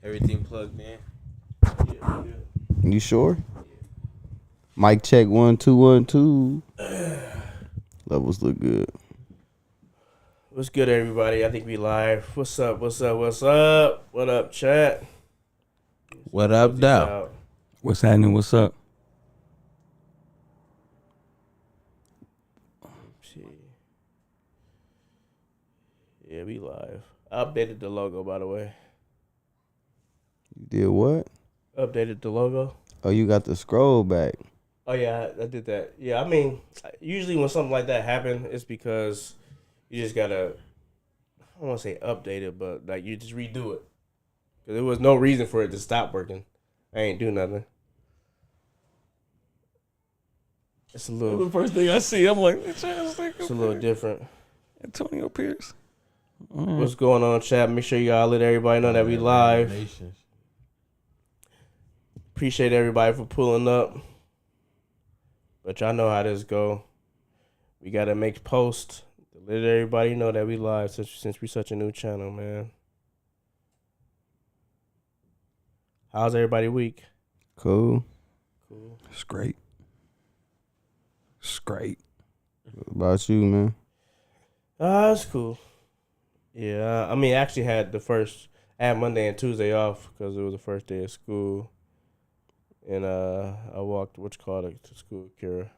Everything plugged in. Yeah. You sure? Mic check 1 2 1 2. Levels look good. What's good, everybody? I think we live. What's up? What's up? What's up? What up, chat? What up, though? What's happening? What's up? Yeah, we live. I updated the logo, by the way. You did what? Updated the logo. Oh, you got the scroll back. Oh, yeah, I did that. Yeah, I mean, usually when something like that happens, it's because you just got to, I don't want to say update it, but like you just redo it. Because there was no reason for it to stop working. I ain't do nothing. It's a little. The first thing I see, I'm like, It's a little different. Antonio Pierce. What's going on, chat? Make sure y'all let everybody know that we live. Appreciate everybody for pulling up. But y'all know how this go. We gotta make posts to let everybody know that we live since we such a new channel, man. How's everybody week? Cool. It's great. It's great. What about you, man? It's cool. Yeah, I mean, I actually had I had Monday and Tuesday off because it was the first day of school. And I walked, to school, Kira.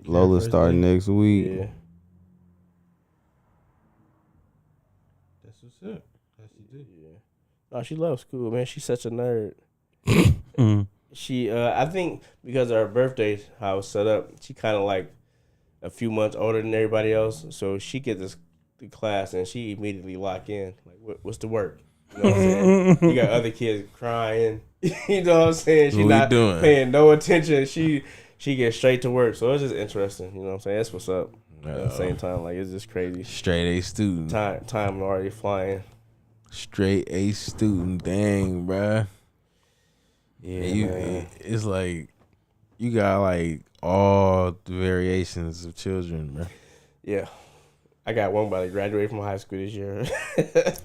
Lola starting next week. Yeah. That's what's up. How she do? Yeah. No, she loves school, man. She's such a nerd. She, I think because of her birthday, how it was set up, she kind of like a few months older than everybody else. So she gets the class and she immediately lock in. Like, what's the work? You know what I'm saying? You got other kids crying. You know what I'm saying? She's not paying no attention. She gets straight to work. So it's just interesting. You know what I'm saying? That's what's up. At the same time, like, it's just crazy. Straight A student. Time already flying. Straight A student. Dang, bruh. Yeah, man. It's like you got like all the variations of children, bruh. Yeah. I got one buddy graduated from high school this year.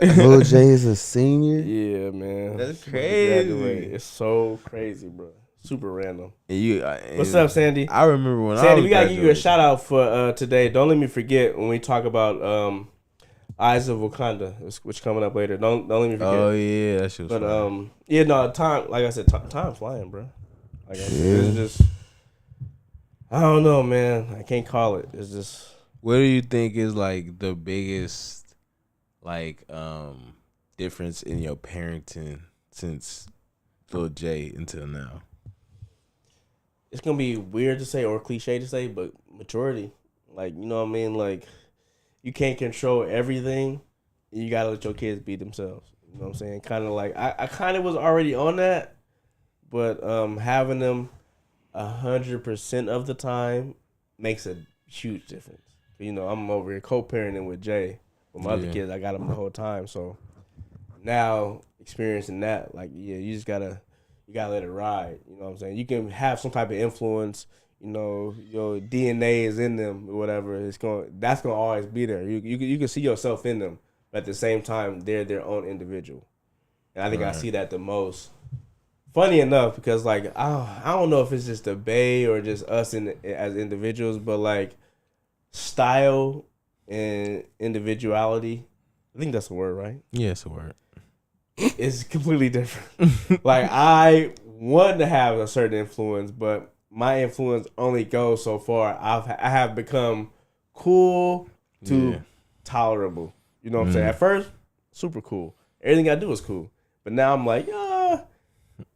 Lil J is a senior? Yeah, man. That's crazy. It's so crazy, bro. Super random. And What's up, Sandy? I remember when Sandy, I was we gotta give you a shout out for today. Don't let me forget when we talk about Eyes of Wakanda, which coming up later. Don't let me forget. Oh yeah, that shit was But yeah, no, time. Like I said, time flying, bro. Like I said, it's just, I don't know, man. I can't call it. It's just. What do you think is like the biggest like difference in your parenting since Lil J until now? It's gonna be weird to say or cliche to say, but maturity. Like, you know what I mean? Like, you can't control everything. You gotta let your kids be themselves. You know what I'm saying? Kind of like I kind of was already on that, but having them 100% of the time makes a huge difference. You know, I'm over here co-parenting with Jay. With my other kids, I got them the whole time. So now experiencing that, like, yeah, you gotta let it ride. You know what I'm saying? You can have some type of influence. You know, your DNA is in them or whatever. That's gonna always be there. You can see yourself in them, but at the same time, they're their own individual. And I think I see that the most. Funny enough, because like I don't know if it's just the Bay or just us as individuals, but like. Style and individuality, I think that's a word, right? Yeah, it's a word. It's completely different. Like, I want to have a certain influence, but my influence only goes so far. I have become cool to tolerable. You know what I'm saying? At first, super cool. Everything I do is cool. But now I'm like,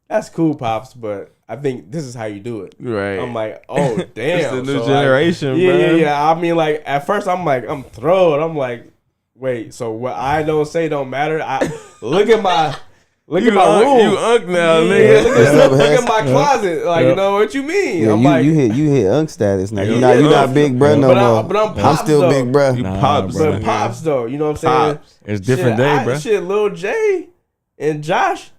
that's cool, Pops, but I think this is how you do it. Right. I'm like, oh, damn. It's the new generation, bro. bro. Yeah. I mean, like, at first I'm like, I'm thrilled. I'm like, wait, so what I don't say don't matter? Look at my room. You unk now, nigga. Look at my closet. Like, you know what you mean? Yeah, I'm like, you hit unk status now. You're not big bruh no more. But I'm Pops, I'm still though. big bruh. You Pops, but Pops though. You know what I'm saying? It's different day, bro. Shit, Lil J and Josh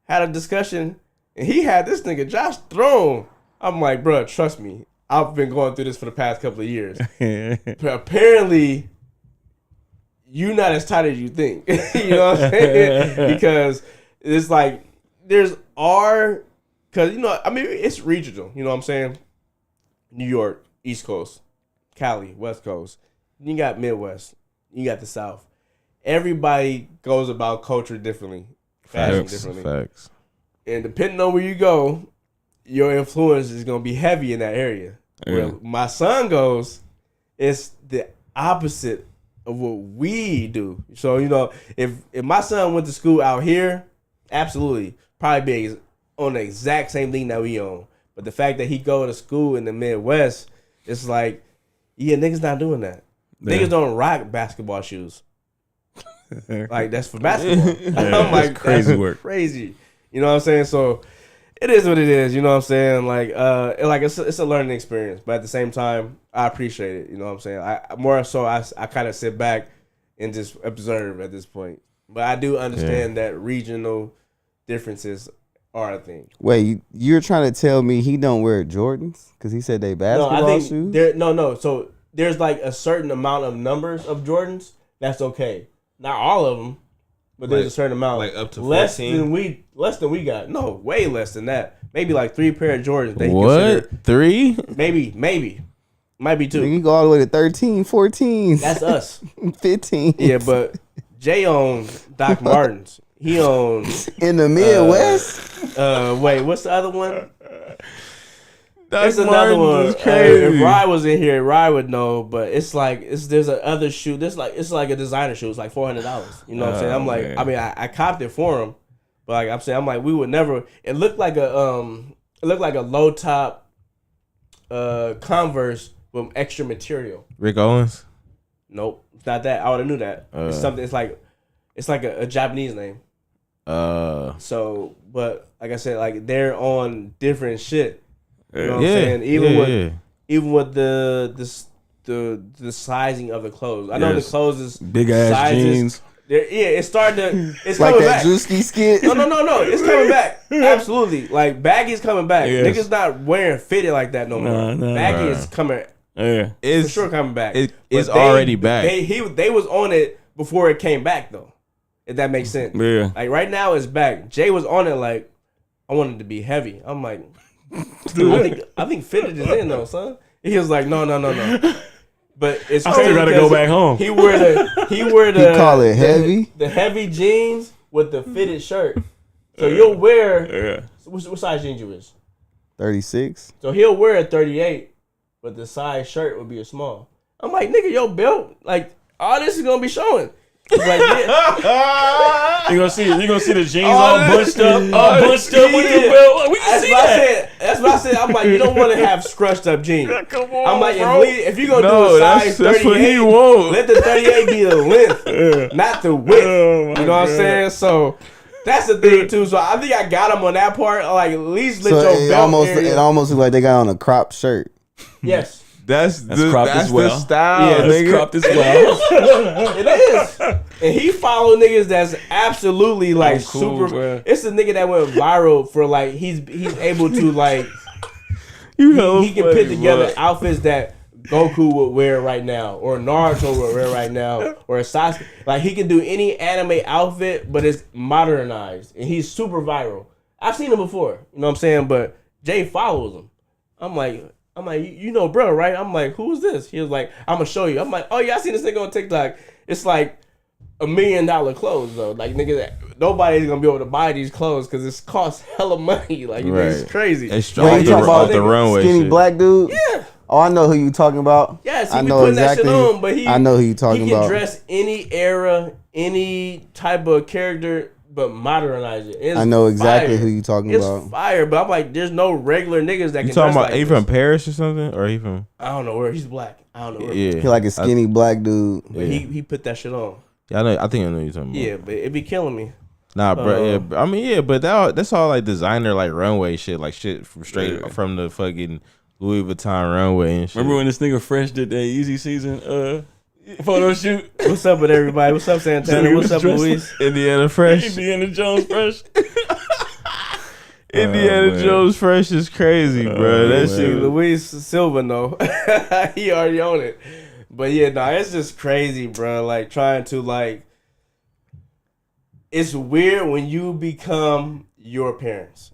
had a discussion. And he had this nigga Josh thrown. I'm like, bro, trust me. I've been going through this for the past couple of years. But apparently, you're not as tight as you think. You know what I'm saying? Because it's like there's our, cause I mean it's regional. You know what I'm saying? New York, East Coast, Cali, West Coast. You got Midwest. You got the South. Everybody goes about culture differently, fashion differently. Facts. And depending on where you go, your influence is gonna be heavy in that area. Where my son goes, it's the opposite of what we do. So if my son went to school out here, absolutely, probably be on the exact same thing that we on. But the fact that he go to school in the Midwest, it's like, yeah, niggas not doing that. Yeah. Niggas don't rock basketball shoes. Like that's for basketball. Yeah, I'm like, crazy work. Crazy. You know what I'm saying? So it is what it is. You know what I'm saying? Like, it's a learning experience, but at the same time, I appreciate it. You know what I'm saying? I kind of sit back and just observe at this point. But I do understand that regional differences are a thing. Wait, you're trying to tell me he don't wear Jordans because he said they basketball shoes? No. So there's like a certain amount of numbers of Jordans that's okay. Not all of them, but there's a certain amount. Like up to 14? Less than we got. No, way less than that. Maybe like 3 pair of Jordans. What? 3? Maybe. Might be 2. You go all the way to 13, 14. That's us. 15. Yeah, but Jay owns Doc Martens. He owns in the Midwest. Wait, what's the other one? That's another one. Is crazy. If Rye was in here, Rye would know. But it's like there's a other shoe. It's like a designer shoe. It's like $400. You know what I'm saying? I'm like, man. I mean, I copped it for him, but like I'm like, we would never. It looked like a low top Converse with extra material. Rick Owens? Nope, it's not that. I would have knew that. It's something. It's like a Japanese name. So, but like I said, like they're on different shit. You know what I'm saying? Even with the sizing of the clothes. I know the clothes is big ass jeans. It's starting to. It's like coming that back. Drewski skit. No. It's coming back. Absolutely. Like baggy's coming back. Yes. Niggas not wearing fitted like that no more. Baggy is coming. Yeah, it's for sure coming back. It's already back. They was on it before it came back though. If that makes sense. Yeah. Like right now it's back. Jay was on it like I wanted to be heavy. I'm like. I think fitted is in though, son. He was like, no. But it's I still gotta go back home. He wear the he call it heavy. The heavy jeans with the fitted shirt. So you'll wear what size jeans you is? 36. So he'll wear a 38, but the size shirt would be a small. I'm like, nigga, your belt, like all this is gonna be showing. Like, you gonna see the jeans all bunched up with the belt. Like, we can see that. That's what I said. I'm like, you don't want to have scrunched up jeans. Come on, I'm like, bro. if you gonna do a size 38, let the 38 be the length, not the width. You know what I'm saying? So that's the thing too. So I think I got him on that part. Like at least let your belt area. It almost looked like they got on a cropped shirt. Yes. That's cropped as well. The style. Yeah, that's cropped as well. It is. And he follow niggas that's absolutely like cool, super. Bro. It's a nigga that went viral for like he's able to like he can put together outfits that Goku would wear right now, or Naruto would wear right now, or Sasuke. Like he can do any anime outfit, but it's modernized, and he's super viral. I've seen him before, you know what I'm saying? But Jay follows him. I'm like, you know, bro, right? I'm like, who is this? He was like, I'm gonna show you. I'm like, oh yeah, I seen this nigga on TikTok. It's like $1 million clothes though. Like nigga, nobody's gonna be able to buy these clothes because it's cost hella money. Like it's crazy. It's strong the runway. Skinny shit. Black dude. Yeah. Oh, I know who you talking about. Yes, I know exactly. That shit on, but I know who you talking he can about. dress any era, any type of character, but modernize it. It's I know exactly fire. Who you talking it's about. It's fire, but I'm like, there's no regular niggas that you can. Talking about like he from Paris or something, or he from? I don't know where he's black. I don't know where. Yeah, he like a skinny black dude. But he put that shit on. Yeah, I think I know you're talking about. Yeah, but it be killing me. Nah, bro. Yeah, I mean, yeah, but that's all like designer, like runway shit, like shit from straight from the fucking Louis Vuitton runway and shit. Remember when this nigga Fresh did that Easy Season photo shoot? What's up with everybody? What's up, Santana? What's up, Luis? Indiana Fresh. Indiana Jones Fresh. Indiana Jones Fresh is crazy, bro. That shit. Luis Silva, no. He already on it. But yeah, nah, it's just crazy, bro. Like trying to like it's weird when you become your parents.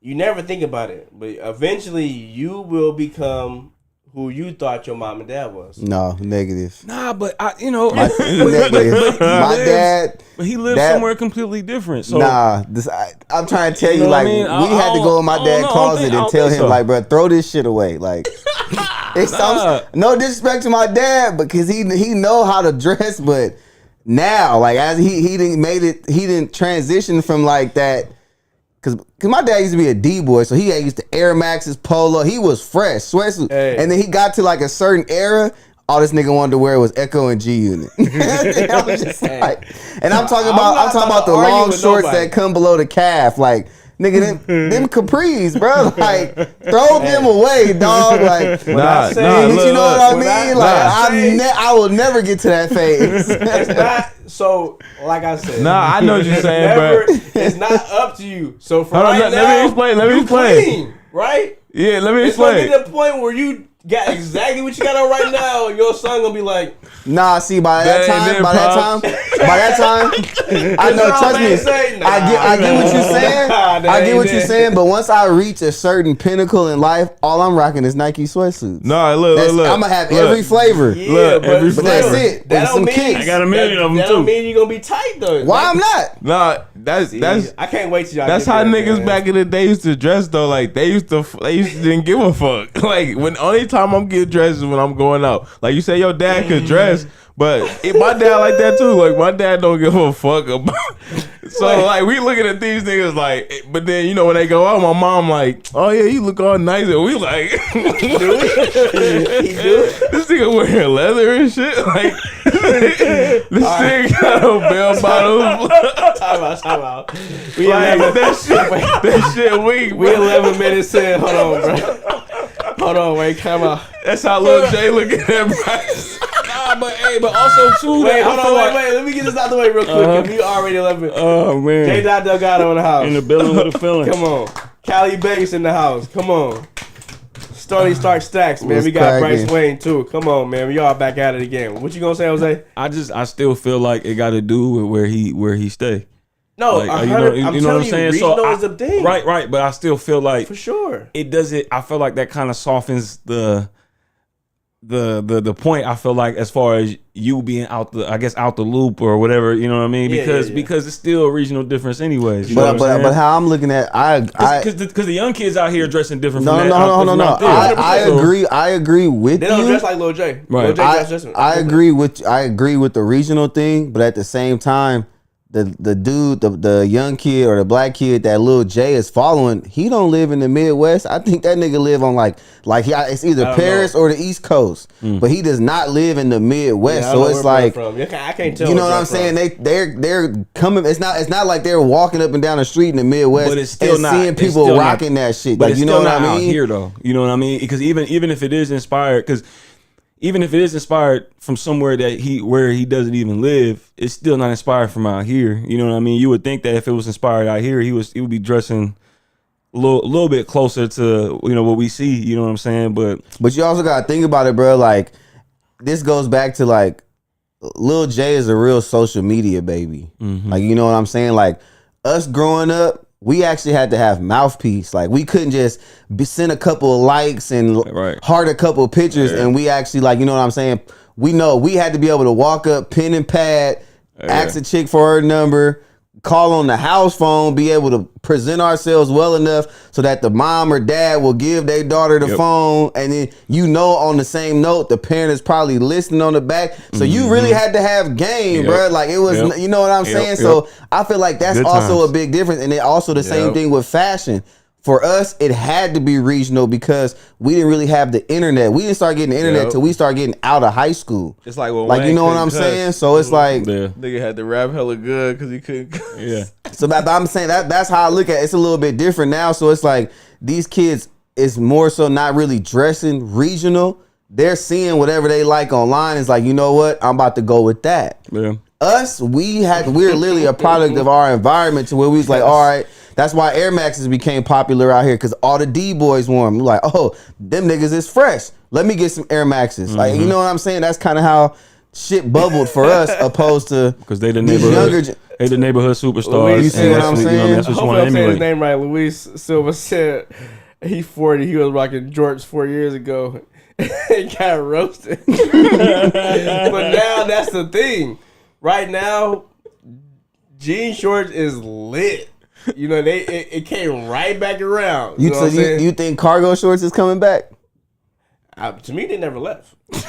You never think about it, but eventually you will become who you thought your mom and dad was. No, negative. Nah, but I, Negative. My dad. But he lives somewhere completely different. So I'm trying to tell you, know like, what I mean? we had to go in my dad's closet and tell him, like, bro, throw this shit away. Like, it sounds no disrespect to my dad, because he know how to dress, but now, like, as he didn't transition from like that. Cause my dad used to be a D-boy, so he used to Air Maxes, Polo. He was fresh, sweatsuit. Hey. And then he got to like a certain era, all this nigga wanted to wear was Echo and G Unit. I was just like, and I'm talking about the long shorts that come below the calf, like. Nigga, them capris, bro. Like, throw them away, dog. Like, you know what I mean? I will never get to that phase. It's not so. Like I said, I know what you're saying, bro. It's not up to you. So for let me explain. Let me explain. Clean, right? Yeah, let me It's gonna explain. get to the point where you got exactly what you got on right now. Your son gonna be like, nah. See, by that time, I know. Trust me, I get what you're saying. I get what you're saying. But once I reach a certain pinnacle in life, all I'm rocking is Nike sweatsuits. No, look. I'm gonna have every flavor. yeah, every but that's it. That With don't some mean kicks. I got a million of them that too. don't mean you're gonna be tight though. Why I'm not? Nah, that's I can't wait till y'all. that's get how there, niggas man. back in the day used to dress though. Like they used to didn't give a fuck. Like when only time I'm getting dressed is when I'm going out. Like you say, your dad could dress, but my dad like that too. Like my dad don't give a fuck about. So like we looking at these niggas like, but then you know when they go out, my mom like, oh yeah, you look all nice, and we like, this nigga wearing leather and shit. Like this nigga got a bell bottom. Time out. That shit weak. We 11 minutes in. Hold on, bro. Hold on, wait, come on. That's how Lil J looking at Bryce. but also too. Wait, hold on, wait. Let me get this out the way real quick. We already 11. Oh man. J. Delgado in the house. In the building with a feeling. Come on. Cali Vegas in the house. Come on. Stony Stark Stacks, man. What's We got cracking? Bryce Wayne too. Come on, man. We all back at it again. What you gonna say, Jose? I still feel like it got to do with where he stay. No, Like, I'm you know telling what I'm saying? regional So is the thing. Right. But I still feel like For sure. it doesn't. I feel like that kind of softens the point. I feel like as far as you being out the loop or whatever, you know what I mean? Yeah, Because it's still a regional difference anyways. You But know what I'm saying? how I'm looking at, because the young kids out here dressing different. No. from that, I agree with They you. don't dress like Lil J. Right. Lil J dress different. I agree with the regional thing, but at the same time, the dude, the young kid or the black kid that Lil J is following, he don't live in the Midwest. I think that nigga live on it's either Paris or the East Coast, but he does not live in the Midwest. Yeah, so it's like, I can't tell. you know what I'm saying? They're coming. It's not like they're walking up and down the street in the Midwest, But it's still and not seeing people rocking that shit. But Like, it's you know still what not I mean? out here though. You know what I mean? Because even if it is inspired, even if it is inspired from somewhere where he doesn't even live, it's still not inspired from out here. You know what I mean? You would think that if it was inspired out here, he would be dressing a little bit closer to what we see. You know what I'm saying? But you also gotta think about it, bro. Like, this goes back to like Lil J is a real social media baby. Like, you know what I'm saying? Like, us growing up, we actually had to have mouthpiece. Like, we couldn't just send a couple of likes and heart a couple of pictures, and we actually, like, you know what I'm saying? We know we had to be able to walk up, pen and pad, ask a chick for her number, call on the house phone, be able to present ourselves well enough so that the mom or dad will give their daughter the phone, and then on the same note, the parent is probably listening on the back. So you really had to have game, bro. Like, it was, you know what I'm saying? So I feel like that's Good also times. a big difference, and then also the same thing with fashion. For us, it had to be regional because we didn't really have the internet. We didn't start getting the internet till we started getting out of high school. It's like when Like, Wayne you know what couldn't I'm cuss. saying? So it's like, Nigga had to rap hella good because he couldn't. so but I'm saying that's how I look at it. It's a little bit different now. So it's like these kids is more so not really dressing regional. They're seeing whatever they like online. It's like, you know what? I'm about to go with that. yeah. Us, we're literally a product of our environment to where we was like, all right, that's why Air Maxes became popular out here, because all the D-boys wore them. We're like, oh, them niggas is fresh. Let me get some Air Maxes. Like, you know what I'm saying? That's kind of how shit bubbled for us, opposed to Because they the these neighborhood. They the neighborhood superstars. Luis, you see what I'm saying? That's what you Hopefully want to I'm saying his emulate. name right. Luis Silva said he's 40. He was rocking jorts 4 years ago. And got roasted. But now that's the thing. Right now, jean shorts is lit. You know, it came right back around. You know what I'm saying? You think cargo shorts is coming back? To me, they never left. If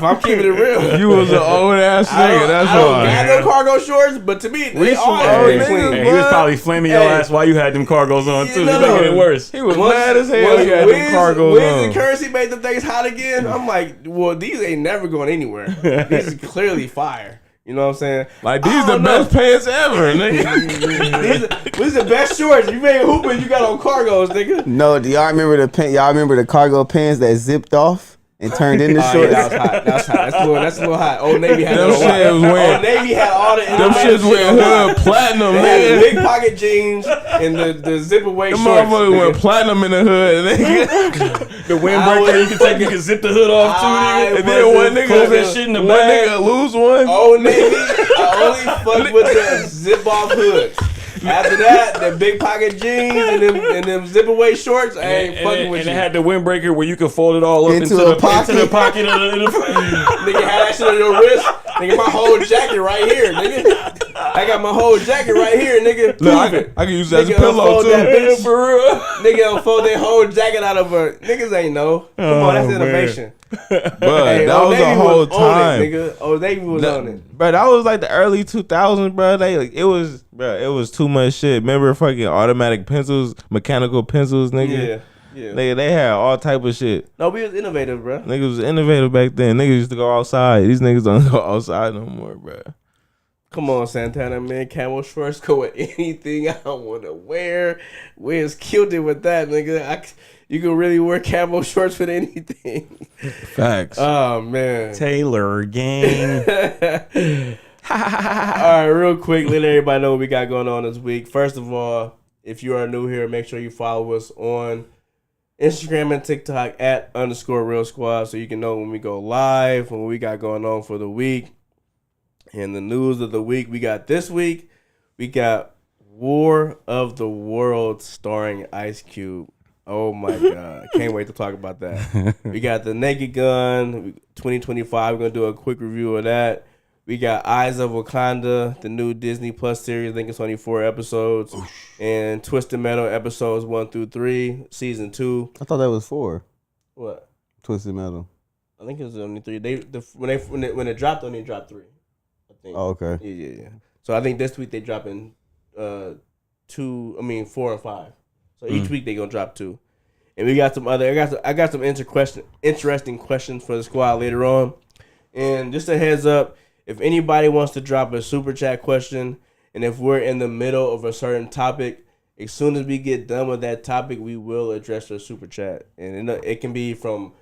I'm keeping it real, You was an old ass nigga. That's I don't why. got no cargo shorts, but to me, they some are old clean. niggas, Hey, he was probably flaming your Hey. ass while you had them cargos on too. No, He's no. making it worse. He was mad as hell. He had them cargos Wiz on. and Currency made the things hot again. I'm like, well, these ain't never going anywhere. These is clearly fire. You know what I'm saying? Like these I the don't know. best pants ever, nigga. These the best shorts. You made hooping, you got on cargos, nigga. No, do y'all remember y'all remember the cargo pants that zipped off and turned into Oh, shorts? yeah, that was hot. That's hot. That's a little hot. Old Navy had Them that shit was wearing- Old Navy had all the Them innovative shits went shit on. hood platinum, They had the man. big pocket jeans and the zip away Them shorts. motherfuckers went nigga. platinum in the hood, nigga. The I windbreaker, you can zip the hood off too, I nigga. And then one nigga Close that shit in the one bag. nigga lose one. Old Navy, I only fuck with the zip off hoods. After that, the big pocket jeans and them zip away shorts, I ain't fucking with and you. it had the windbreaker where you could fold it all up Into into a the pocket. pocket of the Nigga had that shit on your wrist. Nigga, my whole jacket right here, nigga. I got my whole jacket right here, nigga. Look, Prove it. I can use that as a Nigga pillow unfold too. that bitch. for real. Nigga unfold their whole jacket out of her. Niggas ain't know. Come on, that's Oh, man. innovation. But Hey, that Old was Navy a whole on time. it, nigga. Old Navy was on it. Bro, that was like the early 2000s, bro. They like it was too much shit. Remember fucking automatic pencils, mechanical pencils, nigga. Yeah. Nigga, they had all type of shit. No, we was innovative, bro. Niggas was innovative back then. Niggas used to go outside. These niggas don't go outside no more, bro. Come on, Santana, man. Camel shorts go with anything I don't want to wear. Wiz killed it with that, nigga. You can really wear camel shorts with anything. Facts. Oh, man. Taylor gang. All right, real quick, let everybody know what we got going on this week. First of all, if you are new here, make sure you follow us on Instagram and TikTok at _Real Squad so you can know when we go live, what we got going on for the week. And the news of the week we got this week, we got War of the Worlds starring Ice Cube. Oh my God. Can't wait to talk about that. We got The Naked Gun 2025. We're going to do a quick review of that. We got Eyes of Wakanda, the new Disney Plus series. I think it's only 4 episodes. And Twisted Metal episodes 1 through 3, season 2. I thought that was 4. What? Twisted Metal. I think it was only 3. When it dropped, only dropped 3. I think. Oh, okay. Yeah. So I think this week they dropping 4 and 5. So each week they gonna drop 2. And we got some other. I got some interesting questions for the squad later on. And just a heads up, if anybody wants to drop a super chat question, and if we're in the middle of a certain topic, as soon as we get done with that topic, we will address your super chat, and it can be from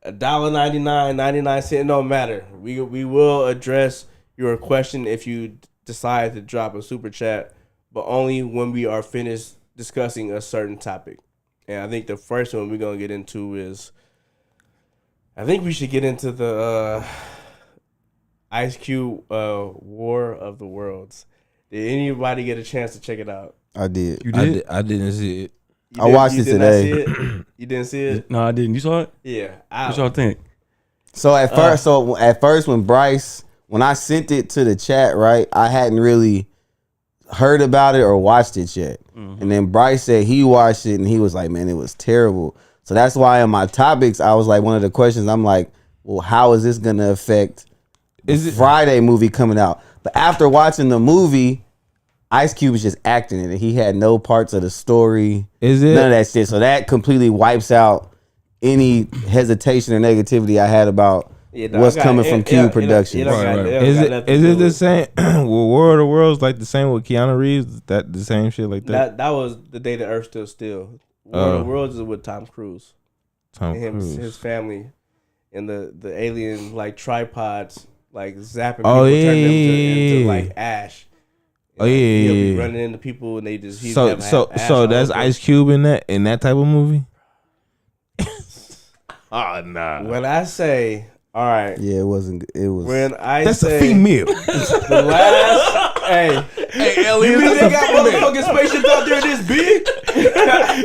$1.99, 99 cents. No matter. We will address your question if you decide to drop a super chat, but only when we are finished discussing a certain topic. And I think the first one we're gonna get into is, I think we should get into the Ice Cube War of the Worlds. Did anybody get a chance to check it out? I did. You I, did? did, I didn't see it. I watched it did not today. see it? You didn't see it? No, I didn't. You saw it? Yeah. What y'all think? So at first, when I sent it to the chat, right, I hadn't really heard about it or watched it yet. And then Bryce said he watched it and he was like, man, it was terrible. So that's why in my topics, I was like, one of the questions, I'm like, well, how is this going to affect the Friday movie coming out? But after watching the movie, Ice Cube was just acting in it. He had no parts of the story. Is it? None of that shit. So that completely wipes out any hesitation or negativity I had about what's coming from Cube Productions. Is it the same? Well, War of the Worlds like the same with Keanu Reeves? That the same shit like that? That was the day the Earth stood still. War of the Worlds is with Tom Cruise. Tom And Cruise. his family and the alien like tripods like zapping people, Oh, turn them yeah. into like ash. Oh, And yeah, he'll be yeah. running into people and they just So that's Ice Cube in that type of movie? Oh nah. When I say All right. Yeah, it wasn't. It was. When I That's say a female. the last, hey, Hey, you aliens. mean they That's a got female. motherfucking spaceships out there this big?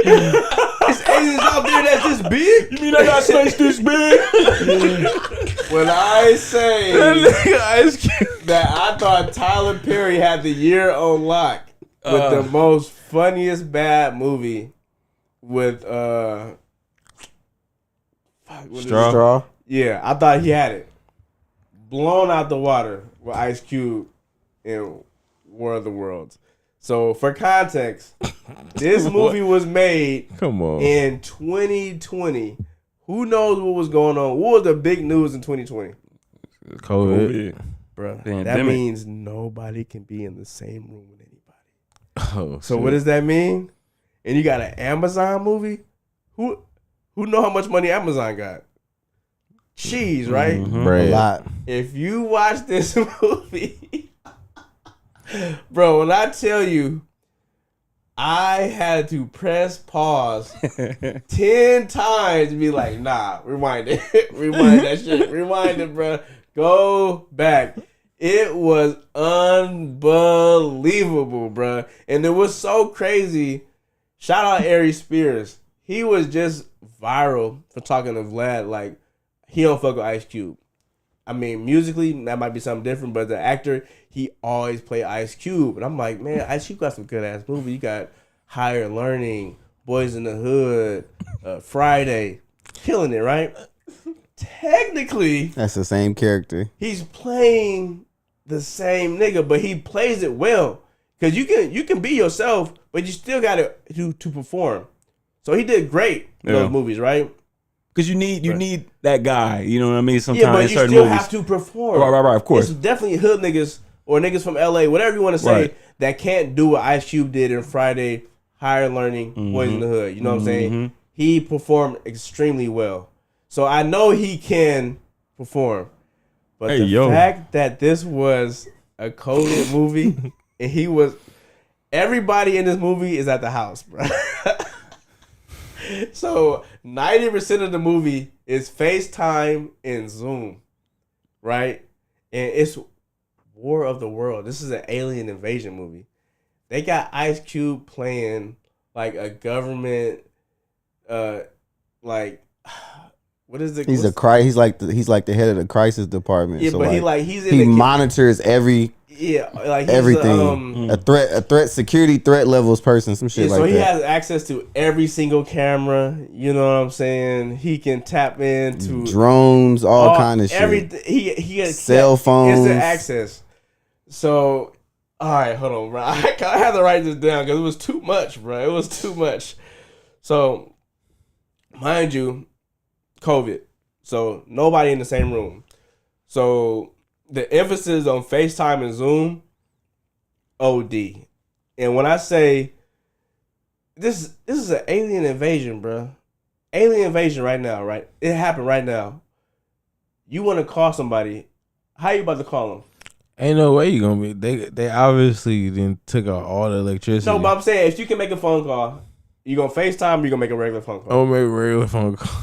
There's aliens out there that's this big? You mean I got space this big? When I say That nigga Ice Cube. that I thought Tyler Perry had the year on lock with the most funniest bad movie with fuck, what is it? Straw. Yeah, I thought he had it. Blown out the water with Ice Cube in War of the Worlds. So for context, this movie was made Come on. in 2020. Who knows what was going on? What was the big news in 2020? COVID. Bro, that Pandemic. means nobody can be in the same room with anybody. Oh, So what does that mean? And you got an Amazon movie? Who know how much money Amazon got? Cheese, right? A Bread. lot. If you watch this movie, bro, when I tell you, I had to press pause 10 times to be like, nah, rewind it. Rewind that shit. Rewind it, bro. Go back. It was unbelievable, bro. And it was so crazy. Shout out Ari Spears. He was just viral for talking to Vlad like he don't fuck with Ice Cube. I mean, musically, that might be something different, but the actor, he always play Ice Cube. And I'm like, man, Ice Cube got some good-ass movies. You got Higher Learning, Boys in the Hood, Friday. Killing it, right? Technically, That's the same character. he's playing the same nigga, but he plays it well. Because you can be yourself, but you still got to perform. So he did great in those movies, right? Because you need that guy. You know what I mean? Sometimes Yeah, but in you certain still movies. have to perform. Right, of course. It's definitely hood niggas or niggas from LA, whatever you want to say, Right. that can't do what Ice Cube did in Friday, Higher Learning, Boys in the Hood. You know what I'm saying? He performed extremely well. So I know he can perform. But the fact that this was a COVID movie and everybody in this movie is at the house, bro. So 90% of the movie is FaceTime and Zoom, right? And it's War of the World. This is an alien invasion movie. They got Ice Cube playing like a government, like what is it? He's like the head of the crisis department. Yeah, so but like, he's in he the monitors like he's everything. a threat security threat levels person, some shit Yeah, like so he that. has access to every single camera. You know what I'm saying? He can tap into Drones, all kind of shit. everything. He has Cell phones. instant access. So, all right, hold on, bro. I had to write this down because it was too much, bro. It was too much. So, mind you, COVID. So nobody in the same room. So the emphasis on FaceTime and Zoom, OD. And when I say this is an alien invasion, bro. Alien invasion right now, right? It happened right now. You want to call somebody? How you about to call them? Ain't no way you gonna be. They obviously then took out all the electricity. No, but I'm saying if you can make a phone call, you gonna FaceTime. Or you gonna make a regular phone call. I'm gonna make a regular phone call.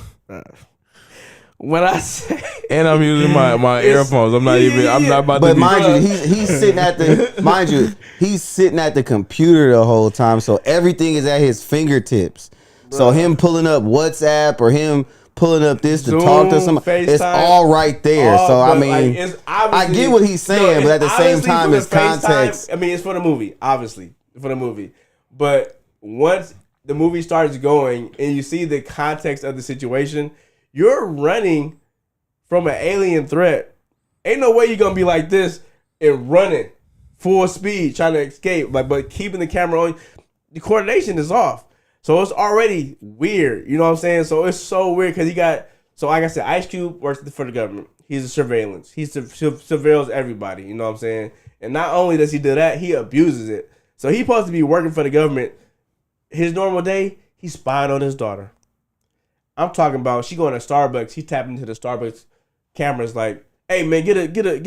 When I say, And I'm using my earphones. I'm not even. I'm not about But to. mind you, he's sitting at the he's sitting at the computer the whole time, so everything is at his fingertips. So him pulling up WhatsApp or him pulling up this to Zoom, talk to somebody, it's FaceTime, all right there. So I mean, it's I get what he's saying, but at the same obviously time, for it's the FaceTime. context. I mean, it's for the movie, obviously for the movie. But once the movie starts going and you see the context of the situation, you're running from an alien threat. Ain't no way you're gonna be like this and running full speed trying to escape, but keeping the camera on. The coordination is off. So it's already weird, you know what I'm saying? So it's so weird because like I said, Ice Cube works for the government. He's a surveillance. He surveils everybody, you know what I'm saying? And not only does he do that, he abuses it. So he's supposed to be working for the government. His normal day, he's spying on his daughter. I'm talking about she going to Starbucks. He tapping into the Starbucks cameras like, hey man, get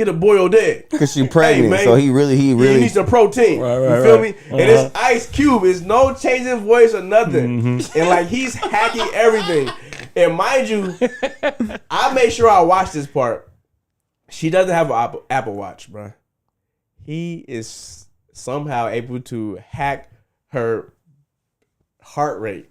a boiled egg. Cause she pregnant, man, so he really you need some protein. You feel me? And it's Ice Cube. It's no changing voice or nothing. And like he's hacking everything. And mind you, I made sure I watched this part. She doesn't have an Apple Watch, bro. He is somehow able to hack her heart rate.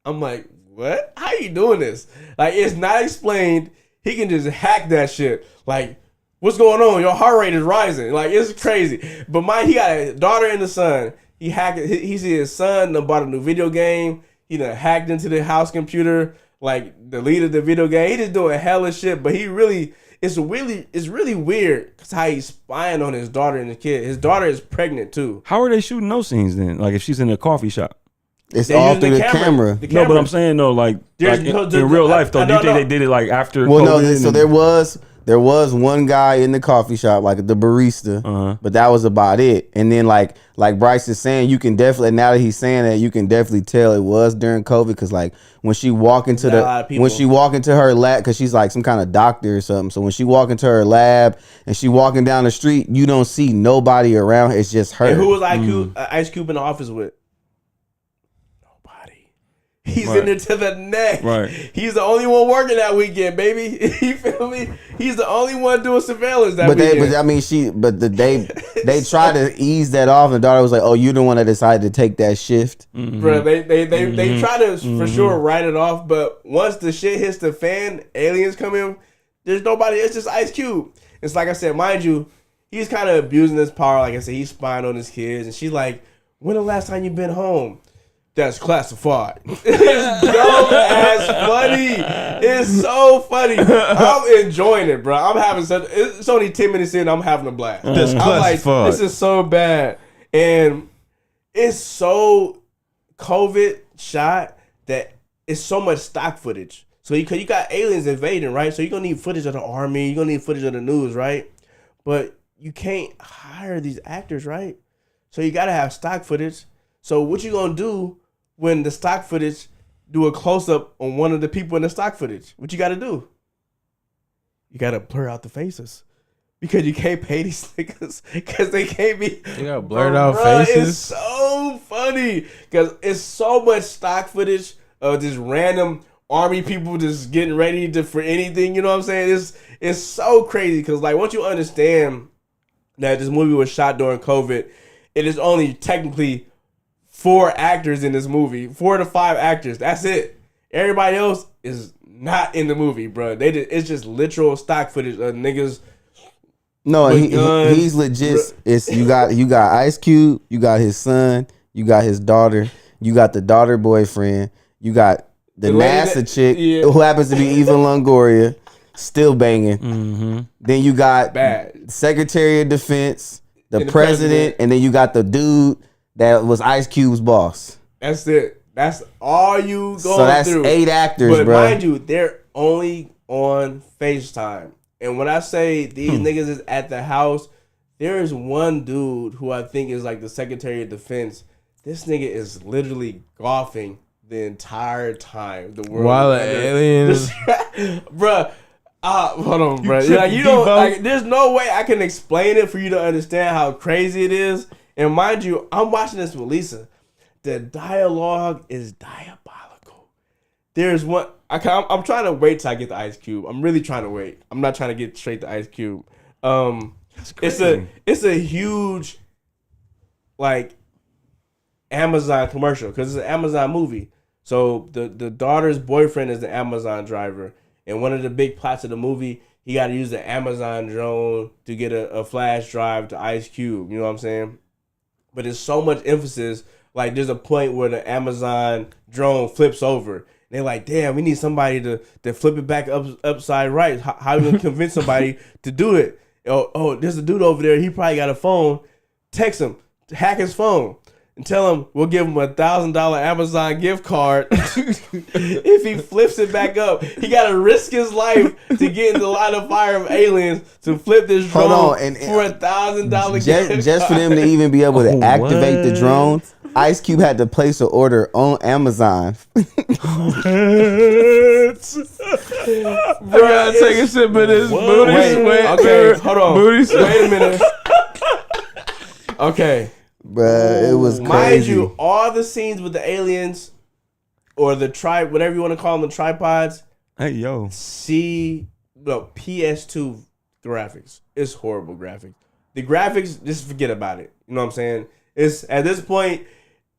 I'm like, what? How you doing this? Like, it's not explained. He can just hack that shit. Like, what's going on? Your heart rate is rising. Like, it's crazy. But he got a daughter and a son. He hacked. He see his son bought a new video game. He done hacked into the house computer. Like, deleted the video game. He just doing hella shit. But it's really weird because how he's spying on his daughter and his kid. His daughter is pregnant too. How are they shooting those scenes then? Like if she's in a coffee shop. It's all through the camera. No, but I'm saying though, like in real life though, do you think they did it like after? Well, COVID no. So there was one guy in the coffee shop, like the barista, but that was about it. And then like Bryce is saying, you can definitely, now that he's saying that, you can definitely tell it was during COVID because like when she walk into her lab, because she's like some kind of doctor or something. So when she walk into her lab and she walking down the street, you don't see nobody around. It's just her. And who was Ice Cube in the office with? He's in there to the neck. Right. He's the only one working that weekend, baby. You feel me? He's the only one doing surveillance that weekend. They tried to ease that off, and the daughter was like, "Oh, you're the one that decided to take that shift." Bro, they try to for sure write it off, but once the shit hits the fan, aliens come in. There's nobody. It's just Ice Cube. It's like I said, mind you, he's kind of abusing his power. Like I said, he's spying on his kids, and she's like, "When the last time you been home?" That's classified. It's dumb as funny. It's so funny. I'm enjoying it, bro. I'm having such. It's only 10 minutes in. I'm having a blast. That's I'm classified. like, this is so bad, and it's so COVID shot that it's so much stock footage. So you got aliens invading, right? So you're gonna need footage of the army. You're gonna need footage of the news, right? But you can't hire these actors, right? So you gotta have stock footage. So what you gonna do when the stock footage do a close-up on one of the people in the stock footage? What you got to do? You got to blur out the faces. Because you can't pay these niggas. Because they can't be... You got blurred out faces? It's so funny. Because it's so much stock footage of just random army people just getting ready for anything. You know what I'm saying? It's so crazy. Because like once you understand that this movie was shot during COVID, it is only technically 4 actors in this movie, 4 to 5 actors. That's it. Everybody else is not in the movie, bro. It's just literal stock footage of niggas. No, he's legit. It's you got Ice Cube, you got his son, you got his daughter, you got the daughter boyfriend, you got the NASA chick who happens to be Eva Longoria, still banging. Mm-hmm. Then you got Secretary of Defense, the president, and then you got the dude that was Ice Cube's boss. That's it. That's all you going through. So that's 8 actors, but bro. But mind you, they're only on FaceTime. And when I say these niggas is at the house, there is one dude who I think is like the Secretary of Defense. This nigga is literally golfing the entire time. The world while the aliens, bruh. Hold on, bro. You don't. Like, there's no way I can explain it for you to understand how crazy it is. And mind you, I'm watching this with Lisa. The dialogue is diabolical. There's one. I'm trying to wait till I get the Ice Cube. I'm really trying to wait. I'm not trying to get straight to Ice Cube. It's a huge like Amazon commercial because it's an Amazon movie. So the daughter's boyfriend is the Amazon driver, and one of the big plots of the movie, he got to use the Amazon drone to get a flash drive to Ice Cube. You know what I'm saying? But there's so much emphasis. Like there's a point where the Amazon drone flips over. And they're like, damn, we need somebody to flip it back upside right. How are we gonna convince somebody to do it? Oh, there's a dude over there. He probably got a phone. Text him, hack his phone, and tell him we'll give him $1,000 Amazon gift card if he flips it back up. He got to risk his life to get in the line of fire of aliens to flip this drone for $1,000 gift card. Just for them to even be able to activate the drone, Ice Cube had to place an order on Amazon. Bro, take a sip of this booty sweat. Okay, hold on. Booty sweat. Wait a minute. Okay. Bruh, it was crazy. Mind you, all the scenes with the aliens or the whatever you want to call them, the tripods. Hey yo, PS2 graphics. It's horrible graphics. The graphics, just forget about it. You know what I'm saying? It's at this point,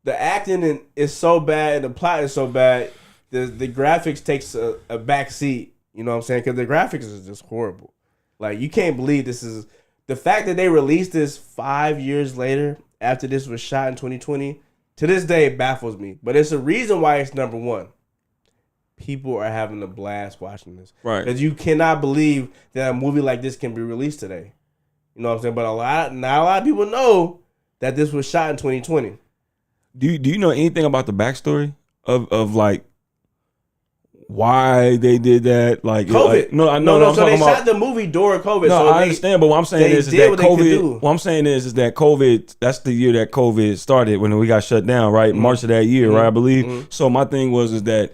the acting is so bad, the plot is so bad. The graphics takes a back seat. You know what I'm saying? Because the graphics is just horrible. Like, you can't believe this is the fact that they released this 5 years later after this was shot in 2020. To this day, it baffles me. But it's a reason why it's number one. People are having a blast watching this. Right. Because you cannot believe that a movie like this can be released today. You know what I'm saying? But not a lot of people know that this was shot in 2020. Do you know anything about the backstory of like why they did that? Like COVID. Like, no, I know. No, I'm so talking they about, shot the movie during COVID. No, so I understand, but what I'm saying is that what they could do. COVID. What I'm saying is that COVID. That's the year that COVID started when we got shut down, right? March of that year, right? I believe. So my thing is that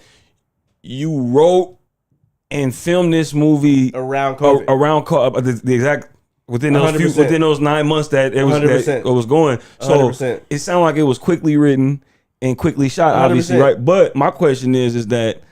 you wrote and filmed this movie around COVID. The exact within 100%. those 9 months that it was 100%. that it was going. So 100%. it sounded like it was quickly written and quickly shot, 100%. obviously, right? But my question is that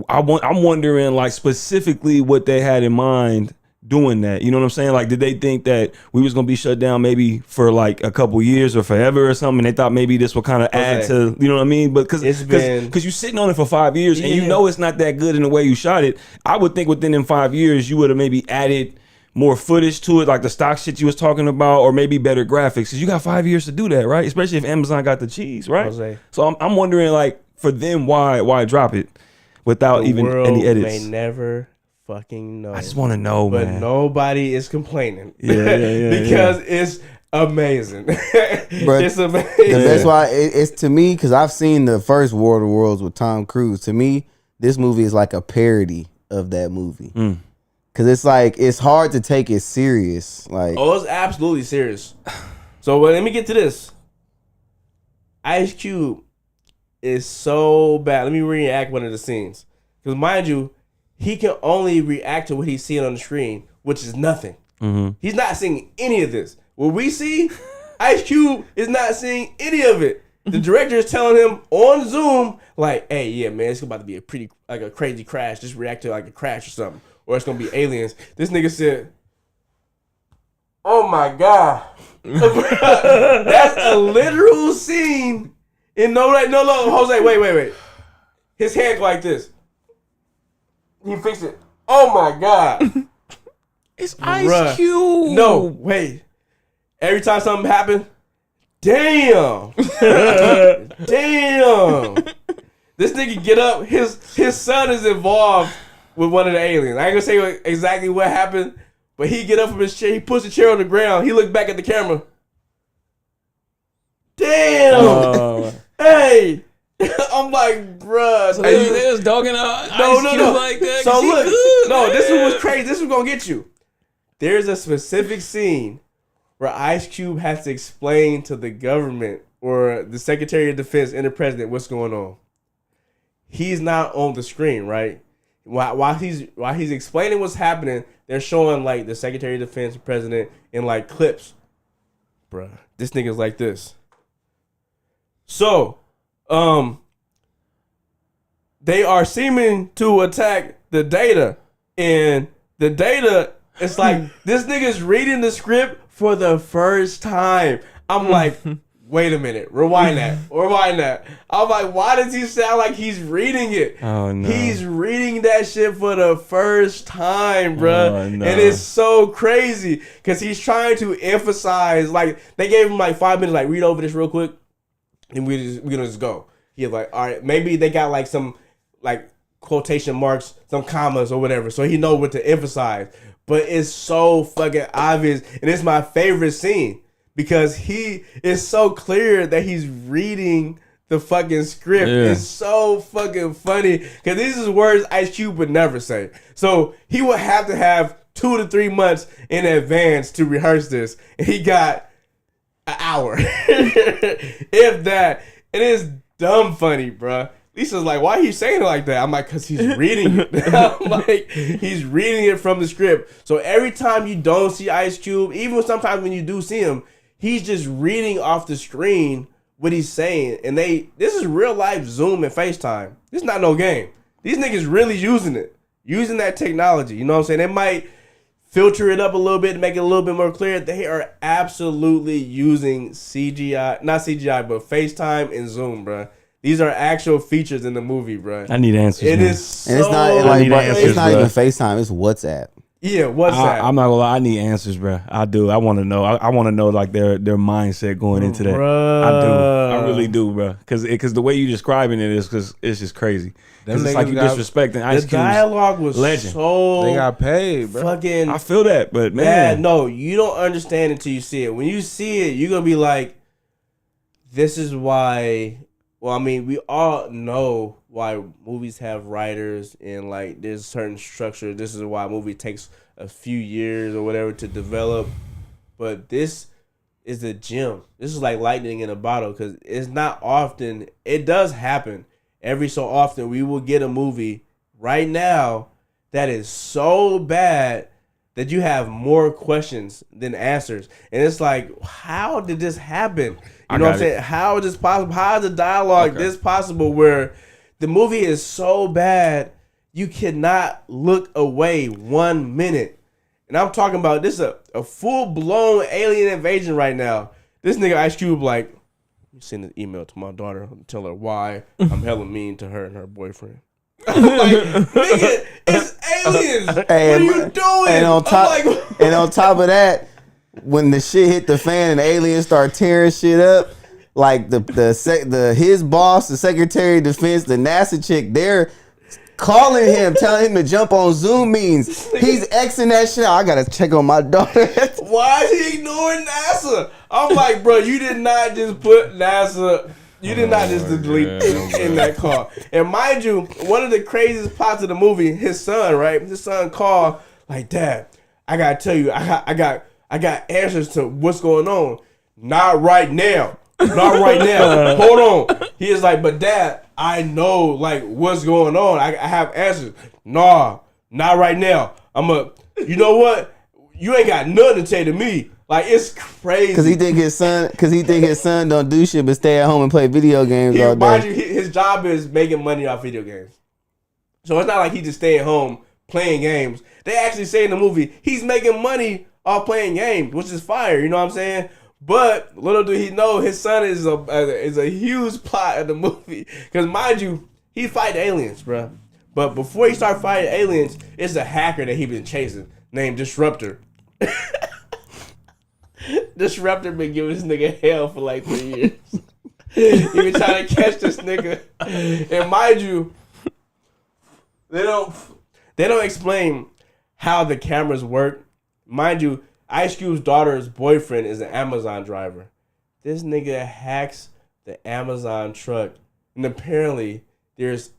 I'm wondering, like, specifically what they had in mind doing that. You know what I'm saying? Like, did they think that we was gonna be shut down maybe for like a couple years or forever or something? And they thought maybe this would kind of add to, you know what I mean? But because you're sitting on it for 5 years and you know it's not that good in the way you shot it. I would think within them 5 years you would have maybe added more footage to it, like the stock shit you was talking about, or maybe better graphics. Cause you got 5 years to do that, right? Especially if Amazon got the cheese, right? Jose. So I'm wondering, like, for them, why drop it without The even world any edits? may never fucking know. I just want to know, but man. nobody is complaining. Yeah, because it's amazing. But it's amazing. that's why it's to me, because I've seen the first War of the Worlds with Tom Cruise. To me, this movie is like a parody of that movie. Cause it's like it's hard to take it serious. Like, oh, it's absolutely serious. So let me get to this. Ice Cube is so bad. Let me reenact one of the scenes. Because mind you, he can only react to what he's seeing on the screen, which is nothing. He's not seeing any of this. What we see, Ice Cube is not seeing any of it. The director is telling him on Zoom, like, hey, yeah, man, it's about to be a crazy crash. Just react to like a crash or something. Or it's going to be aliens. This nigga said, oh my God. That's a literal scene. And no, Jose, wait. His hand go like this. He fixed it. Oh my God. It's Ice Cube. No, wait. Every time something happened, damn. Damn. This nigga get up. His son is involved with one of the aliens. I ain't gonna say exactly what happened, but he get up from his chair. He puts the chair on the ground. He looked back at the camera. Damn. Hey. I'm like, bruh. So they was dogging out Ice Cube like that. So look, this one was crazy. This was gonna get you. There's a specific scene where Ice Cube has to explain to the government or the Secretary of Defense and the president what's going on. He's not on the screen, right? While he's explaining what's happening, they're showing like the Secretary of Defense, the president, in like clips. Bruh, this nigga's like this. So, they are seeming to attack the data, and the data, it's like this nigga's reading the script for the first time. I'm like, wait a minute, rewind that. I'm like, why does he sound like he's reading it? Oh no, he's reading that shit for the first time, bruh. Oh, no. And it's so crazy because he's trying to emphasize. Like, they gave him like 5 minutes, like, read over this real quick, and we're gonna just go. He's like, all right, maybe they got like some like quotation marks, some commas or whatever, so he know what to emphasize. But it's so fucking obvious, and it's my favorite scene because he is so clear that he's reading the fucking script. Yeah. It's so fucking funny because these are words Ice Cube would never say. So he would have to have 2 to 3 months in advance to rehearse this, and he got an hour, if that. It is dumb funny, bruh. Lisa's like, why are you saying it like that? I'm like, because he's reading it. I'm like, he's reading it from the script. So every time you don't see Ice Cube, even sometimes when you do see him, he's just reading off the screen what he's saying, and this is real life Zoom and FaceTime. This is not no game. These niggas really using that technology. You know what I'm saying? They might filter it up a little bit to make it a little bit more clear. They are absolutely using CGI, not CGI, but FaceTime and Zoom, bro. These are actual features in the movie, bro. I need answers. It man. is so And it's not like, bro, answers, it's not bro. even FaceTime. It's WhatsApp. Yeah, what's that? I'm not gonna lie. I need answers, bro. I do. I want to know. I want to know like their mindset going into that. Bruh. I do. I really do, bro. Because the way you describing it is because it's just crazy. Them Because it's like niggas you got- disrespecting Ice The Cube's dialogue was legend. so They got paid, bro. fucking I feel that, but man, bad. No, you don't understand until you see it. When you see it, you're gonna be like, "This is why." Well, I mean, we all know why movies have writers and like there's a certain structure. This is why a movie takes a few years or whatever to develop. But this is a gem. This is like lightning in a bottle because it's not often. It does happen every so often. We will get a movie right now that is so bad that you have more questions than answers. And it's like, how did this happen? You know what I'm saying? How is this possible? How is the dialogue this possible where the movie is so bad you cannot look away 1 minute? And I'm talking about this is a full-blown alien invasion right now. This nigga Ice Cube like, send an email to my daughter and tell her why I'm hella mean to her and her boyfriend. I'm like, nigga, it's aliens. What are you doing? And on top, I'm like, and on top of that, when the shit hit the fan and the aliens start tearing shit up, like his boss, the Secretary of Defense, the NASA chick, they're calling him, telling him to jump on Zoom meetings. He's Xing that shit out. I gotta check on my daughter. why is he ignoring NASA? I'm like, bro, you did not just put NASA. You did not just delete in that call. And mind you, one of the craziest parts of the movie, his son, right? His son called like, Dad, I gotta tell you, I got answers to what's going on. Not right now. Not right now. Hold on. He is like, but Dad, I know like what's going on. I have answers. Nah, not right now. You know what? You ain't got nothing to say to me. Like, it's crazy. Cause he think his son don't do shit but stay at home and play video games all Mind day. you, his job is making money off video games. So it's not like he just stay at home playing games. They actually say in the movie he's making money off playing games, which is fire. You know what I'm saying? But little do he know, his son is a huge plot of the movie. Because mind you, he fight aliens, bro. But before he start fighting aliens, it's a hacker that he been chasing named Disruptor. Disruptor been giving this nigga hell for like 3 years. He been trying to catch this nigga. And mind you, they don't explain how the cameras work. Mind you, Ice Cube's daughter's boyfriend is an Amazon driver. This nigga hacks the Amazon truck. And apparently there's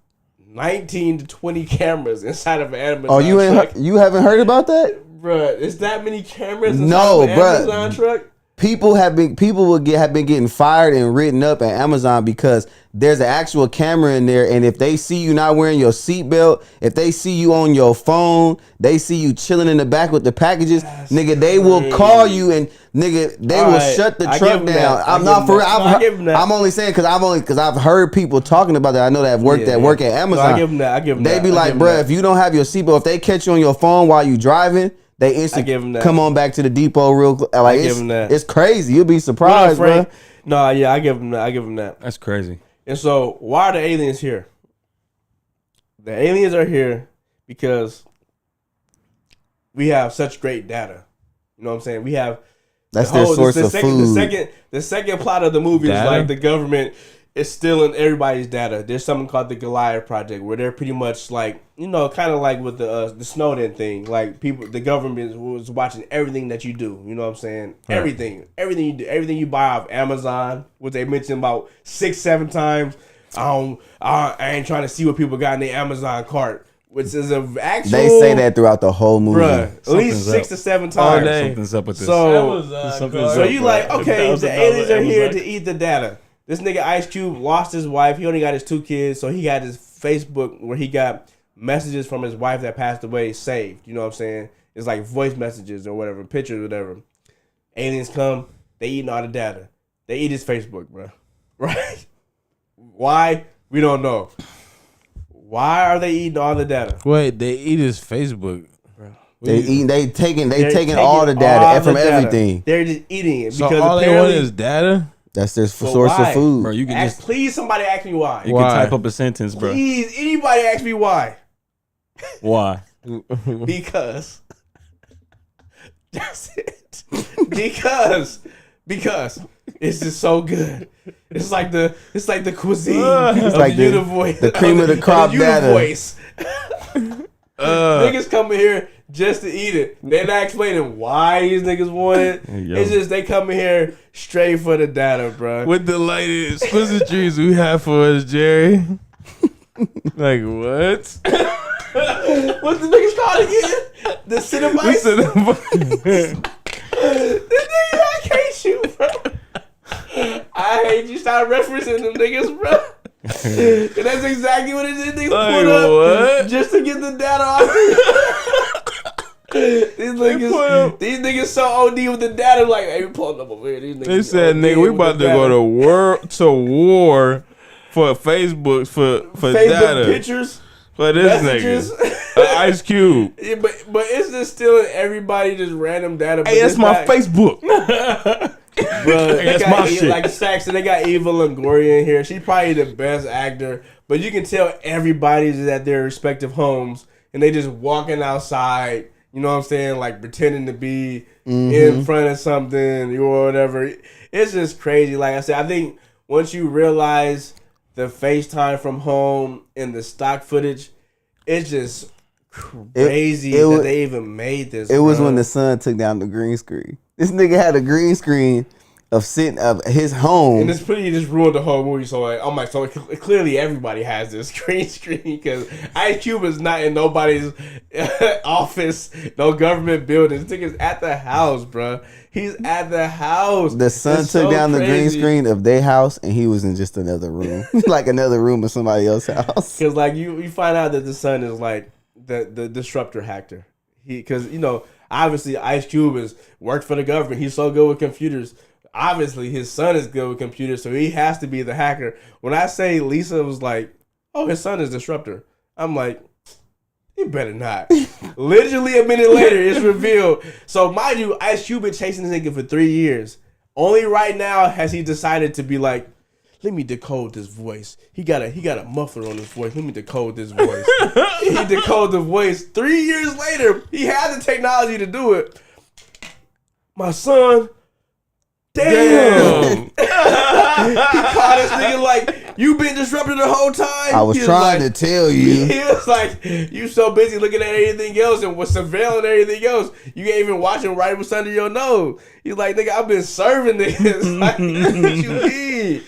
19 to 20 cameras inside of an Amazon truck. You haven't heard about that? Bruh, is that many cameras inside No, of an bruh. Amazon truck? People have been getting fired and written up at Amazon because there's an actual camera in there, and if they see you not wearing your seatbelt, if they see you on your phone, they see you chilling in the back with the packages, nigga, they will call you and nigga, they will shut the truck down. I'm not for real. I'm only saying because I've heard people talking about that. I know that work at Amazon. No, I give them that. I give them They that. be like, bruh, if you don't have your seatbelt, if they catch you on your phone while you driving, they give 'em instantly that. come on back to the depot real quick. Like, give 'em that. it's crazy. You'll be surprised, bro. No, yeah, I give them that. I give them that. that's crazy. And so, why are the aliens here? The aliens are here because we have such great data. You know what I'm saying? We have That's their source of food. The second plot of the movie Data? is like the government is stealing everybody's data. There's something called the Goliath Project where they're pretty much like, you know, kind of like with the Snowden thing. Like the government was watching everything that you do. You know what I'm saying? Right. Everything you do, everything you buy off Amazon, which they mentioned about 6-7 times. I ain't trying to see what people got in their Amazon cart, which is an actual. They say that throughout the whole movie. Bruh, at least 6 to 7 All times. day. Something's up with this. So you like, okay, the aliens are here Amazon. to eat the data. This nigga Ice Cube lost his wife. He only got his 2 kids, so he got his Facebook where he got messages from his wife that passed away saved. You know what I'm saying? It's like voice messages or whatever, pictures, whatever. Aliens come, they eating all the data. They eat his Facebook, bro. right? Why? We don't know. Why are they eating all the data? Wait, they eat his Facebook. They taking They're all the all data from the data. everything. They're just eating it So because all they want apparently is data. That's their But source why? of food. Bro, you can just please somebody ask me why. you Why? can type up a sentence, bro. Please, anybody ask me why. Why? Because that's it. because it's just so good. It's like the cuisine of like the the- Univoice. the cream of the crop data. Univoice. Niggas coming here just to eat it. They're not explaining why these niggas want it. Yo. It's just they coming here straight for the data, bro. With the lighted exquisitries we have for us, Jerry. Like what? What's the niggas called again? The Cinebites? This nigga, I hate you, bro. I hate you. Stop referencing them niggas, bro. And that's exactly what it is. Niggas Like put up what? just to get the data off. These niggas so OD with the data. Like, hey, we pulling up over here. These niggas They said, OD nigga, we with about the to go data. to war for Facebook for Facebook data pictures, for this messages. nigga. Ice Cube. Yeah, but it's just stealing everybody just random data. But Hey, that's this my guy- Facebook. Bro, That's my shit. Like Saxon, they got Eva Longoria in here. She's probably the best actor, but you can tell everybody's at their respective homes and they just walking outside. You know what I'm saying? Like pretending to be in front of something or whatever. It's just crazy. Like I said, I think once you realize the FaceTime from home and the stock footage, it's just crazy it that was- they even made this. It was bro. when the son took down the green screen. This nigga had a green screen of his home. And it's pretty just ruined the whole movie. So like, I'm like, so clearly everybody has this green screen because Ice Cube is not in nobody's office, no government building. This nigga's at the house, bro. He's at the house. The son It's took so down the green crazy. screen of their house, and he was in just another room, like another room of somebody else's house. Because like you find out that the son is like the disruptor hacker. Because you know obviously Ice Cube has worked for the government. He's so good with computers. Obviously his son is good with computers, so he has to be the hacker. When I say Lisa was like, "Oh, his son is disruptor," I'm like, "You better not." Literally a minute later, it's revealed. So mind you, Ice Cube been chasing this nigga for 3 years. Only right now has he decided to be like, let me decode this voice. He got a muffler on his voice. Let me decode this voice. He decoded the voice. 3 years later, he had the technology to do it. My son, damn. He called this nigga like, you been disrupted the whole time? I was He trying like- to tell you. He was like, you so busy looking at everything else and was surveilling everything else, you can't even watch it right what's under your nose. He's like, nigga, I've been serving this. Like, what you mean?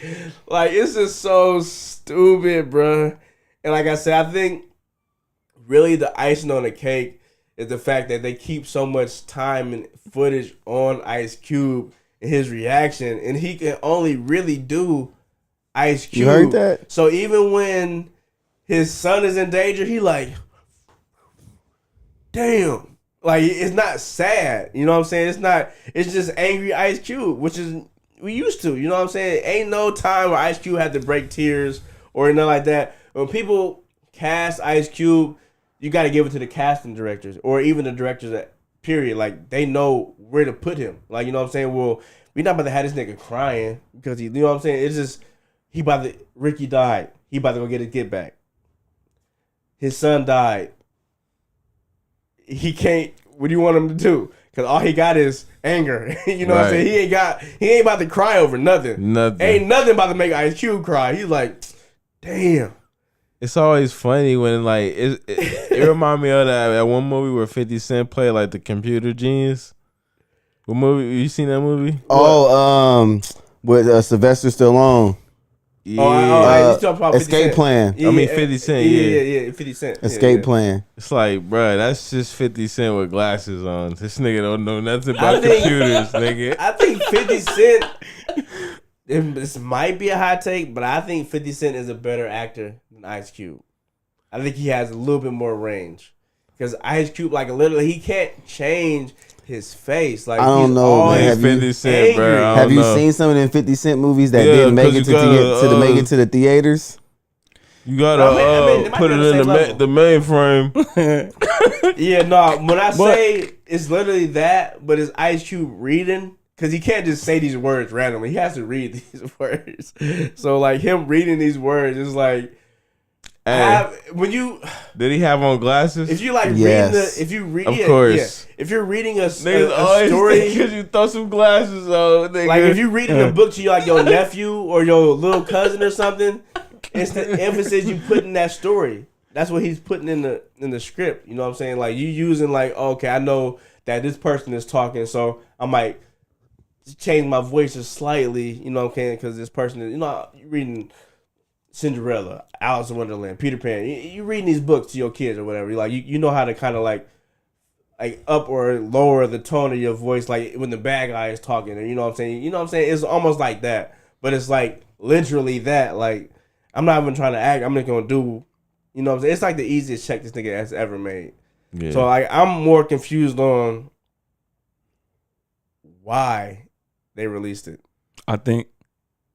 Like, it's just so stupid, bruh. And like I said, I think really the icing on the cake is the fact that they keep so much time and footage on Ice Cube and his reaction, and he can only really do Ice Cube. You heard that? So even when his son is in danger, he like, damn. Like, it's not sad. You know what I'm saying? It's just angry Ice Cube, which is, we used to. You know what I'm saying? Ain't no time where Ice Cube had to break tears or nothing like that. When people cast Ice Cube, you got to give it to the casting directors or even the directors that, period. Like, they know where to put him. Like, you know what I'm saying? Well, we not about to have this nigga crying because he, you know what I'm saying? It's just, Ricky died. He about to go get his get back. His son died. He can't, what do you want him to do? Because all he got is anger. You know what I'm Right. saying? He ain't about to cry over nothing. Nothing. Ain't nothing about to make Ice Cube cry. He's like, damn. It's always funny when like it remind me of that one movie where 50 Cent played like the computer genius. What movie? You seen that movie? Oh, with Sylvester Stallone. Yeah. You talking about 50 Escape Cent. Plan. I mean, 50 Cent, yeah. Yeah, 50 Cent. Escape yeah. Plan. It's like, bruh, that's just 50 Cent with glasses on. This nigga don't know nothing about think- computers, nigga. I think 50 Cent, this might be a hot take, but I think 50 Cent is a better actor than Ice Cube. I think he has a little bit more range. Because Ice Cube, like literally, he can't change his face. Like I don't he's know, always man. Have you- 50 Cent, bro. angry. I Have don't you know. seen some of them 50 Cent movies that Yeah, didn't make 'cause it you to gotta, make it to the theaters? You gotta they might put be it on the in same level. the mainframe. Yeah, no. When I say it's literally that, but it's Ice Cube reading, because he can't just say these words randomly. He has to read these words. So like him reading these words is like, when you Did he have on glasses? if you like Yes. reading the if you read Of course. if you're reading a Niggas story. because you throw some glasses on. Nigga. Like if you reading a book to like your nephew or your little cousin or something, it's the emphasis you put in that story. That's what he's putting in the script. You know what I'm saying? Like you using like, okay, I know that this person is talking, so I might change my voice just slightly. You know what I'm saying? Because this person is, you reading Cinderella, Alice in Wonderland, Peter Pan. You reading these books to your kids or whatever. Like you know how to kind of like up or lower the tone of your voice, like when the bad guy is talking. Or you know what I'm saying? You know what I'm saying? It's almost like that, but it's like literally that. Like I'm not even trying to act. I'm just gonna do. You know what I'm saying? It's like the easiest check this nigga has ever made. Yeah. So like I'm more confused on why they released it. I think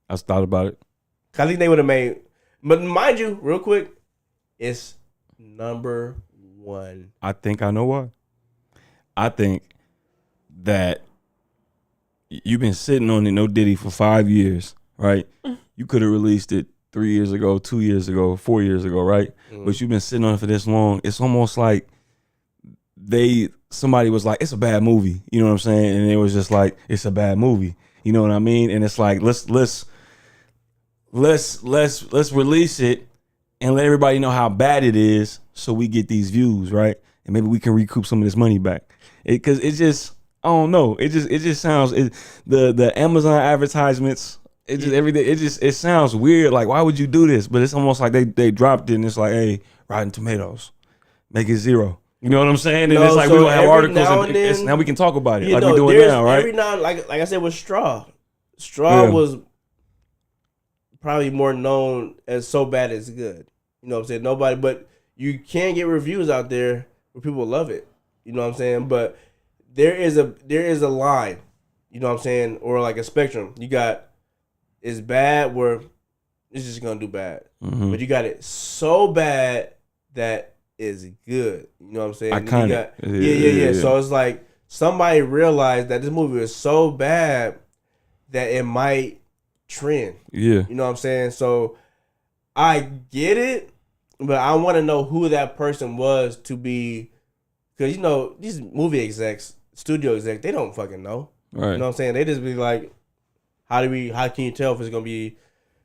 I thought about it. I think they would have made, but mind you, real quick, it's number one. I think I know why. I think that you've been sitting on it, No Diddy, for 5 years, right? You could have released it 3 years ago, 2 years ago, 4 years ago, right? But you've been sitting on it for this long. It's almost like somebody was like, it's a bad movie. You know what I'm saying? And it was just like, it's a bad movie. You know what I mean? And it's like, let's release it and let everybody know how bad it is so we get these views, right? And maybe we can recoup some of this money back. Because it just, I don't know. It just sounds, the Amazon advertisements, it just everything. It sounds weird. Like, why would you do this? But it's almost like they dropped it and it's like, hey, Rotten Tomatoes, make it 0. You know what I'm saying? And it's like so we gonna have every articles now and and then, now we can talk about it You like know, we're doing there's now, right? Every now, like I said with Straw. Straw Yeah. was probably more known as So Bad It's Good. You know what I'm saying? Nobody, but you can get reviews out there where people love it. You know what I'm saying? But there is a line. You know what I'm saying? Or like a spectrum. You got it's bad where it's just gonna do bad, but you got it so bad that is good. You know what I'm saying? Iconic. Yeah. So it's like somebody realized that this movie is so bad that it might trend. Yeah. You know what I'm saying? So I get it, but I want to know who that person was to be, because these movie execs, studio execs, they don't fucking know. Right. You know what I'm saying? They just be like, how can you tell if it's gonna be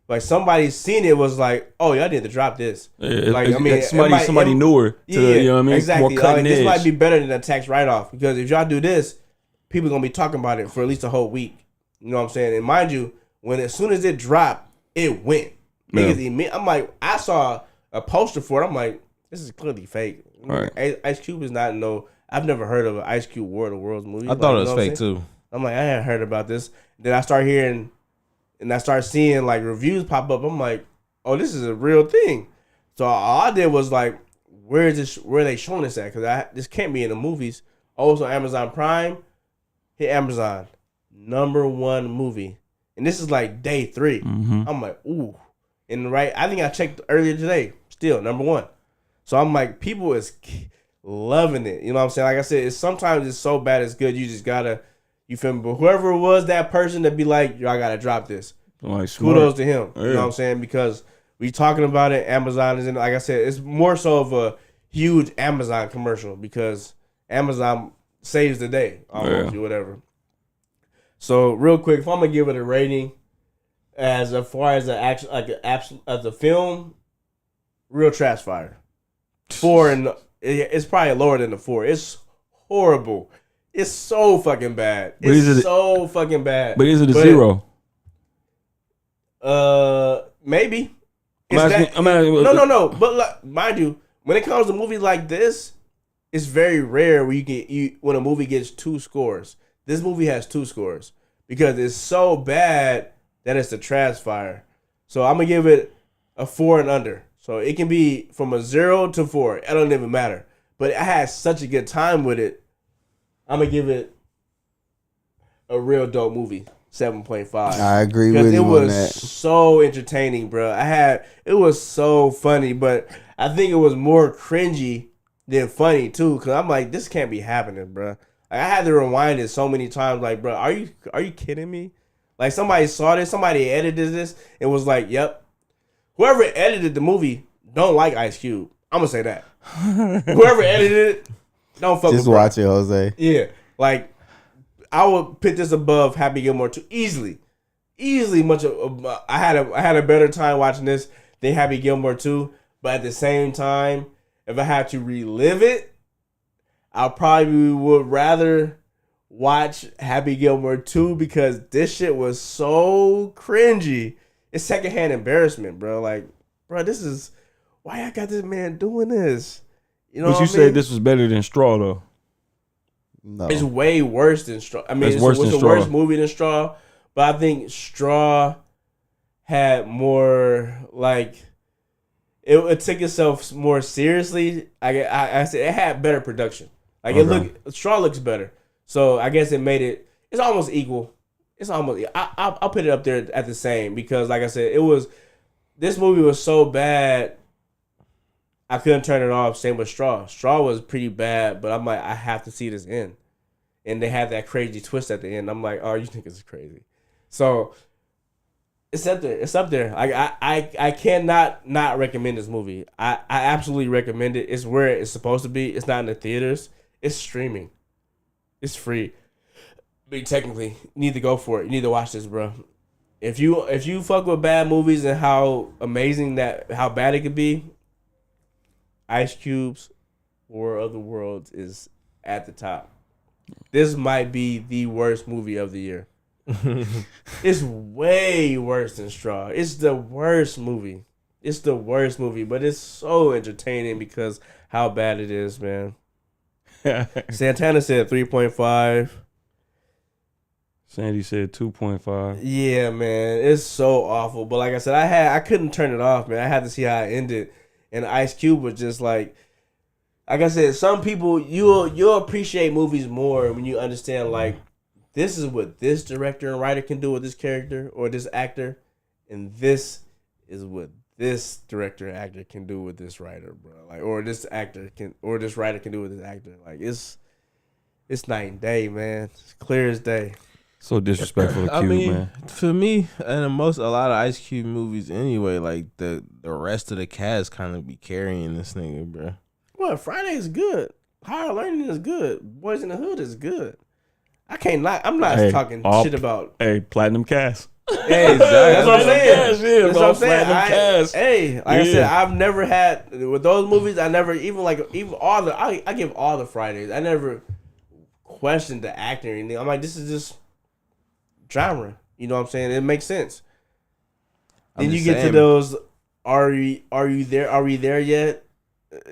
like somebody seen it was like, oh, y'all need to drop this. Yeah, Like I mean, somebody newer to you know what I mean? Exactly. More cutting This edge. might be better than a tax write off, because if y'all do this, people gonna be talking about it for at least a whole week. You know what I'm saying? And mind you, as soon as it dropped, it went. Niggas, I'm like, I saw a poster for it. I'm like, this is clearly fake. Right. Ice Cube is not I've never heard of an Ice Cube War of the Worlds movie. I thought it was fake too. I'm like, I hadn't heard about this. Then I start hearing, and I start seeing like reviews pop up. I'm like, oh, this is a real thing. So all I did was like, where are they showing this at? Because this can't be in the movies. Also, Amazon Prime, hit Amazon, #1 movie, and this is like day 3. I'm like, ooh, and I think I checked earlier today, still #1. So I'm like, people is loving it. You know what I'm saying? Like I said, sometimes it's so bad it's good. You just gotta. You feel me? But whoever was that person to be like, yo, I gotta drop this. Like, Kudos to him. Yeah. You know what I'm saying? Because we talking about it. Amazon is in. Like I said, it's more so of a huge Amazon commercial, because Amazon saves the day almost, or whatever. So real quick, if I'm gonna give it a rating, as far as as a film, real trash fire. 4, and it's probably lower than the 4. It's horrible. It's so fucking bad. It's so fucking bad. But is it a 0? Maybe. No. But like, mind you, when it comes to movies like this, it's very rare where when a movie gets 2 scores. This movie has 2 scores because it's so bad that it's a trash fire. So I'm gonna give it a 4 and under. So it can be from a 0 to 4. It don't even matter. But I had such a good time with it. I'm gonna give it a real dope movie. 7.5. I agree Because with it you on was that. so entertaining, bro. It was so funny, but I think it was more cringy than funny too. Because I'm like, this can't be happening, bro. Like, I had to rewind it so many times. Like, bro, are you kidding me? Like, somebody saw this, somebody edited this, and was like, yep. Whoever edited the movie don't like Ice Cube. I'm gonna say that. Whoever edited it, don't fuck with Just bro. watch it, Jose. Yeah, like I would put this above Happy Gilmore 2 easily. Much of I had a better time watching this than Happy Gilmore 2, but at the same time, if I had to relive it, I probably would rather watch Happy Gilmore 2 because this shit was so cringy. It's secondhand embarrassment, bro. Like, bro, this is why I got this man doing this. You know But what you I said mean? this was better than Straw though. No. It's way worse than Straw. I mean, It's worse than a Straw. worse movie than Straw, but I think Straw had more like it took itself more seriously. I said it had better production. Like Straw looks better, so I guess it made it. It's almost equal. It's almost. I'll put it up there at the same because, like I said, this movie was so bad. I couldn't turn it off. Same with Straw. Straw was pretty bad, but I'm like, I have to see this end. And they had that crazy twist at the end. I'm like, oh, you think it's crazy? So it's up there. It's up there. I cannot not recommend this movie. I absolutely recommend it. It's where it's supposed to be. It's not in the theaters. It's streaming. It's free. But technically, you need to go for it. You need to watch this, bro. If you fuck with bad movies and how bad it could be, Ice Cube's War of the Worlds is at the top. This might be the worst movie of the year. It's way worse than Straw. It's the worst movie. But it's so entertaining because how bad it is, man. Santana said 3.5. Sandy said 2.5. Yeah, man. It's so awful. But like I said, I couldn't turn it off, man. I had to see how it ended. And Ice Cube was just like I said, some people you'll appreciate movies more when you understand like this is what this director and writer can do with this character or this actor, and this is what this director and actor can do with this writer, bro. Like or this writer can do with this actor. Like it's night and day, man. It's clear as day. So disrespectful to Cube, I mean, man. for me, and a lot of Ice Cube movies anyway, like the rest of the cast kind of be carrying this nigga, bro. Well, Friday is good. Higher Learning is good. Boys in the Hood is good. I'm not talking shit about. Hey, Platinum Cast. Hey, that's what I'm saying. Cast, yeah, That's bro, what I'm saying. Platinum Cast. I said, I've never had with those movies. I never even all the. I give all the Fridays. I never questioned the acting or anything. I'm like, this is just genre. You know what I'm saying? It makes sense. Then you get to those. Are you there? Are we there yet?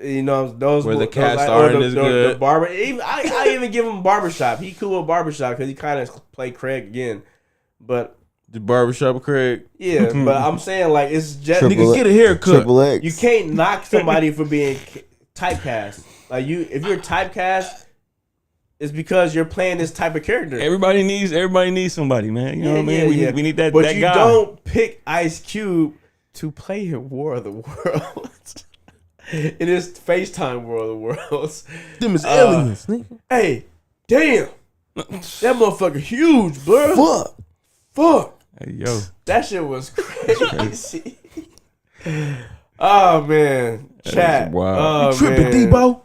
You know those where the those, cast like, starting the, is the, good. The barber. Even, I even give him Barbershop. He cool with Barbershop because he kind of played Craig again. But The Barbershop Craig. yeah, but I'm saying like it's just Nigga, get a haircut. Triple X. you can't knock somebody for being typecast. Like if you're typecast, it's because you're playing this type of character. Everybody needs somebody, man. You know what I mean? We need that But that you guy. don't pick Ice Cube to play in War of the Worlds. In this FaceTime War of the Worlds. Them is aliens, nigga. Hey, damn. That motherfucker huge, bro. Fuck. Hey, yo. That shit was crazy. Oh, man. Chat. wild. Oh, You tripping, man. Debo?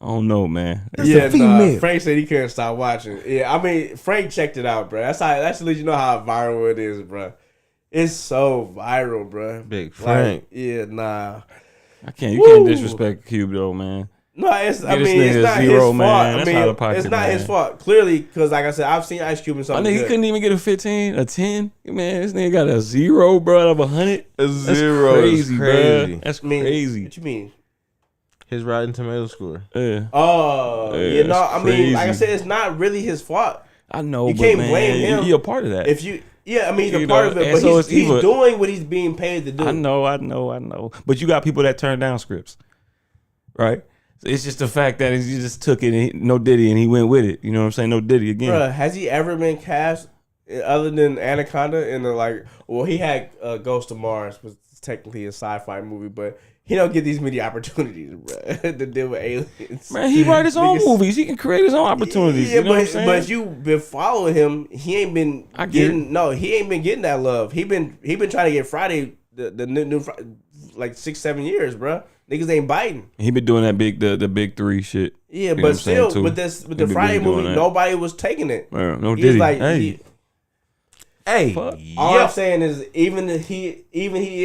I don't know, man. That's Yeah, a female. Frank said he couldn't stop watching. Yeah, I mean, Frank checked it out, bro. That's to let you know how viral it is, bro. It's so viral, bro. Big Frank. Like, yeah, nah. You can't disrespect Cube though, man. No, it's Get this nigga it's not zero, his fault. man. That's out of pocket, it's not man. his fault. Clearly, because like I said, I've seen Ice Cube in I something think he good. couldn't even get a 15, a 10. Man, this nigga got a 0, bro, out of 100. A That's 0 crazy, is bro. crazy. That's I mean, crazy. What you mean? His Rotten Tomato score. Yeah. Oh, Yeah, yeah, no. that's I mean, like I crazy. said, it's not really his fault. I know, You but can't man, blame him. You're a part of that. If you, yeah, I mean, he's You a part know, of it, and but so he's it's either- doing what he's being paid to do. I know. But you got people that turn down scripts, right? It's just the fact that he just took it, and no Diddy, and he went with it. You know what I'm saying? No Diddy again. Bruh, has he ever been cast other than Anaconda in the like? Well, he had Ghost of Mars, was technically a sci-fi movie, but he don't get these many opportunities, bruh, to deal with aliens. Man, he write his own movies. He can create his own opportunities. Yeah, you know what I'm saying? but you been following him. He ain't been getting he ain't been getting that love. He been trying to get Friday the new like 6-7 years, bruh. Niggas ain't biting. He been doing that the big three shit. Yeah, You know but what I'm saying, still, too? with the Friday movie, nobody was taking it. Man, no He's Diddy. like, Hey. Hey, all I'm saying is, even he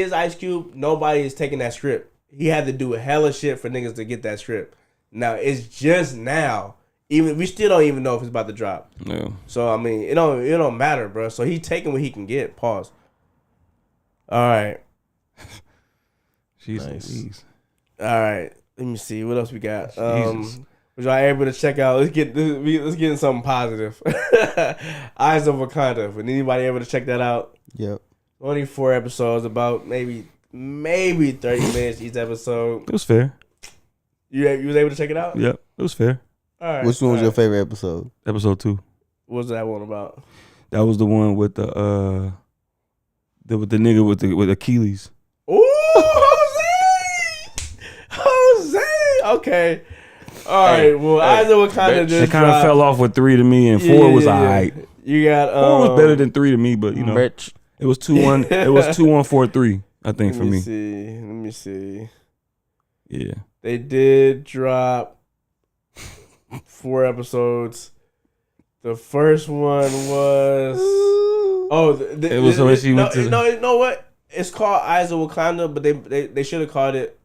is Ice Cube, nobody is taking that script. He had to do a hella shit for niggas to get that script. Now it's just now. Even we still don't even know if it's about to drop. No. So I mean, it don't matter, bro. So he taking what he can get. Pause. All right. Nice. All right, let me see what else we got. Jesus. Was y'all able to check out? Let's get into something positive. Eyes of Wakanda. Was anybody able to check that out? Yep. Only 4 episodes, about maybe 30 minutes each episode. It was fair. You was able to check it out? Yep, it was fair. All right. Which one was your favorite episode? Episode 2. What was that one about? That was the one with the nigga with Achilles. Ooh, Jose. Okay. All right. Well, Eyes of Wakanda just It kind of dropped. fell off with 3 to me, and 4 was alright. You got 4 was better than 3 to me, but you know, Rich. it was 2-1. It was 2-1-4-3. I think for me. Let me see. Yeah. They did drop 4 episodes. The first one was It was when she went to you know what? It's called Eyes of Wakanda, but they should have called it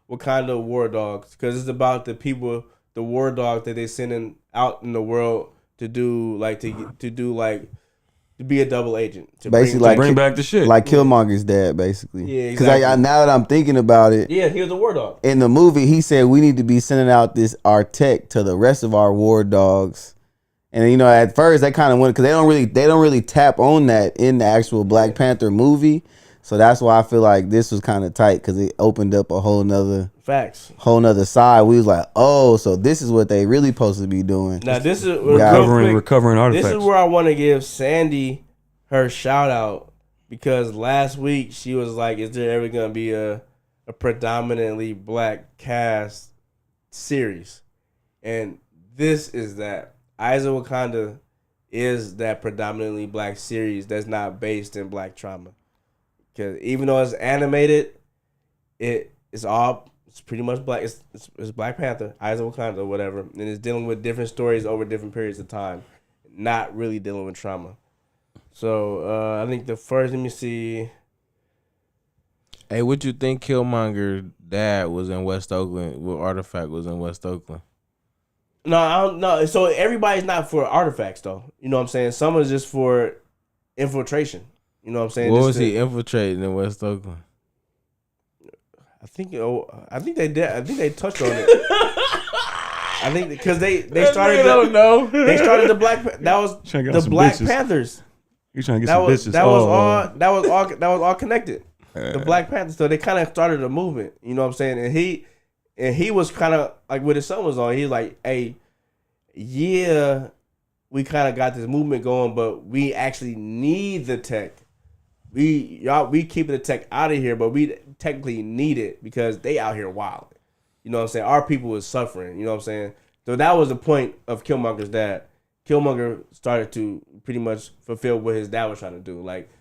Wakanda War Dogs, because it's about the people, the war dogs that they sending out in the world to do like to be a double agent, to Basically, bring back the shit. Like Killmonger's dad, basically. Yeah, Because exactly. now that I'm thinking about it, yeah, he was a war dog. in the movie, he said we need to be sending out our tech to the rest of our war dogs. And you know, at first they kind of went, because they don't really tap on that in the actual Black Panther movie. So that's why I feel like this was kind of tight, because it opened up a whole nother side. We was like, oh, so this is what they really supposed to be doing. Now this is recovering artifacts. This is where I want to give Sandy her shout out, because last week she was like, "Is there ever gonna be a predominantly black cast series?" And this is that. Eyes of Wakanda is that predominantly black series that's not based in black trauma. Because even though it's animated, it's pretty much black. It's Black Panther, Eyes of Wakanda, or whatever, and it's dealing with different stories over different periods of time, not really dealing with trauma. So I think the first, let me see. Hey, what you think Killmonger dad was in West Oakland? What artifact was in West Oakland? No, I don't know. So everybody's not for artifacts, though. You know what I'm saying? Some is just for infiltration. You know what I'm saying? What was he infiltrating in West Oakland? I think they did. I think they touched on it. I think because they started. don't know. They started the Black. That was the Black bitches. Panthers. You trying to get That some was bitches? that was all connected. The Black Panthers. So they kind of started a movement. You know what I'm saying? And he was kind of like, with his son was on. He was like, "Hey, yeah, we kind of got this movement going, but we actually need the tech. We keeping the tech out of here, but we technically need it because they out here wild. You know what I'm saying? Our people is suffering. You know what I'm saying? So that was the point of Killmonger's dad. Killmonger started to pretty much fulfill what his dad was trying to do. Like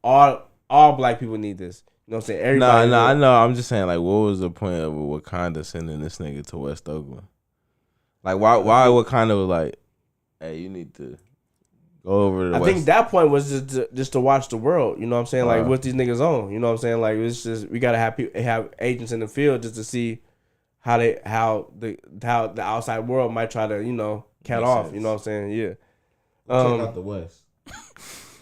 all black people need this. You know what I'm saying? Everybody. I know. I'm just saying, like, what was the point of Wakanda sending this nigga to West Oakland? Like, why Wakanda was like, hey, you need to go over to the I West. think that point was just to watch the world. You know what I'm saying? Like, what these niggas on? You know what I'm saying? Like, it's just, we gotta have agents in the field just to see how the outside world might try to, you know, cut Makes off. sense. You know what I'm saying? Yeah. Check out the West.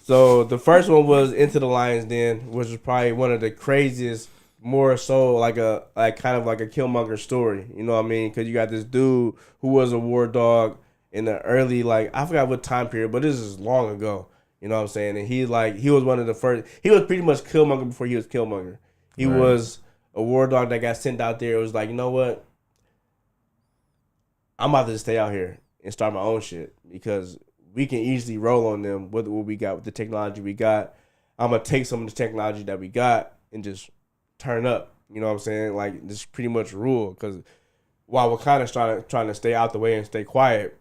So the first one was Into the Lion's Den, which was probably one of the craziest, more so like kind of like a Killmonger story. You know what I mean? Because you got this dude who was a war dog in the early, like, I forgot what time period, but this is long ago. You know what I'm saying? And he was one of the first. He was pretty much Killmonger before he was Killmonger. He was a war dog that got sent out there. It was like, you know what? I'm about to just stay out here and start my own shit because we can easily roll on them with what we got with the technology we got. I'm gonna take some of the technology that we got and just turn up. You know what I'm saying? Like just pretty much rule. Because while Wakanda's trying to stay out the way and stay quiet,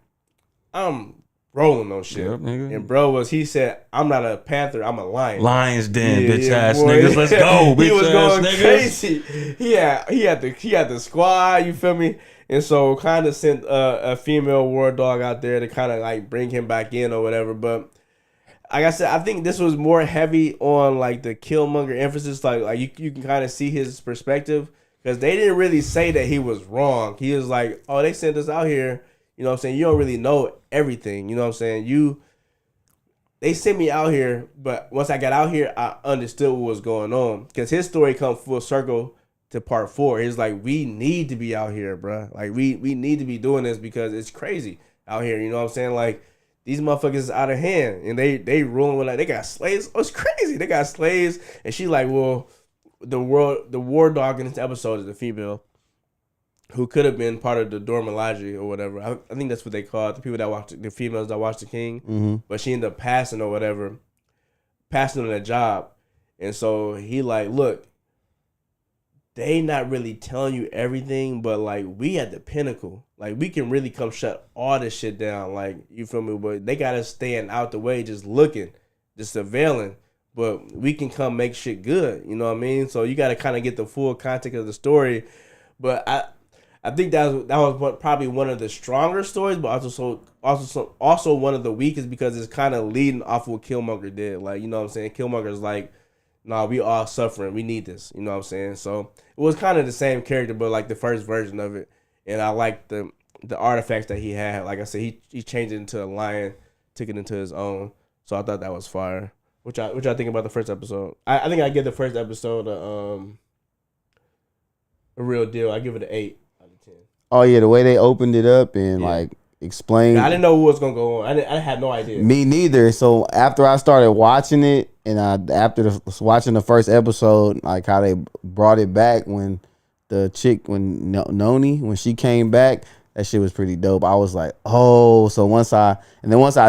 I'm rolling on shit. Yep, nigga. And he said, I'm not a panther, I'm a lion. Lions den, bitch ass boy. niggas. Let's go, bitch He was ass going niggas. crazy. He had the squad, you feel me? And so kind of sent a female war dog out there to kind of like bring him back in or whatever. But like I said, I think this was more heavy on like the Killmonger emphasis. Like you can kind of see his perspective because they didn't really say that he was wrong. He was like, oh, they sent us out here. You know what I'm saying? You don't really know everything. You know what I'm saying? They sent me out here, but once I got out here, I understood what was going on. Because his story come full circle to part 4. He's like, we need to be out here, bro. Like, we need to be doing this because it's crazy out here. You know what I'm saying? Like, these motherfuckers is out of hand. And they ruling with, like, they got slaves. Oh, it's crazy. They got slaves. And she like, well, the war dog in this episode is a female who could have been part of the Dormilaje or whatever. I think that's what they call it, the people that watch the females that watch the king. Mm-hmm. But she ended up passing or whatever, passing on a job. And so he like, look, they not really telling you everything, but like we at the pinnacle. Like we can really come shut all this shit down. Like, you feel me? But they got us staying out the way, just looking, just surveilling. But we can come make shit good. You know what I mean? So you got to kind of get the full context of the story. But I think that was probably one of the stronger stories, but also one of the weakest because it's kind of leading off what Killmonger did. Like, you know what I'm saying? Killmonger's like, nah, we all suffering. We need this. You know what I'm saying? So it was kind of the same character, but like the first version of it. And I liked the artifacts that he had. Like I said, he changed it into a lion, took it into his own. So I thought that was fire. Which I think about the first episode. I think I give the first episode a real deal. I give it an 8. Oh yeah, the way they opened it up and like explained. I didn't know what was gonna go on. I had no idea. Me neither. So after I started watching it, and after watching the first episode, like how they brought it back when the chick Noni when she came back, that shit was pretty dope. I was like, oh, so once I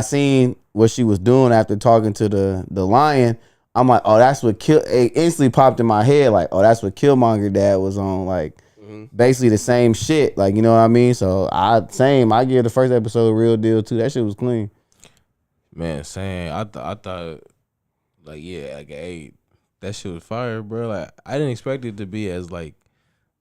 seen what she was doing after talking to the lion, I'm like, oh, that's what it instantly popped in my head. Like, oh, that's what Killmonger dad was on. Like. Basically the same shit, like, you know what I mean? So I give the first episode a real deal too. That shit was clean. Man, same. I thought like, yeah, like, hey, that shit was fire, bro. Like, I didn't expect it to be as like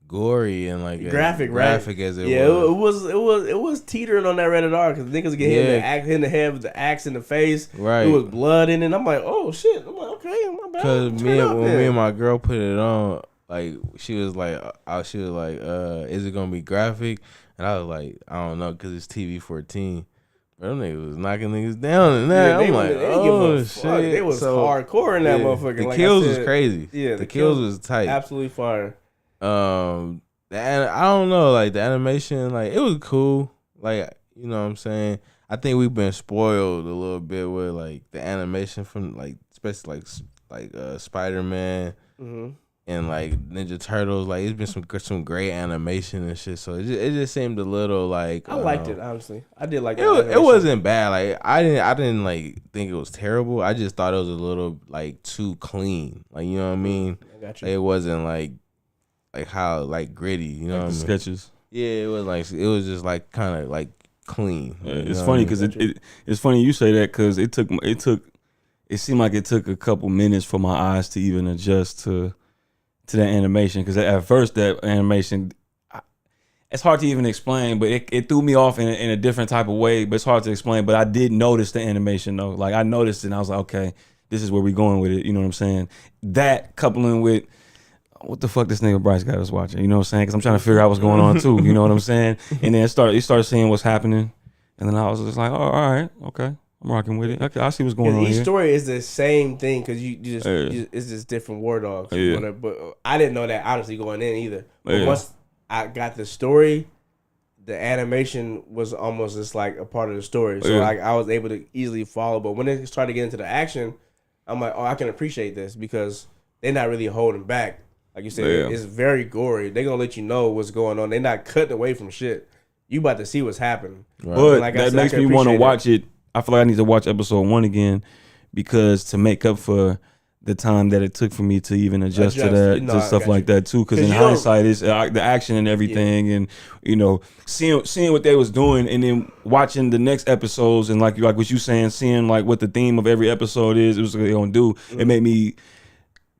gory and like graphic as it was. It was teetering on that rated R because niggas get hit in the head with the axe in the face. Right, it was blood in it. I'm like, oh shit. I'm like, okay, my bad. Because me and my girl put it on. Like she was like, is it gonna be graphic? And I was like, I don't know, cause it's TV 14. But them niggas was knocking niggas down and that. I'm like, oh shit, they was hardcore in that motherfucker. The like kills was crazy. Yeah, the kills was tight, absolutely fire. And I don't know, like the animation, like it was cool. Like, you know what I'm saying. I think we've been spoiled a little bit with like the animation from like especially like Spider-Man. Mm-hmm. And like Ninja Turtles, like it's been some great animation and shit. So it just seemed a little like I liked it, honestly. I did like it. It wasn't bad. Like I didn't like think it was terrible. I just thought it was a little like too clean. Like, you know what I mean? I got you. Like, it wasn't like how like gritty. You know like what I mean? Sketches. Yeah, it was just like kind of like clean. Yeah, it's funny because it's funny you say that because it seemed like it took a couple minutes for my eyes to even adjust to that animation, because at first that animation, it's hard to even explain, but it threw me off in a different type of way, but it's hard to explain. But I did notice the animation though. Like I noticed it and I was like, okay, this is where we going with it. You know what I'm saying? That coupling with what the fuck this nigga Bryce got us watching. You know what I'm saying? Because I'm trying to figure out what's going on too. You know what I'm saying? And then you started seeing what's happening, and then I was just like, oh, all right, okay. I'm rocking with it. Okay, I see what's going on. Each here. story is the same thing because you it's just different war dogs. Yeah. But I didn't know that honestly going in either. But Yeah. once I got the story, the animation was almost just like a part of the story. So Yeah. I was able to easily follow. But when they started to get into the action, I'm like, oh, I can appreciate this because they're not really holding back. Like you said, Yeah. it's very gory. They're gonna let you know what's going on. They're not cutting away from shit. you about to see what's happening. But Like that I said, I makes can me want to appreciate watch it. I feel like I need to watch episode 1 again because to make up for the time that it took for me to even adjust to that, no, to I stuff got like you. that too. Because 'Cause in you don't- hindsight, it's the action and everything, and you know, seeing what they was doing, and then watching the next episodes, and like what you saying, seeing like what the theme of every episode is, it was what they gonna do. It made me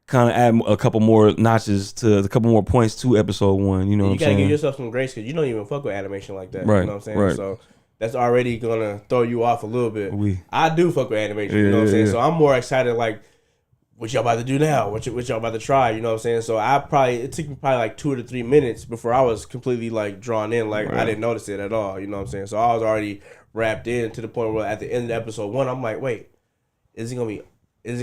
kind of add a couple more notches to a couple more points to episode 1. You know You what I'm gotta give saying? yourself some grace because you don't even fuck with animation like that. Right, You know what I'm saying? right. So that's already gonna throw you off a little bit. We- I do fuck with animation. You know what I'm saying? So I'm more excited. Like, what y'all about to do now? What y'all about to try? You know what I'm saying? So it took me probably like 2 to 3 minutes before I was completely like drawn in. Like I didn't notice it at all. You know what I'm saying? So I was already wrapped in to the point where at the end of episode 1, I'm like, wait, is it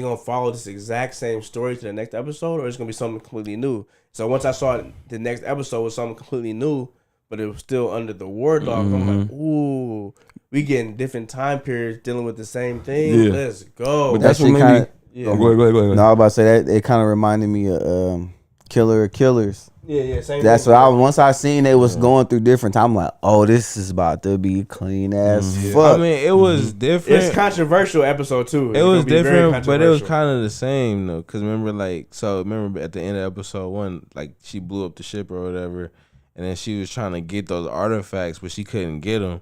gonna follow this exact same story to the next episode, or is it gonna be something completely new? So once I saw the next episode was something completely new, but it was still under the war dogs, I'm like, ooh, we getting different time periods dealing with the same thing. Yeah. Let's go. But that's That what shit made me. kinda- yeah. Go ahead. No, I was about to say that it kind of reminded me of Killer of Killers. Yeah, same. That's thing, what bro. once I seen they was going through different time. I'm like, oh, this is about to be clean as fuck. I mean, it was different. It's controversial episode 2. It was different, but it was controversial. kind of the same though. Cause remember at the end of episode 1, like she blew up the ship or whatever, and then she was trying to get those artifacts, but she couldn't get them.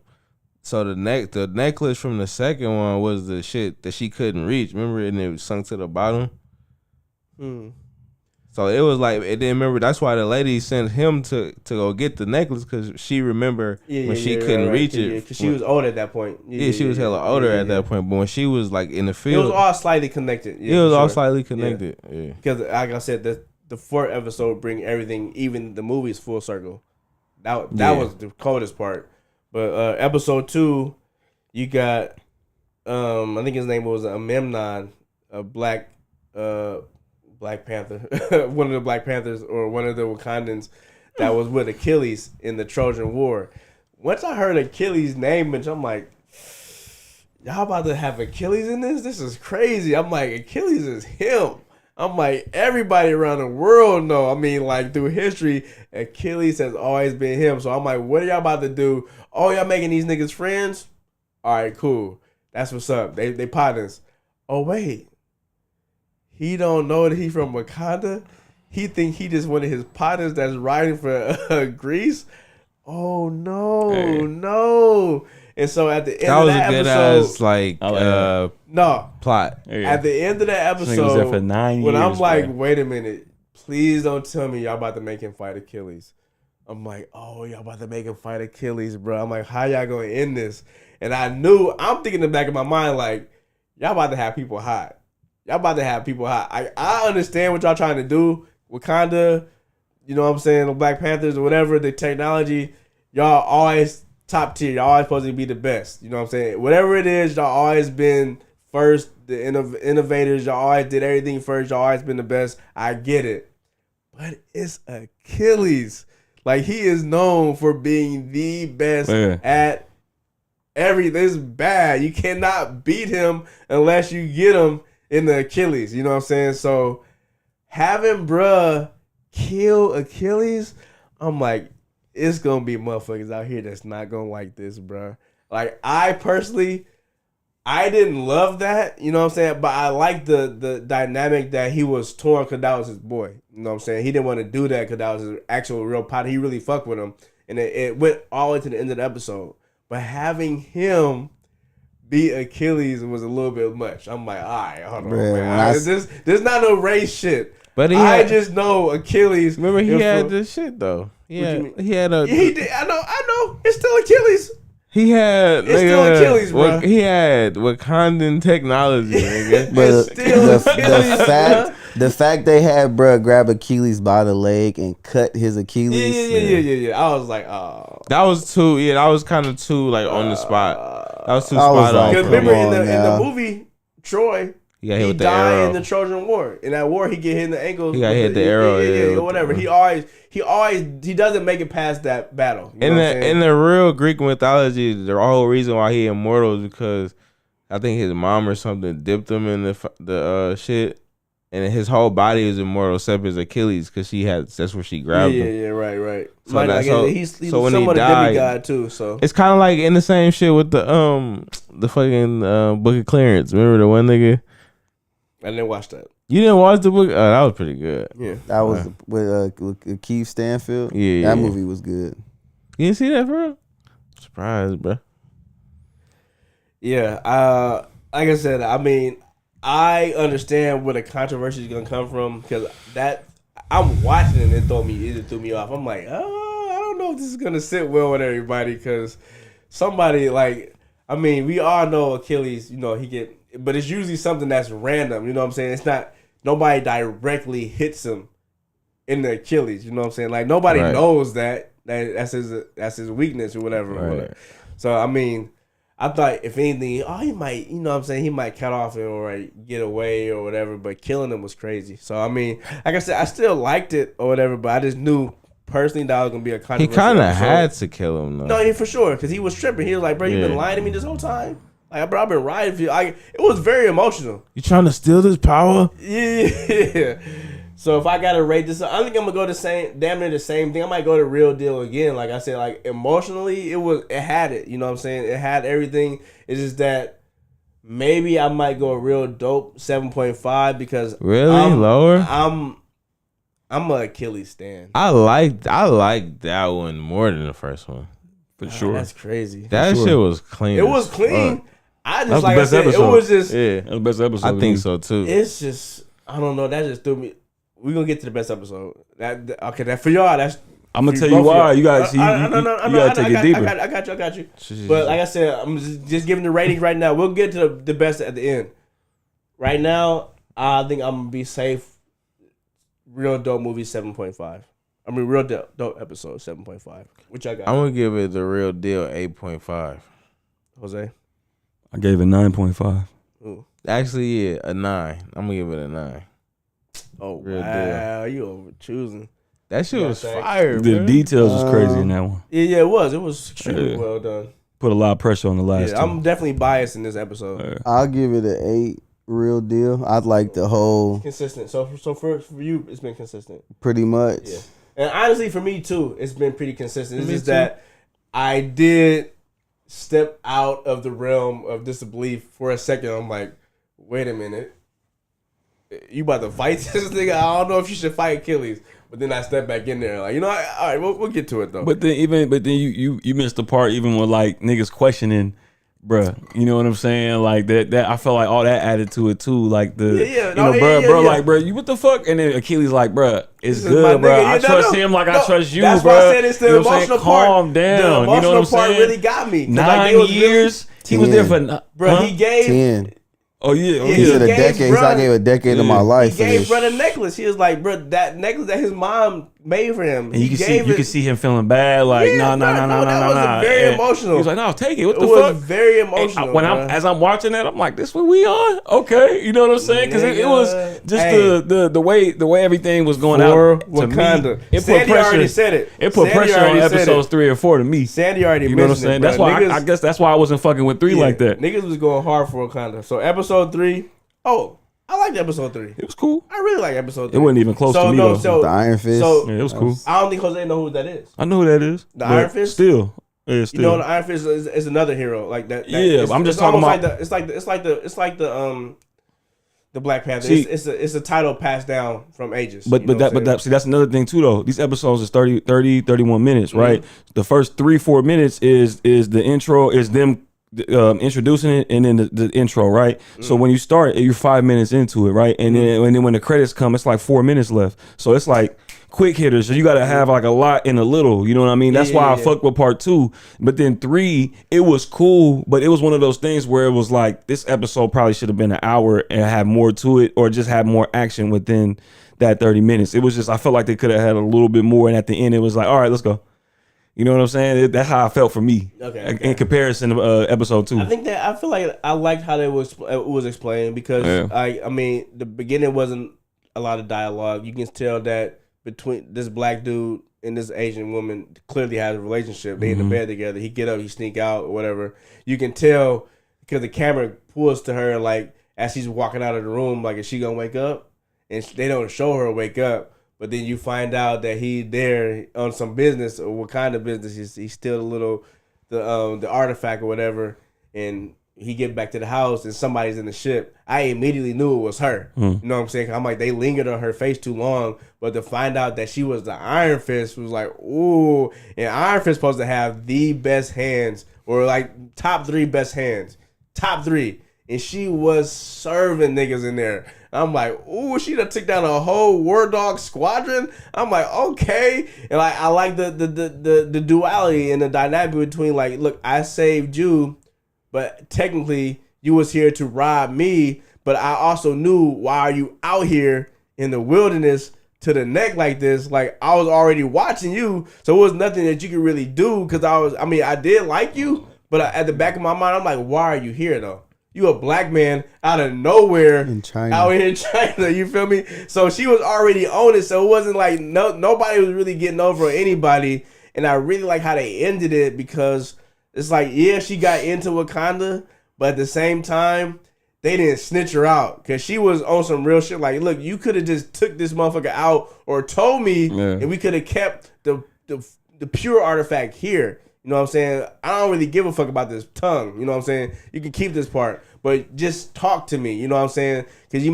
So the necklace from the second one was the shit that she couldn't reach. Remember, and it sunk to the bottom. So it was like it didn't remember. That's why the lady sent him to go get the necklace because she remember when she couldn't reach it. because she was old at that point. Yeah, she was hella older at that point. But when she was like in the It field, was all slightly connected. it was all slightly connected. Yeah. Because like I said, the 4th episode bring everything, even the movies, full circle. That was the coldest part. But episode 2, you got I think his name was Memnon, a Black Panther, one of the Black Panthers or one of the Wakandans that was with Achilles in the Trojan War. Once I heard Achilles' name, I'm like, y'all about to have Achilles in this? This is crazy. I'm like, Achilles is him. I'm like, everybody around the world know. I mean, like through history, Achilles has always been him. So I'm like, what are y'all about to do? Oh, y'all making these niggas friends? All right, cool. That's what's up. They partners. Oh wait, he don't know that he from Wakanda. He think he just one of his partners that's riding for Greece. Oh no, no. And so at the end That of was that a good episode, ass like I like that. no. plot. At the end of that This nigga was there episode, for 9 when I'm years, like, bro. wait a minute, please don't tell me y'all about to make him fight Achilles. I'm like, oh, y'all about to make him fight Achilles, bro. I'm like, how y'all gonna end this? And I'm thinking in the back of my mind, like, y'all about to have people hot. Y'all about to have people hot. I understand what y'all trying to do. Wakanda, you know what I'm saying, the Black Panthers or whatever, the technology, y'all always top tier. Y'all always supposed to be the best. You know what I'm saying? Whatever it is, y'all always been first, the innovators. Y'all always did everything first. Y'all always been the best. I get it. But it's Achilles. Like, he is known for being the best at everything. It's bad. You cannot beat him unless you get him in the Achilles. You know what I'm saying? So having bruh kill Achilles, I'm like, it's gonna be motherfuckers out here that's not gonna like this, bruh. Like, I personally, I didn't love that, you know what I'm saying? But I like the dynamic that he was torn because that was his boy. You know what I'm saying? He didn't want to do that because that was his actual real partner. He really fucked with him. And it went all the way to the end of the episode. But having him beat Achilles was a little bit much. I'm like, all right, hold on, Bruh, man. There's not no race shit. But I just know Achilles. Remember, he had this shit though. you mean? He had a. He did. I know. It's still Achilles. He had. It's still Achilles, bro. He had Wakandan technology, nigga. But It's still Achilles, the fact they had bruh grab Achilles by the leg and cut his Achilles. Yeah. I was like, oh. That was too. Yeah, that was kind of too like on the spot. That was too I was spot like, on. Because come remember on in now. the movie Troy, He got hit he with the died arrow. in the Trojan War. In that war, he get hit in the ankles. He got hit the arrow, yeah, or whatever. He doesn't make it past that battle. You know what I'm saying? In the real Greek mythology, the whole reason why he immortal is because I think his mom or something dipped him in the shit, and his whole body is immortal except his Achilles because that's where she grabbed him. Right. So He's so when he somewhat a died, demigod too. So it's kind of like in the same shit with the fucking Book of Clarence. Remember the one nigga? I didn't watch that. You didn't watch the book? Oh, that was pretty good. Yeah, That was with Keith Stanfield. Yeah, that movie was good. You didn't see that, bro? Surprised, bro. yeah. Like I said, I mean, I understand where the controversy is gonna come from because that I'm watching it and it threw me off. I'm like, oh, I don't know if this is gonna sit well with everybody because somebody like, I mean, we all know Achilles, he get, but it's usually something that's random. You know what I'm saying? It's not nobody directly hits him in the Achilles. You know what I'm saying? Like nobody knows that's his weakness or whatever. Right. So I mean, I thought if anything, he might, you know what I'm saying, he might cut off him or get away or whatever, but killing him was crazy. So I mean, like I said, I still liked it or whatever, but I just knew personally that was gonna be a controversial. He kind of episode. had to kill him though. No, for sure, because he was tripping. He was like, bro, you been lying to me this whole time? Like, bro, I've been riding for you. It was very emotional. You trying to steal this power? Yeah. So if I gotta rate this, I think I'm gonna go damn near the same thing. I might go to Real Deal again. Like I said, like emotionally, it had it. You know what I'm saying? It had everything. It's just that maybe I might go Real Dope 7.5 because really lower. I'm a Achilles stan. I like that one more than the first one for sure. That's crazy. That shit was clean. It was clean. I just That's like the I best said, episode. it was just. Yeah, That's the best episode. I think so too. It's just I don't know. That just threw me. We're gonna get to the best episode. That for y'all. That's I'm gonna tell you why. You guys, you gotta take it deeper. I got you. But like I said, I'm just giving the ratings right now. We'll get to the best at the end. Right now, I think I'm gonna be safe. Real Dope movie 7.5. I mean, Real Dope episode 7.5. Which I got. I'm gonna give it the Real Deal 8.5. Jose. I gave it 9.5. Ooh. Actually, yeah, a 9. I'm gonna give it a 9. Oh Real wow, you over choosing. That shit was thanks. fire, The bro. details was crazy in that one. Yeah, it was. It was extremely well done. Put a lot of pressure on the last Yeah, two. I'm definitely biased in this episode. I'll give it an 8. Real Deal. I'd like the whole Consistent. So for you, it's been consistent. pretty much. Yeah. And honestly, for me too, it's been pretty consistent. It's Me just too. that I did step out of the realm of disbelief for a second. I'm like, wait a minute. You about to fight this nigga? I don't know if you should fight Achilles. But then I stepped back in there, like, all right, we'll get to it though. But then you missed the part even with like niggas questioning, bruh. You know what I'm saying? Like that I felt like all that added to it too. Like bro, like bro, you what the fuck? And then Achilles like, bruh, it's This is good, my bro. nigga. I trust him like I trust you, that's bro. why I said it's the You know what I'm saying? emotional part. Calm down. The emotional you know what I'm part saying? really got me. 'Cause, 9 like, they was really- years. He was there for Bro, huh? he gave 10. Oh yeah, Yeah, He said a gave decade. bruh- I gave a decade of my Yeah. life he for gave this. brother necklace. He was like, bro, that necklace that his mom made for him. And you he can gave see him feeling bad, like Yeah, no. that was very And emotional. He was like, no, take it. What It the was fuck? very And emotional. when bruh. as I'm watching that, I'm like, this what we on? Okay, you know what I'm saying? Because it was just Hey. the way everything was going For out. To Wakanda. me, it put Sandy already pressure. said it. It put Sandy pressure on already said episodes it. 3 or 4 to me. Sandy already You know what I'm mentioned saying? it, That's bro. why Niggas- I guess that's why I wasn't fucking with 3 like that. Niggas was going hard for Wakanda. So episode 3. Oh, I liked episode 3. It was cool. I really like episode 3. It wasn't even close to me though. So The Iron Fist. So Yeah, it was cool. I don't think Jose know who that is. I know who that is. The but Iron Fist? Still, yeah, still. You know, the Iron Fist is another hero like that. Yeah, it's, I'm just it's talking almost about- it's like the Black Panther. See- It's a title passed down from ages. But you know what I'm saying? see that's another thing too though. These episodes is 30 31 minutes, right? The first 3-4 minutes is the intro, is them introducing it, and then the intro, right? So when you start, you're 5 minutes into it, right? And then when the credits come, it's like 4 minutes left. So it's like quick hitters. So you got to have like a lot in a little. You know what I mean? That's why I fucked with part 2. But then 3, it was cool, but it was one of those things where it was like this episode probably should have been an hour and have more to it, or just have more action within that 30 minutes. It was just, I felt like they could have had a little bit more, and at the end it was like, all right, let's go. You know what I'm saying? That's how I felt for me. Okay. In comparison to episode 2. I feel like I liked how it was explained because I mean the beginning wasn't a lot of dialogue. You can tell that between this black dude and this Asian woman clearly has a relationship. They in the bed together. He get up, he sneak out or whatever. You can tell because the camera pulls to her like as she's walking out of the room, like is she gonna wake up? and they don't show her wake up. But then you find out that he there on some business or what kind of business. He's still a little the artifact or whatever, and he get back to the house and somebody's in the ship. I immediately knew it was her. You know what I'm saying? I'm like, they lingered on her face too long, but to find out that she was the Iron Fist was like, ooh. And Iron Fist supposed to have the best hands, or like top 3 best hands, top 3, and she was serving niggas in there. I'm like, ooh, she done took down a whole War Dog squadron. I'm like, okay, and like I like the duality and the dynamic between like, look, I saved you, but technically you was here to rob me. But I also knew, why are you out here in the wilderness to the neck like this? Like, I was already watching you, so it was nothing that you could really do. Because I did like you, but at the back of my mind, I'm like, why are you here though? You a black man out of nowhere In China. out here in China, you feel me? So she was already on it, so it wasn't like nobody was really getting over anybody. And I really like how they ended it, because it's like, yeah, she got into Wakanda, but at the same time, they didn't snitch her out, because she was on some real shit. Like, look, you could have just took this motherfucker out or told me, and we could have kept the pure artifact here. You know what I'm saying? I don't really give a fuck about this tongue. You know what I'm saying? You can keep this part, but just talk to me. You know what I'm saying? Because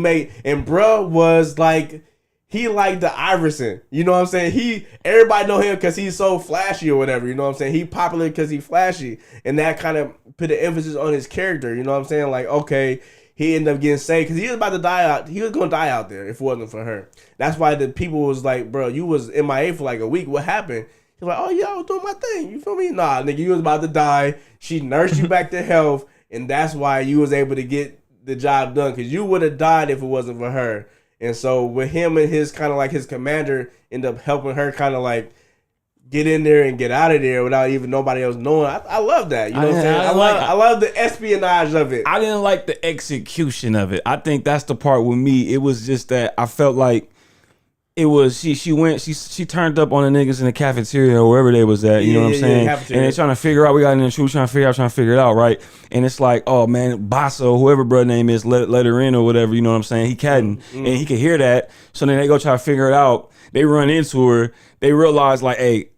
and bruh was like, he like the Iverson. You know what I'm saying? Everybody know him because he's so flashy or whatever. You know what I'm saying? He popular because he flashy. And that kind of put the emphasis on his character. You know what I'm saying? Like, okay, he ended up getting saved because he was about to die out. He was going to die out there if it wasn't for her. That's why the people was like, bro, you was MIA for like a week. What happened? He's like, oh yeah, I was doing my thing. You feel me? Nah, nigga, you was about to die. She nursed you back to health. And that's why you was able to get the job done. Because you would have died if it wasn't for her. And so with him and his kind of like his commander end up helping her kind of like get in there and get out of there without even nobody else knowing. I love that. You know what I'm saying? I love the espionage of it. I didn't like the execution of it. I think that's the part with me. It was just that I felt like it was she turned up on the niggas in the cafeteria or wherever they was at, you know what I'm saying? And they're trying to figure out, we got in the shoe, trying to figure it out, right? And it's like, oh man, Basso, whoever brother name is, let her in or whatever, you know what I'm saying? He caddying, and he could hear that. So then they go try to figure it out. They run into her. They realize like, hey,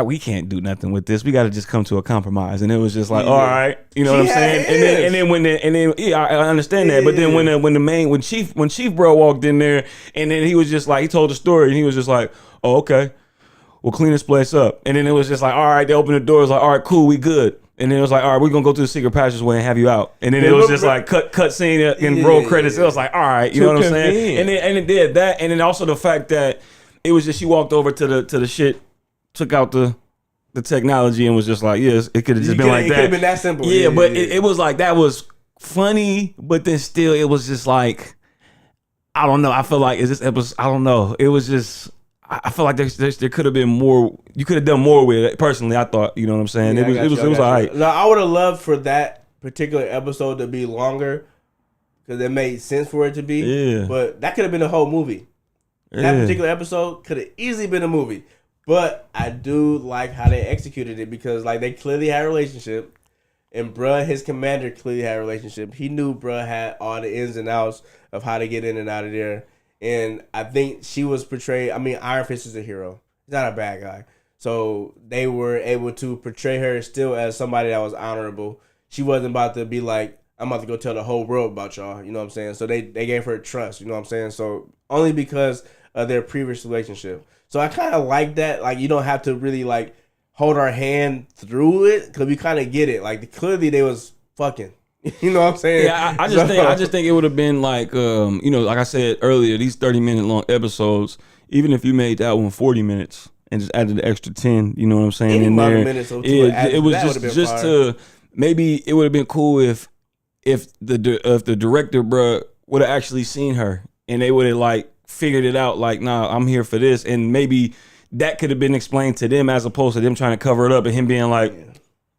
we can't do nothing with this. We got to just come to a compromise. And it was just like, all right, you know what I'm saying? And then yeah, I understand that. But then when Chief Bro walked in there, and then he was just like, he told the story, and he was just like, oh, okay, we'll clean this place up. And then it was just like, all right, they opened the doors, like, all right, cool, we good. And then it was like, all right, we're gonna go through the secret passageway and have you out. And then it was just like cut scene and roll credits. It was like, all right, you know what I'm saying? And it did that. And then also the fact that it was just, she walked over to the shit, took out the technology and was just like, yes, it could have just been like that. It could have been that simple. Yeah, but it was like, that was funny, but then still it was just like, I don't know. I feel like, is this episode, I don't know. It was just, I feel like there could have been more, you could have done more with it. Personally, I thought, you know what I'm saying? Yeah, it was all right. No, I would have loved for that particular episode to be longer, because it made sense for it to be. Yeah. But that could have been a whole movie. That particular episode could have easily been a movie. But I do like how they executed it, because like they clearly had a relationship, and bruh, his commander clearly had a relationship. He knew bruh had all the ins and outs of how to get in and out of there. And I think she was portrayed, I mean, Iron Fist is a hero. He's not a bad guy. So they were able to portray her still as somebody that was honorable. She wasn't about to be like, I'm about to go tell the whole world about y'all. You know what I'm saying? So they gave her trust. You know what I'm saying? So only because of their previous relationship. So I kind of like that. Like, you don't have to really like hold our hand through it, because we kind of get it. Like, clearly they was fucking. You know what I'm saying? Yeah, I just think it would have been like, you know, like I said earlier, these 30-minute long episodes, even if you made that one 40 minutes and just added the extra 10, you know what I'm saying, any in there. Minutes or it was just to, maybe it would have been cool if the director, bruh, would have actually seen her, and they would have like figured it out, like, nah, I'm here for this. And maybe that could have been explained to them, as opposed to them trying to cover it up and him being like,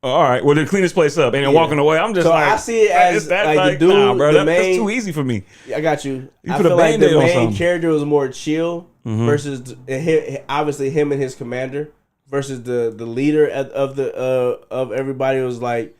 all right, well, then clean this place up, and then walking away. I'm just like, I see it as like the dude, nah, bro, that's too easy for me. I got you. I put a feel like the main something. character was more chill versus obviously him and his commander, versus the leader of everybody was like,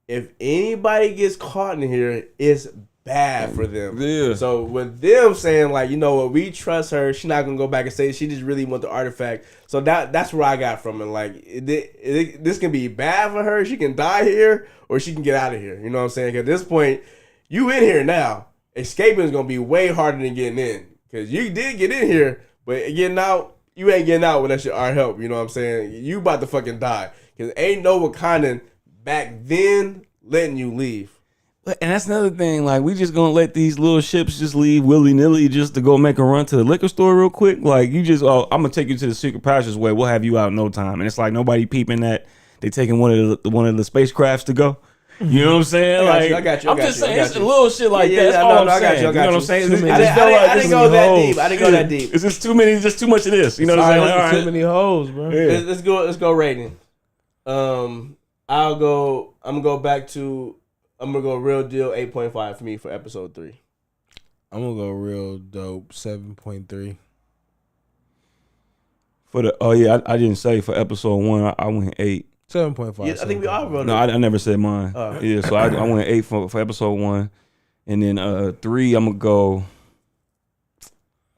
if anybody gets caught in here, it's bad for them. Yeah. So with them saying like, you know what, we trust her. She's not gonna go back and say she just really want the artifact. So that's where I got from it. Like this can be bad for her. She can die here or she can get out of here. You know what I'm saying? 'Cause at this point, you in here now. Escaping is gonna be way harder than getting in. Cause you did get in here, but getting out, you ain't getting out without our help. You know what I'm saying? You about to fucking die. Cause ain't no Wakandan back then letting you leave. And that's another thing. Like, we just gonna let these little ships just leave willy nilly just to go make a run to the liquor store real quick. Like, you just, I'm gonna take you to the secret passageway. We'll have you out in no time. And it's like nobody peeping that they taking one of the spacecrafts to go. You know what I'm saying? I got you. I'm just saying, it's a little shit like that. That's no, all I'm I got saying. you. You know what I'm saying? I didn't go that deep. I didn't go that deep. It's just too many. Just too much of this. You know what I'm saying? Like, all Too right. many hoes, bro. Yeah. Let's go rating. I'm gonna go real deal 8.5 for me for episode 3. I'm gonna go real dope 7.3. For the I didn't say for episode 1. I went 8. 7.5. Yeah, I think we all wrote No, I never said mine. Yeah, so I went 8 for episode 1, and then 3 I'm gonna go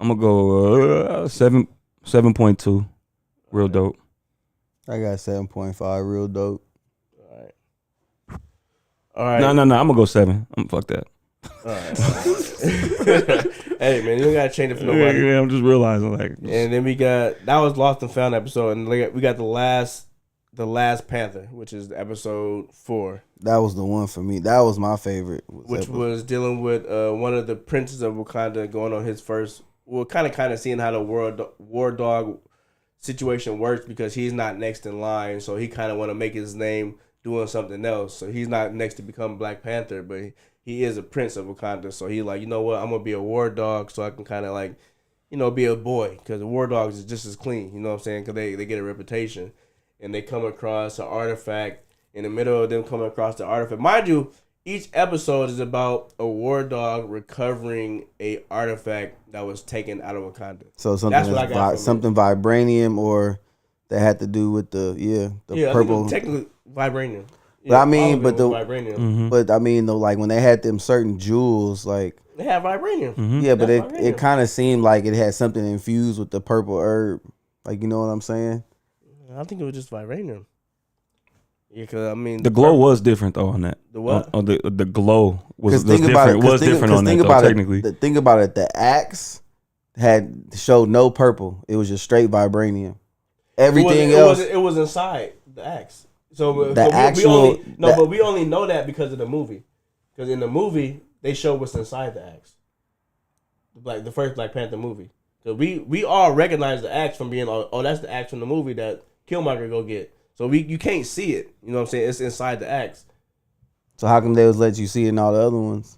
7.2, real dope. I got 7.5, real dope. All right. No, I'm gonna go 7. Fuck that. All right. Hey man, you don't gotta change it for nobody. Yeah, I'm just realizing like. And then that was Lost and Found episode, and we got the last Panther, which is episode 4. That was the one for me. That was my favorite. Which was dealing with one of the princes of Wakanda going on his first. Well, kind of seeing how the war dog situation works because he's not next in line, so he kind of want to make his name doing something else. So he's not next to become Black Panther, but he is a prince of Wakanda. So he like, you know what, I'm gonna be a war dog so I can kind of like, you know, be a boy because the war dogs is just as clean. You know what I'm saying? Because they get a reputation, and they come across an artifact. In the middle of them coming across the artifact, mind you, each episode is about a war dog recovering a artifact that was taken out of Wakanda. So something That's what I got something vibranium or that had to do with the purple. Technically vibranium. But I mean, but the vibranium. vibranium. But I mean, though, like when they had them certain jewels, like They have vibranium. yeah, but That's it kind of seemed like it had something infused with the purple herb. Like, you know what I'm saying? I think it was just vibranium. Yeah, because I mean The glow was different though on that. The what? The glow was think different. about it, It was different on that though, technically. The thing about it, the axe showed no purple. It was just straight vibranium. Everything else, it was inside the axe. So but we only know that because of the movie. Because in the movie they show what's inside the axe. Like the first Black Panther movie. So we all recognize the axe from being that's the axe from the movie that Killmonger go get. So you can't see it. You know what I'm saying? It's inside the axe. So how come they was let you see it in all the other ones?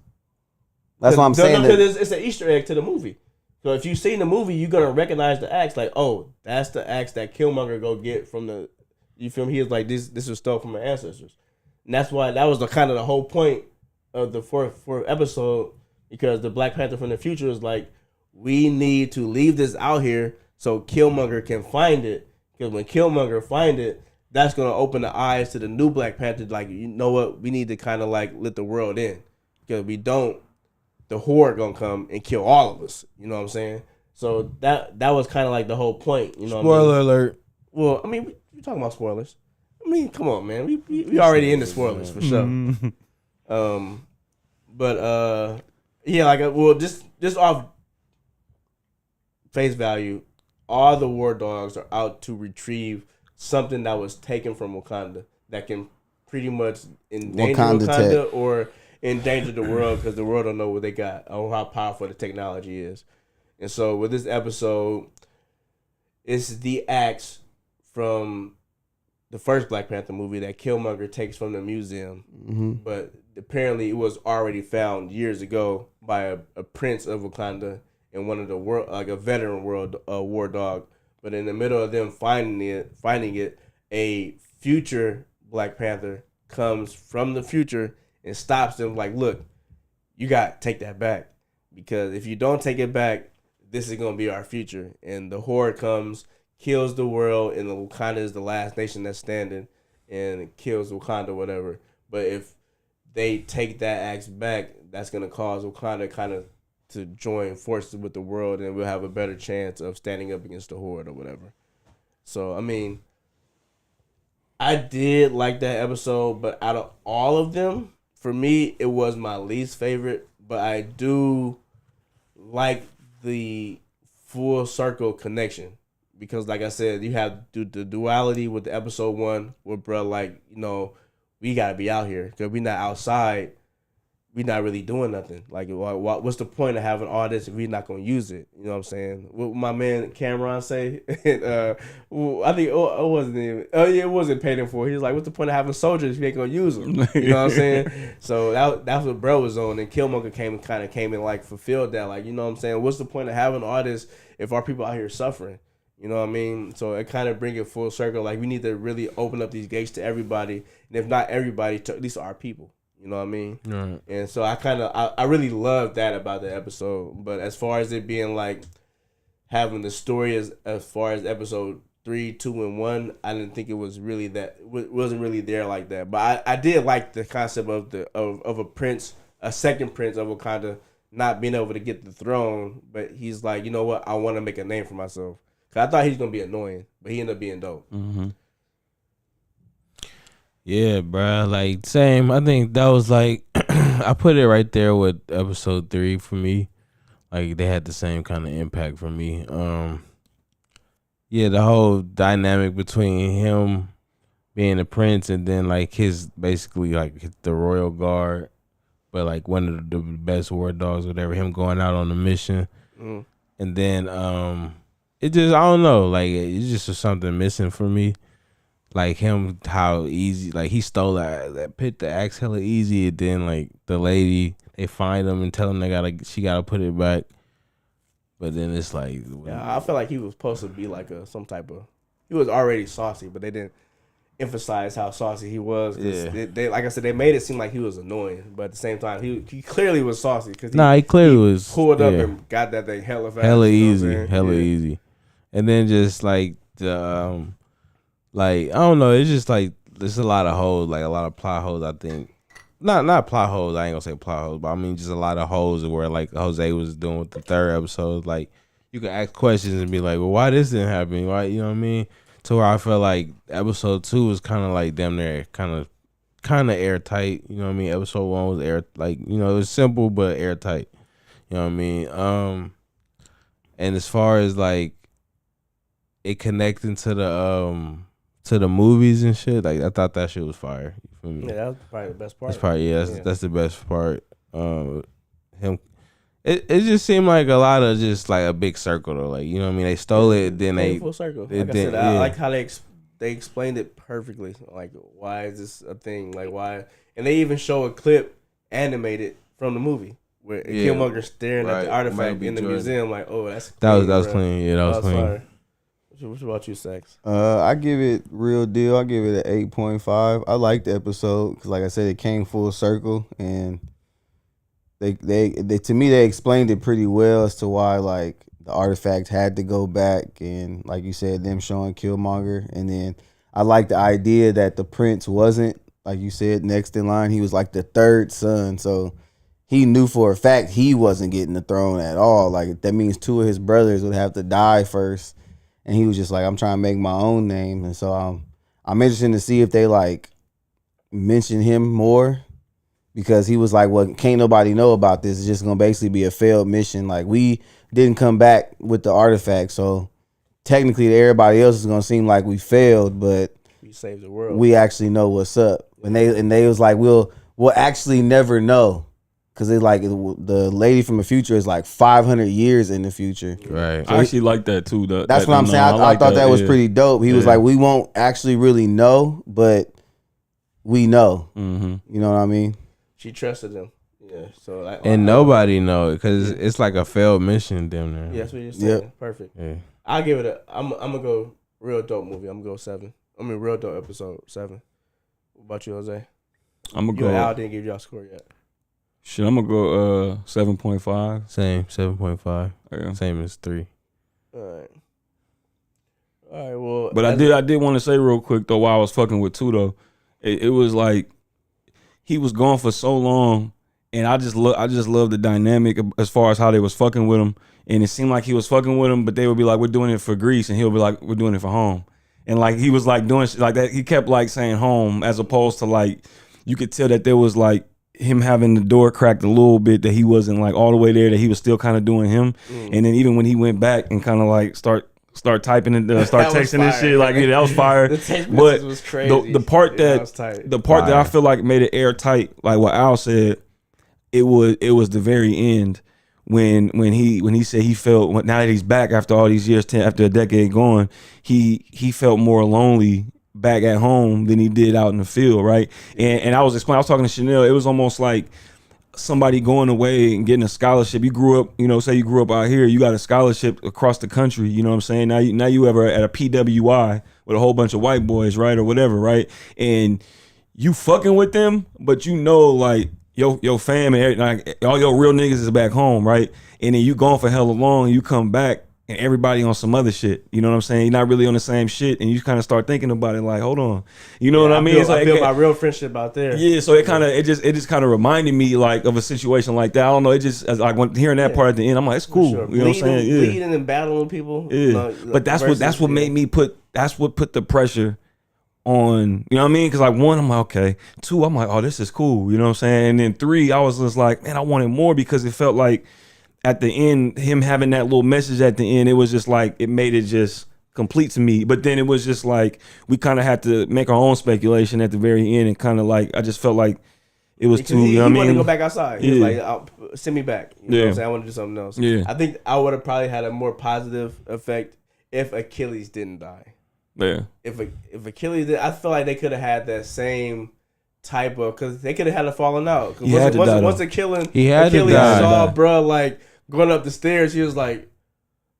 That's what I'm saying. Because it's an Easter egg to the movie. So if you've seen the movie, you're gonna recognize the axe. Like, oh, that's the axe that Killmonger go get from the. You feel me? He was like, this was stolen from my ancestors, and that's why that was the kind of the whole point of the fourth episode, because the Black Panther from the future is like, we need to leave this out here so Killmonger can find it. Because when Killmonger find it, that's gonna open the eyes to the new Black Panther. Like, you know what? We need to kind of like let the world in, because we don't, the horde gonna come and kill all of us. You know what I'm saying? So that was kind of like the whole point. You know? Spoiler alert. Well, I mean, we talking about spoilers. I mean, come on, man. We already into spoilers for sure. Yeah, like, well, just off face value, all the war dogs are out to retrieve something that was taken from Wakanda that can pretty much endanger Wakanda or endanger the world, because the world don't know what they got or how powerful the technology is. And so with this episode, it's the axe from the first Black Panther movie that Killmonger takes from the museum. Mm-hmm. But apparently it was already found years ago by a prince of Wakanda and one of the world, like a veteran war dog. But in the middle of them finding it, a future Black Panther comes from the future and stops them. Like, look, you got to take that back, because if you don't take it back, this is gonna be our future. And the horde comes, kills the world, and the Wakanda is the last nation that's standing, and kills Wakanda, whatever. But if they take that axe back, that's gonna cause Wakanda kind of to join forces with the world, and we'll have a better chance of standing up against the Horde or whatever. So I mean, I did like that episode, but out of all of them, for me, it was my least favorite. But I do like the full circle connection because, like I said, you have the duality with the episode 1, where bro, like, you know, we gotta be out here because we not outside. We not really doing nothing. Like, what's the point of having all this if we not gonna use it? You know what I'm saying? What my man Cameron say? I think it wasn't even. Oh yeah, it wasn't paid in for. He was like, "What's the point of having soldiers if you ain't gonna use them?" You know what I'm saying? So that's what bro was on, and Killmonger came and like fulfilled that. Like, you know what I'm saying? What's the point of having all this if our people out here suffering? You know what I mean? So it kind of bring it full circle. Like, we need to really open up these gates to everybody, and if not everybody, to at least our people. You know what I mean? Right. And so I really loved that about the episode. But as far as it being like having the story as far as episode 3, 2, and 1, I didn't think it was really that. Wasn't really there like that. But I did like the concept of of a prince, a second prince of Wakanda, not being able to get the throne. But he's like, you know what? I want to make a name for myself. Cause I thought he was gonna be annoying, but he ended up being dope. Mm-hmm. Yeah, bro. Like, same. I think that was like, I put it right there with episode 3 for me. Like, they had the same kind of impact for me. Yeah, the whole dynamic between him being a prince and then like his basically like the royal guard, but like one of the best war dogs, whatever. Him going out on a mission, and then it just, I don't know, like it just was something missing for me. Like him, how easy, like he stole that pit, the axe hella easy. And then like the lady, they find him and tell him she gotta put it back. But then it's like, yeah, I feel like he was supposed to be like some type of, he was already saucy, but they didn't emphasize how saucy he was. Yeah. They like I said, they made it seem like he was annoying, but at the same time, he clearly was saucy because he clearly was pulled up and got that thing hella fast, hella easy. Easy. And then just like the like, I don't know, it's just like there's a lot of holes, like a lot of plot holes. I think not plot holes. I ain't gonna say plot holes, but I mean just a lot of holes where like Jose was doing with the 3rd episode. Like you can ask questions and be like, well, why this didn't happen? Why, you know what I mean? To where I feel like episode 2 was kind of like damn near kind of airtight. You know what I mean? Episode 1 was it was simple but airtight. You know what I mean? And as far as like it connecting to the movies and shit, like I thought that shit was fire. You feel me? Yeah, that was probably the best part. That's probably that's the best part. Him, it just seemed like a lot of just like a big circle though. Like, you know what I mean? They stole it, then they full circle. Like I said, I like how they explained it perfectly. Like, why is this a thing? Like, why? And they even show a clip animated from the movie where Killmonger staring at the artifact in the museum. Like, oh, that was clean. Yeah, that was clean. Fire. What about you, Sax? I give it real deal. I give it an 8.5. I liked the episode because, like I said, it came full circle, and they to me they explained it pretty well as to why like the artifact had to go back, and like you said, them showing Killmonger, and then I like the idea that the prince wasn't, like you said, next in line. He was like the 3rd son, so he knew for a fact he wasn't getting the throne at all. Like that means 2 of his brothers would have to die first. And he was just like, I'm trying to make my own name. And so I'm interested to see if they like mention him more, because he was like, well, can't nobody know about this. It's just going to basically be a failed mission. Like, we didn't come back with the artifact. So technically to everybody else is going to seem like we failed, but we saved the world. We actually know what's up. And they was like, we'll actually never know. Because they like, the lady from the future is like 500 years in the future. Right. So I actually like that too. That's what I'm saying. I thought that was pretty dope. He was like, we won't actually really know, but we know. Mm-hmm. You know what I mean? She trusted him. Yeah. So nobody know because it's like a failed mission damn near. Yeah, that's what you're saying. Yep. Perfect. Yeah. I'll give it I'm gonna go real dope movie. I'm gonna go 7. Real dope episode 7. What about you, Jose? I'm gonna go. Al didn't give y'all score yet. Shit, I'm gonna go 7.5. Same, 7.5. Yeah. Same as 3. All right. Well, but I did want to say real quick though, while I was fucking with 2 though, it was like he was gone for so long, and I just love the dynamic as far as how they was fucking with him, and it seemed like he was fucking with him, but they would be like, we're doing it for Greece, and he'll be like, we're doing it for home, and like he was like doing shit like that. He kept like saying home as opposed to like you could tell that there was like him having the door cracked a little bit, that he wasn't like all the way there, that he was still kind of doing him, and then even when he went back and kind of like start typing and start texting and shit, like that was fire. The text but message was crazy. the part Yeah, that was tight. the part that I feel like made it airtight, like what Al said, it was the very end when he said he felt, now that he's back after all these years, after a decade gone, he felt more lonely back at home than he did out in the field, right? And I was talking to Chanel, it was almost like somebody going away and getting a scholarship. You grew up, say you grew up out here, you got a scholarship across the country, you know what I'm saying? Now you ever at a PWI with a whole bunch of white boys, right? Or whatever, right? And you fucking with them, but like your fam and like all your real niggas is back home, right? And then you gone for hella long and you come back and everybody on some other shit. You know what I'm saying? You're not really on the same shit, and you kind of start thinking about it like, hold on. You know what I mean? I feel my real friendship out there. Yeah, so it just kind of reminded me like of a situation like that. I don't know, it just like when hearing that part at the end, I'm like, it's cool. Sure. You know what I'm saying? Yeah. Bleeding and battling people. Yeah. But that's what made me put the pressure on, you know what I mean? Because like 1, I'm like, okay. 2, I'm like, oh, this is cool. You know what I'm saying? And then 3, I was just like, man, I wanted more, because it felt like at the end, him having that little message at the end, it was just like, it made it just complete to me. But then it was just like, we kind of had to make our own speculation at the very end, and kind of like, I just felt like it was too, you know what I mean? He wanted to go back outside. He was like, send me back. You know what I'm saying? I want to do something else. Yeah. I think I would have probably had a more positive effect if Achilles didn't die. Yeah. If Achilles did, I feel like they could have had that same type of, because they could have had a falling out. Once Achilles saw bruh like going up the stairs, he was like,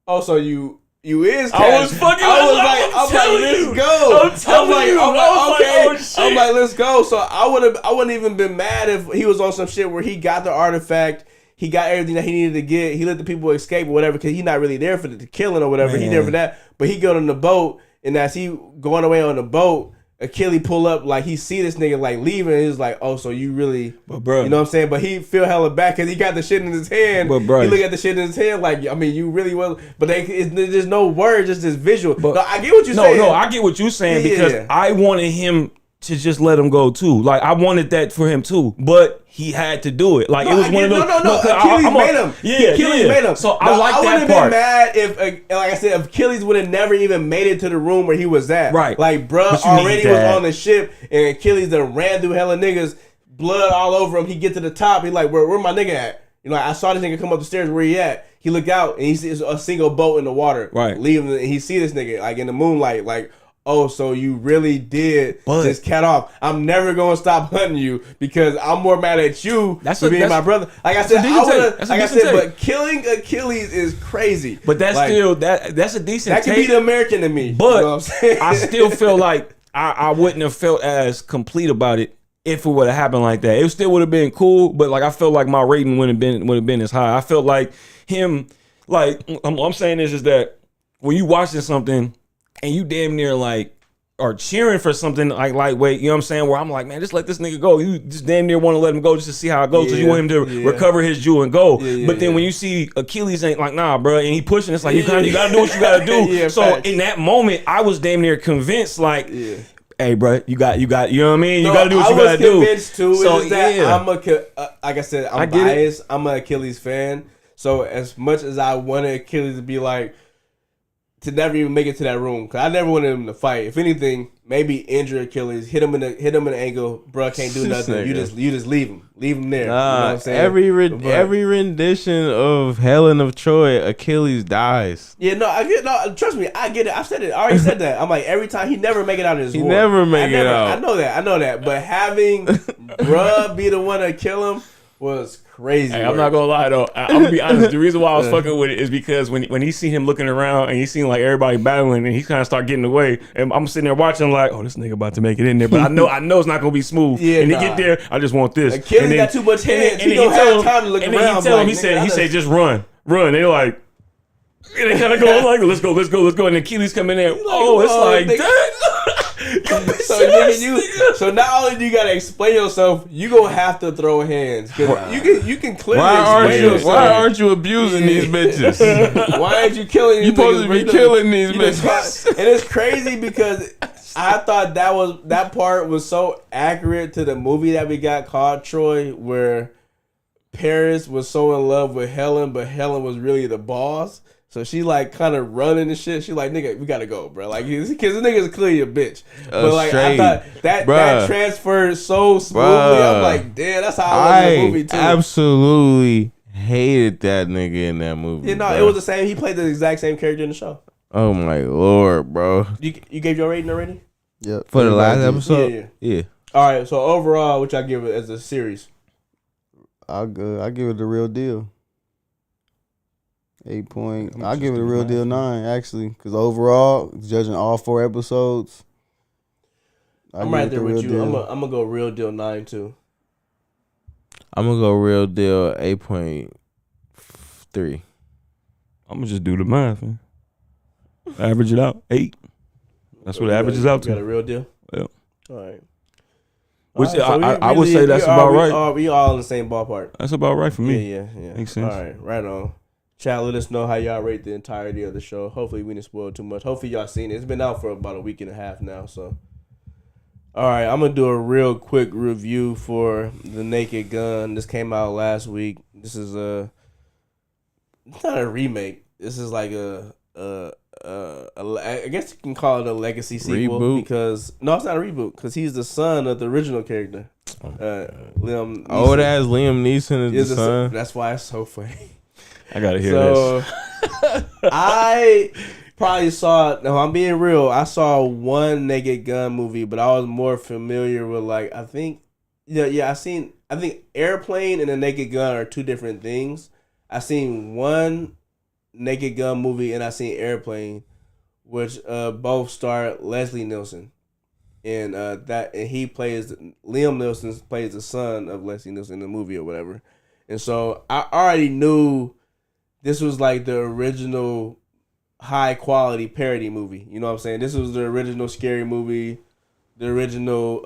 oh, so you is Cash. I was like, let's go. I'm like, let's go. So I wouldn't even been mad if he was on some shit where he got the artifact, he got everything that he needed to get, he let the people escape or whatever, because he's not really there for the killing or whatever. He there for that, but he got on the boat, and as he going away on the boat, Achilles pull up, like he see this nigga like leaving, and he's like, oh, so you really, but bro, you know what I'm saying? But he feel hella back because he got the shit in his hand. But bro, he look at the shit in his hand like, I mean, you really will. But there's no word, just this visual. But no, I get what you're saying. No, I get what you're saying, because I wanted him to just let him go too. Like I wanted that for him too, but he had to do it. Like it was one of those. No. Achilles made him. Achilles made him. So I like that part. I wouldn't have been mad if, like I said, if Achilles would have never even made it to the room where he was at. Right. Like bruh already was on the ship, and Achilles done ran through hella niggas, blood all over him. He get to the top. He like, where my nigga at? You know, I saw this nigga come up the stairs. Where he at? He look out and he sees a single boat in the water. Right. Leaving, and he see this nigga like in the moonlight, like, oh, so you really did just cat off. I'm never going to stop hunting you because I'm more mad at you for being my brother. Like I said, but killing Achilles is crazy. But that's like, still, that's a decent That could be the American in me. But you know what I'm saying? I still feel like I wouldn't have felt as complete about it if it would have happened like that. It still would have been cool, but like I felt like my rating wouldn't have been as high. I felt like him, like I'm saying this is that when you watching something and you damn near like are cheering for something like lightweight, you know what I'm saying? Where I'm like, man, just let this nigga go. You just damn near want to let him go just to see how it goes, because you want him to recover his jewel and go. But then when you see Achilles ain't like, nah, bro, and he pushing, it's like you gotta do what you gotta do. So in that moment, I was damn near convinced, like, hey, bro, you got, you know what I mean? You gotta do what you gotta do. I was convinced too. So is that like I said, I'm biased. I'm an Achilles fan. So as much as I wanted Achilles to be like, to never even make it to that room, because I never wanted him to fight. If anything, maybe injure Achilles, hit him in the ankle, bro, can't do nothing. You just leave him there. You know what I'm saying? Every rendition of Helen of Troy, Achilles dies. Yeah, trust me, I get it. I said it. I already said that. I'm like, every time he never make it out of his war. I know that. But having bruh be the one to kill him was crazy. Hey, I'm not gonna lie though. I'm gonna be honest. The reason why I was fucking with it is because when he see him looking around and he seen like everybody battling and he kind of start getting away, and I'm sitting there watching like, oh, this nigga about to make it in there, but I know it's not gonna be smooth. And he get there, I just want this. Achilles got too much hands. He don't have time to look around. And then he tell him, he say, just run. They're like, and they kind of go like, let's go. And Achilles come in there. It's like that. You So not only do you gotta explain yourself, you gonna have to throw hands. Cause you can clearly explain yourself. Why aren't you abusing these bitches? Why aren't you killing these You supposed to be killing these bitches. And it's crazy because I thought that part was so accurate to the movie that we got called Troy, where Paris was so in love with Helen, but Helen was really the boss. So she like kind of running and shit. She like, nigga, we gotta go, bro. Like, because this nigga's clearly a bitch. But like, I thought that transferred so smoothly. I'm like, damn, that's how I love that movie too. Absolutely hated that nigga in that movie. You know, it was the same. He played the exact same character in the show. Oh my lord, bro. You gave your rating already? Yep. For the last episode? Yeah. All right. So overall, which I give it as a series? I'll give it the real deal. 8 point. I'll give it a real deal 9 actually, because overall, judging all 4 episodes, I'm right there with you. I'm gonna go real deal 9 too. I'm gonna go real deal 8.3. I'm gonna just do the math, man. Average it out 8. That's what it averages out to. Got a real deal. Yeah. All right. Which I would say that's about right. We all in the same ballpark. That's about right for me. Yeah. Makes sense. All right, right on. Chat, let us know how y'all rate the entirety of the show. Hopefully we didn't spoil too much. Hopefully y'all seen it. It's been out for about a week and a half now. So, all right, I'm gonna do a real quick review for The Naked Gun. This came out last week. This is it's not a remake. This is like I guess you can call it a legacy sequel. Reboot? Because no, it's not a reboot because he's the son of the original character. Liam Neeson. Old ass Liam Neeson is the son. That's why it's so funny. I gotta hear this. I probably saw. No, I'm being real. I saw one Naked Gun movie, but I was more familiar with I think Airplane and the Naked Gun are two different things. I seen one Naked Gun movie and I seen Airplane, which both star Leslie Nielsen, and Liam Nielsen plays the son of Leslie Nielsen in the movie or whatever, and so I already knew this was like the original high quality parody movie. You know what I'm saying? This was the original scary movie, the original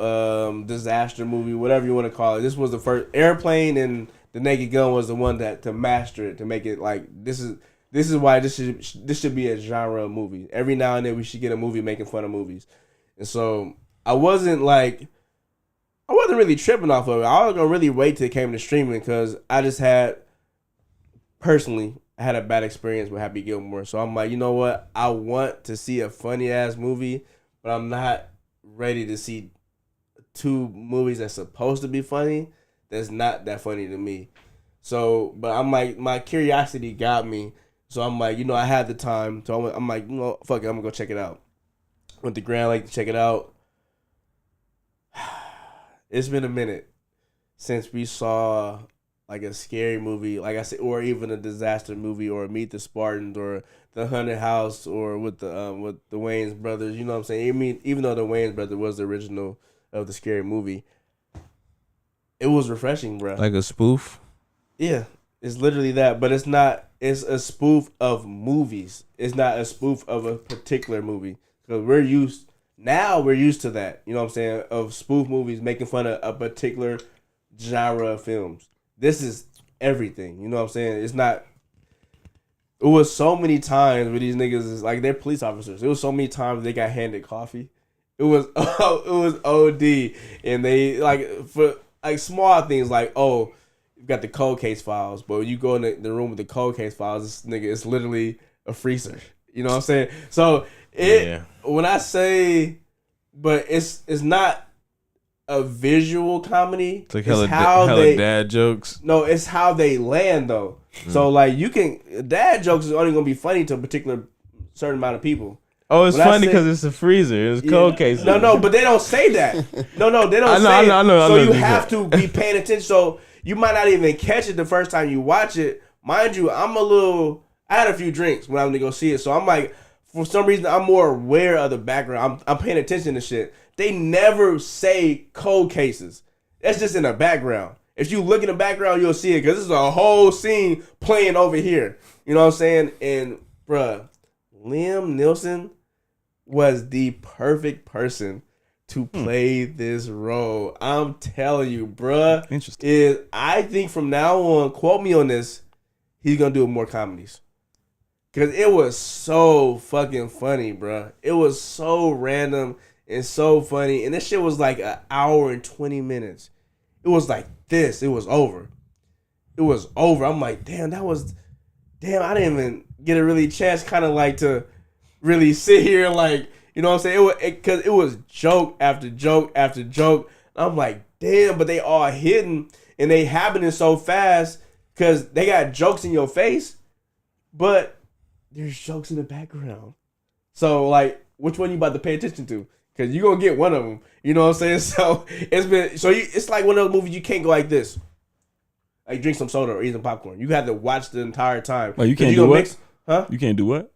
disaster movie, whatever you want to call it. This was the first. Airplane and the Naked Gun was the one that to master it, to make it like this is why this should be a genre of movie. Every now and then we should get a movie making fun of movies. And so I wasn't really tripping off of it. I was gonna really wait till it came to streaming because I just had a bad experience with Happy Gilmore. So I'm like, you know what? I want to see a funny ass movie, but I'm not ready to see two movies that's supposed to be funny that's not that funny to me. So, but I'm like, my curiosity got me. So I'm like, I had the time. So I'm like, fuck it, I'm gonna go check it out. Went to Grand Lake to check it out. It's been a minute since we saw like a scary movie, like I said, or even a disaster movie, or Meet the Spartans, or The Haunted House, or with the Wayans brothers. You know what I'm saying? I mean, even though the Wayans brother was the original of the scary movie, it was refreshing, bro. Like a spoof? Yeah, it's literally that, but it's not. It's a spoof of movies. It's not a spoof of a particular movie, because we're used to that. You know what I'm saying? Of spoof movies making fun of a particular genre of films. This is everything. You know what I'm saying? It's not. It was so many times where these niggas is like, they're police officers. It was so many times they got handed coffee. It was OD, and they for small things like, oh, you've got the cold case files, but when you go in the room with the cold case files, this nigga is literally a freezer. You know what I'm saying? So when I say, but it's not a visual comedy. It's like hella dad jokes. No, it's how they land though. So dad jokes is only gonna be funny to a particular certain amount of people. Oh, it's funny because it's a freezer. It's cold case. No, but they don't say that. No, they don't say it. I know. So you have to be paying attention. So you might not even catch it the first time you watch it. Mind you, I had a few drinks when I went to go see it. So I'm like, for some reason, I'm more aware of the background. I'm paying attention to shit. They never say cold cases. That's just in the background. If you look in the background, you'll see it because this is a whole scene playing over here. You know what I'm saying? And, bruh, Liam Neeson was the perfect person to play this role. I'm telling you, bruh. Interesting. I think from now on, quote me on this, he's gonna do more comedies. Cause it was so fucking funny, bruh. It was so random and so funny. And this shit was like an hour and 20 minutes. It was like this. It was over. It was over. I'm like, damn, I didn't even get a really chance kind of like to really sit here and like, you know what I'm saying? Cause it was joke after joke after joke. I'm like, damn, but they all hidden and they happening so fast cause they got jokes in your face, but there's jokes in the background. So like, which one you about to pay attention to? Cause you gonna get one of them. You know what I'm saying? So it's like one of those movies you can't go like this. Like drink some soda or eat some popcorn. You have to watch the entire time. Like you can't do what? Mix, huh? You can't do what?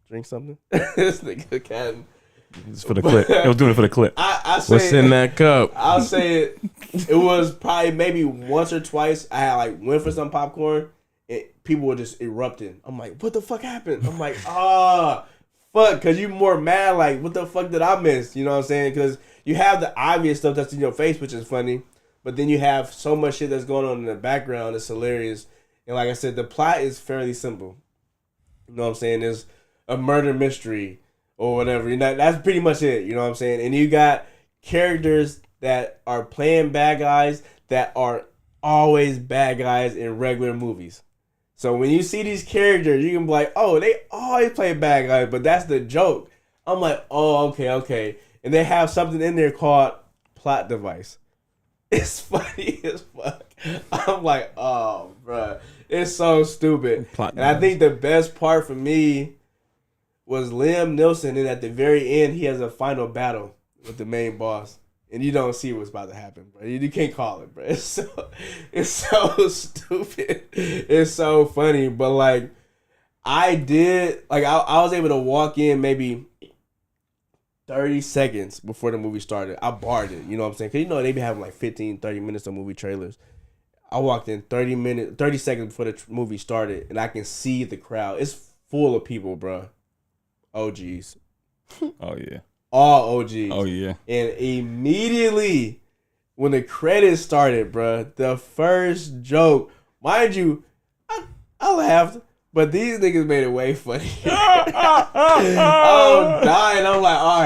Drink something. This nigga can. It's for the clip. I was doing it for the clip. I say What's in that cup? I'll say it was probably maybe once or twice I had like went for some popcorn and people were just erupting. I'm like, what the fuck happened? I'm like, fuck, cause you more mad like, what the fuck did I miss? You know what I'm saying? Cause you have the obvious stuff that's in your face, which is funny, but then you have so much shit that's going on in the background. It's hilarious. And like I said, the plot is fairly simple. You know what I'm saying? There's a murder mystery or whatever. You know, that's pretty much it. You know what I'm saying? And you got characters that are playing bad guys that are always bad guys in regular movies. So when you see these characters, you can be like, oh, they always play bad guys, but that's the joke. I'm like, oh, okay. And they have something in there called plot device. It's funny as fuck. I'm like, oh, bruh. It's so stupid. And I think the best part for me was Liam Neeson, and at the very end, he has a final battle with the main boss. And you don't see what's about to happen, bro. You can't call it, bro. It's so stupid. It's so funny. But, like, I was able to walk in maybe 30 seconds before the movie started. I barred it, you know what I'm saying? Because, you know, they be having, like, 15, 30 minutes of movie trailers. I walked in 30 seconds before the movie started, and I can see the crowd. It's full of people, bro. OGs. Oh, yeah. All OGs. Oh, yeah. And immediately when the credits started, bro, the first joke, mind you, I laughed, but these niggas made it way funny. I'm dying. I'm like, all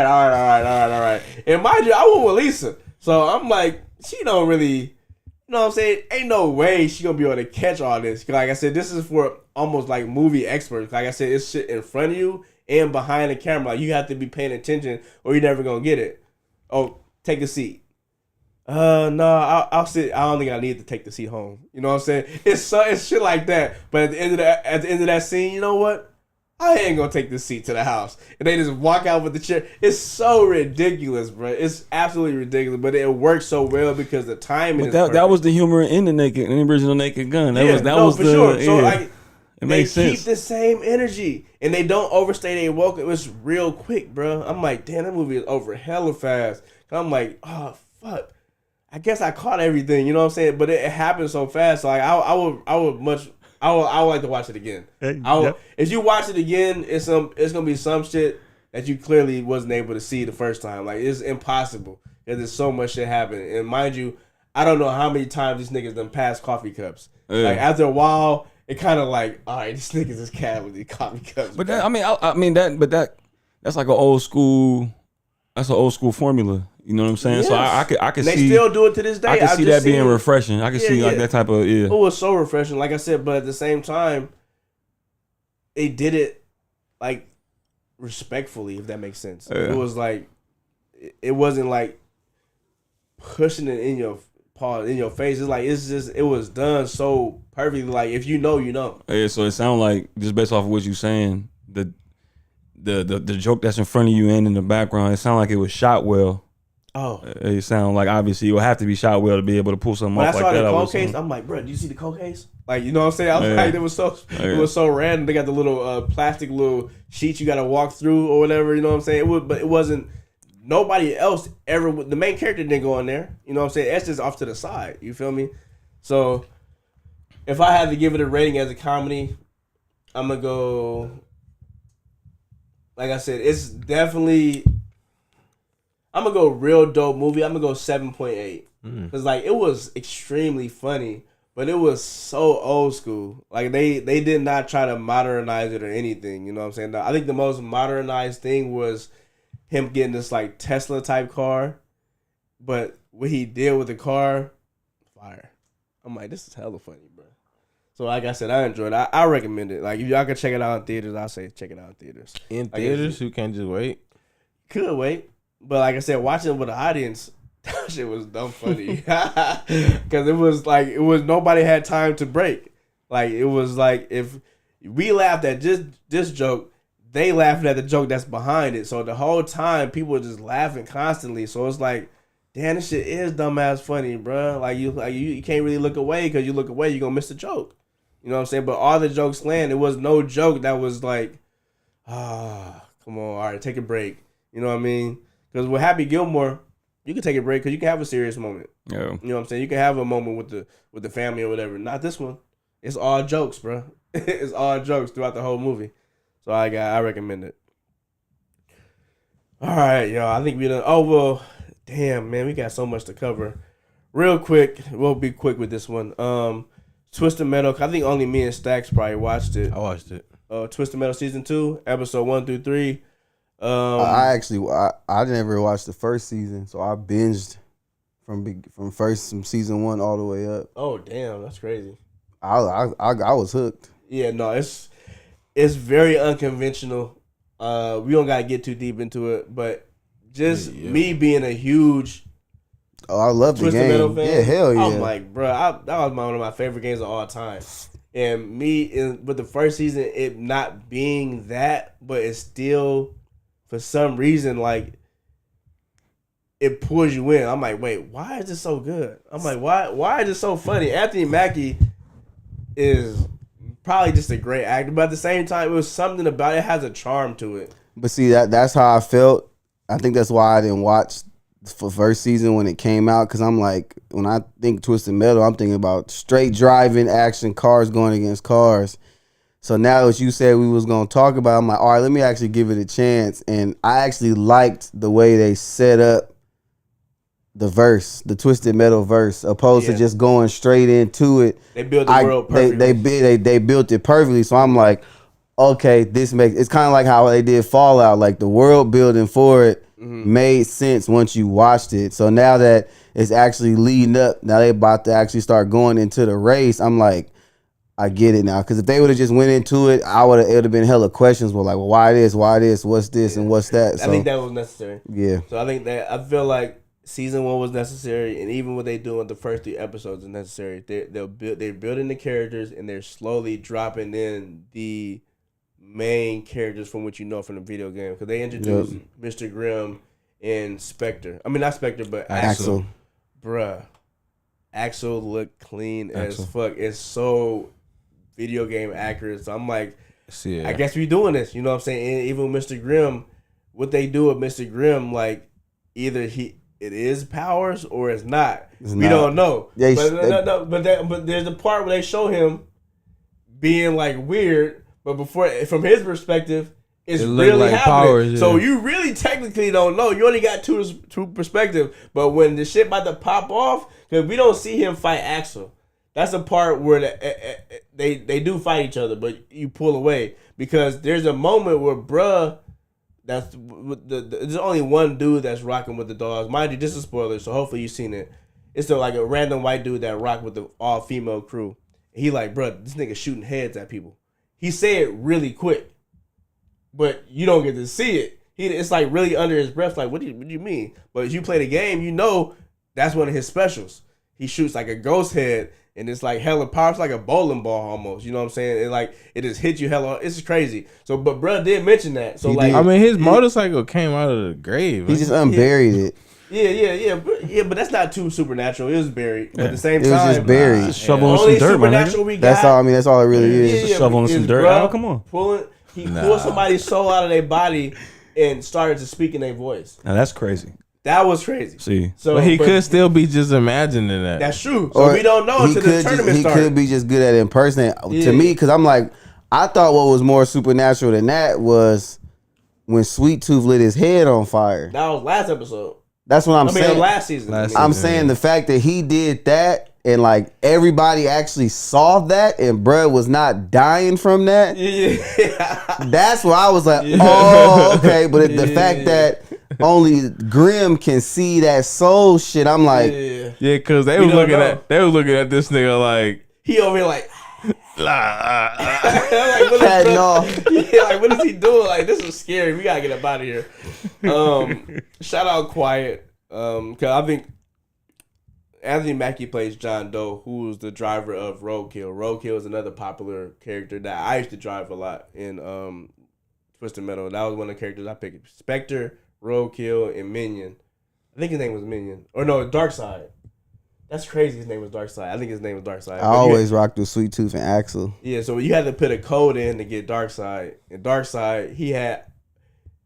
right. And mind you, I went with Lisa. So I'm like, she don't really, you know what I'm saying? Ain't no way she gonna be able to catch all this. Like I said, this is for almost like movie experts. Like I said, it's shit in front of you and behind the camera. Like, you have to be paying attention or you're never gonna get it. Oh, take a seat. No, I'll sit. I don't think I need to take the seat home. You know what I'm saying? It's shit like that. But at the end of that scene, you know what? I ain't gonna take this seat to the house. And they just walk out with the chair. It's so ridiculous, bro. It's absolutely ridiculous. But it works so well because the timing. But that was the humor in the original Naked Gun. That was for the sure. So yeah. like, It makes sense. They keep the same energy and they don't overstay their welcome. It was real quick, bro. I'm like, damn, that movie is over hella fast. I'm like, oh fuck. I guess I caught everything. You know what I'm saying? But it happened so fast. So like, I would like to watch it again. If you watch it again, it's gonna be some shit that you clearly wasn't able to see the first time. Like, it's impossible because there's so much shit happening. And mind you, I don't know how many times these niggas done passed coffee cups. Yeah. Like, after a while, it kind of like, all right, these niggas is cat with these coffee cups. But that's like an old school. That's an old school formula. You know what I'm saying? Yes. So I could they see. They still do it to this day. I can see that being refreshing. I can see like that type of It was so refreshing, like I said. But at the same time, they did it like respectfully, if that makes sense. Yeah. It was like, it wasn't like pushing it in your paw, in your face. It's like, it was done so perfectly. Like, if you know, you know. Yeah. So it sounds like, just based off of what you're saying, the joke that's in front of you and in the background, it sounded like it was shot well. Oh, it sounded like obviously it would have to be shot well to be able to pull something off like that. When I saw the cold case, I'm like, bro, do you see the cold case? Like, you know what I'm saying? I was like, it was so random. They got the little plastic little sheets you got to walk through or whatever. You know what I'm saying? But it wasn't. Nobody else ever. The main character didn't go in there. You know what I'm saying? It's just off to the side. You feel me? So if I had to give it a rating as a comedy, I'm gonna go. Like I said, it's definitely. I'm gonna go real dope movie. I'm gonna go 7.8 because like it was extremely funny, but it was so old school. Like they did not try to modernize it or anything. You know what I'm saying? I think the most modernized thing was him getting this like Tesla type car, but what he did with the car, fire. I'm like, this is hella funny, bro. So like I said, I enjoyed it. I recommend it. Like if y'all can check it out in theaters, I say check it out in theaters. In theaters, you can't just wait. Could wait, but like I said, watching it with an audience, that shit was dumb funny. Because it was nobody had time to break. Like it was like if we laughed at just this joke, they laughing at the joke that's behind it. So the whole time people were just laughing constantly. So it's like, damn, this shit is dumbass funny, bro. Like you can't really look away because you look away, you're gonna miss the joke. You know what I'm saying? But all the jokes land. It was no joke that was like, come on, all right, take a break. You know what I mean? Because with Happy Gilmore, you can take a break because you can have a serious moment. Yeah. You know what I'm saying? You can have a moment with the family or whatever. Not this one. It's all jokes, bro. It's all jokes throughout the whole movie. So I recommend it. All right, y'all. I think we done. Oh well, damn man, we got so much to cover. Real quick, we'll be quick with this one. Twisted Metal. I think only me and Stacks probably watched it. I watched it. Twisted Metal season 2, episode 1 through 3. I never watched the first season, so I binged from season 1 all the way up. Oh damn, that's crazy. I was hooked. Yeah, no, it's very unconventional. We don't gotta get too deep into it, but just me being a huge I love the Twisted game. Metal fan. Yeah, hell yeah. I'm like, bro, that was one of my favorite games of all time. And with the first season, it not being that, but it's still, for some reason, like, it pulls you in. I'm like, wait, why is this so good? I'm like, why is it so funny? Anthony Mackie is probably just a great actor, but at the same time, it was something about it has a charm to it. But see, that's how I felt. I think that's why I didn't watch for first season when it came out, because I'm like, when I think Twisted Metal, I'm thinking about straight driving action, cars going against cars. So now that you said we was going to talk about it, I'm like, all right, let me actually give it a chance. And I actually liked the way they set up the Twisted Metal verse, opposed to just going straight into it. They built the world perfectly. They built it perfectly. So I'm like, okay, it's kind of like how they did Fallout, like the world building for it made sense once you watched it. So now that it's actually leading up, now they about to actually start going into the race, I'm like, I get it now. Because if they would have just went into it, it would have been hella questions. Well, like, well, why this, what's this, and what's that? So, I think that was necessary. Yeah. So I feel like season 1 was necessary, and even what they do in the first 3 episodes is necessary. They're building the characters, and they're slowly dropping in the main characters from what you know from the video game, because they introduced Mr. Grimm and Spectre. I mean, not Spectre, but Axel. Bruh, Axel looked clean as fuck. It's so video game accurate. So I'm like, I guess we doing this. You know what I'm saying? And even Mr. Grimm, what they do with Mr. Grimm, like either it is powers or it's not. We don't know. Yeah, but there's a part where they show him being like weird. But from his perspective, it's really like happening. Powers, yeah. So you really technically don't know. You only got two perspectives. But when the shit about to pop off, because we don't see him fight Axel. That's the part where they do fight each other, but you pull away. Because there's a moment where there's only one dude that's rocking with the dogs. Mind you, this is a spoiler, so hopefully you've seen it. It's like a random white dude that rock with the all-female crew. He like, bruh, this nigga shooting heads at people. He said it really quick, but you don't get to see it. It's like really under his breath. Like, what do you mean? But if you play the game, you know that's one of his specials. He shoots like a ghost head, and it's like hella power. It's like a bowling ball almost. You know what I'm saying? It just hits you hella. It's crazy. So, but bruh did mention that. So like, I mean, his motorcycle came out of the grave. He just unburied it. Yeah, but that's not too supernatural. It was buried. But at the same time, it was just buried. Just shoveling some dirt, supernatural we got. That's all. I mean, that's all it really is. Just shoveling some dirt. Oh, come on. Pulled somebody's soul out of their body and started to speak in their voice. Now that's crazy. That was crazy. See, but he could still be just imagining that. That's true. So we don't know until the tournament starts. He could be just good at impersonating. To me, because I'm like, I thought what was more supernatural than that was when Sweet Tooth lit his head on fire. That was last episode. That's what I'm saying. Last season. I'm saying the fact that he did that and like everybody actually saw that and bruh was not dying from that. Yeah. That's why I was like, oh, okay. But the fact that only Grimm can see that soul shit, I'm like, yeah, because they was looking at this nigga like he over here like. Like, what is he doing? Like, this is scary. We gotta get up out of here. Shout out Quiet. Cause I think Anthony Mackie plays John Doe, who's the driver of Roadkill. Roadkill is another popular character that I used to drive a lot in Twisted Metal. That was one of the characters I picked. Spectre, Roadkill, and Minion. I think his name was Minion. Or no, Darkseid. That's crazy. His name was Darkseid. I think his name was Darkseid. I always rocked with Sweet Tooth and Axel. Yeah, so you had to put a code in to get Darkseid. And Darkseid, he had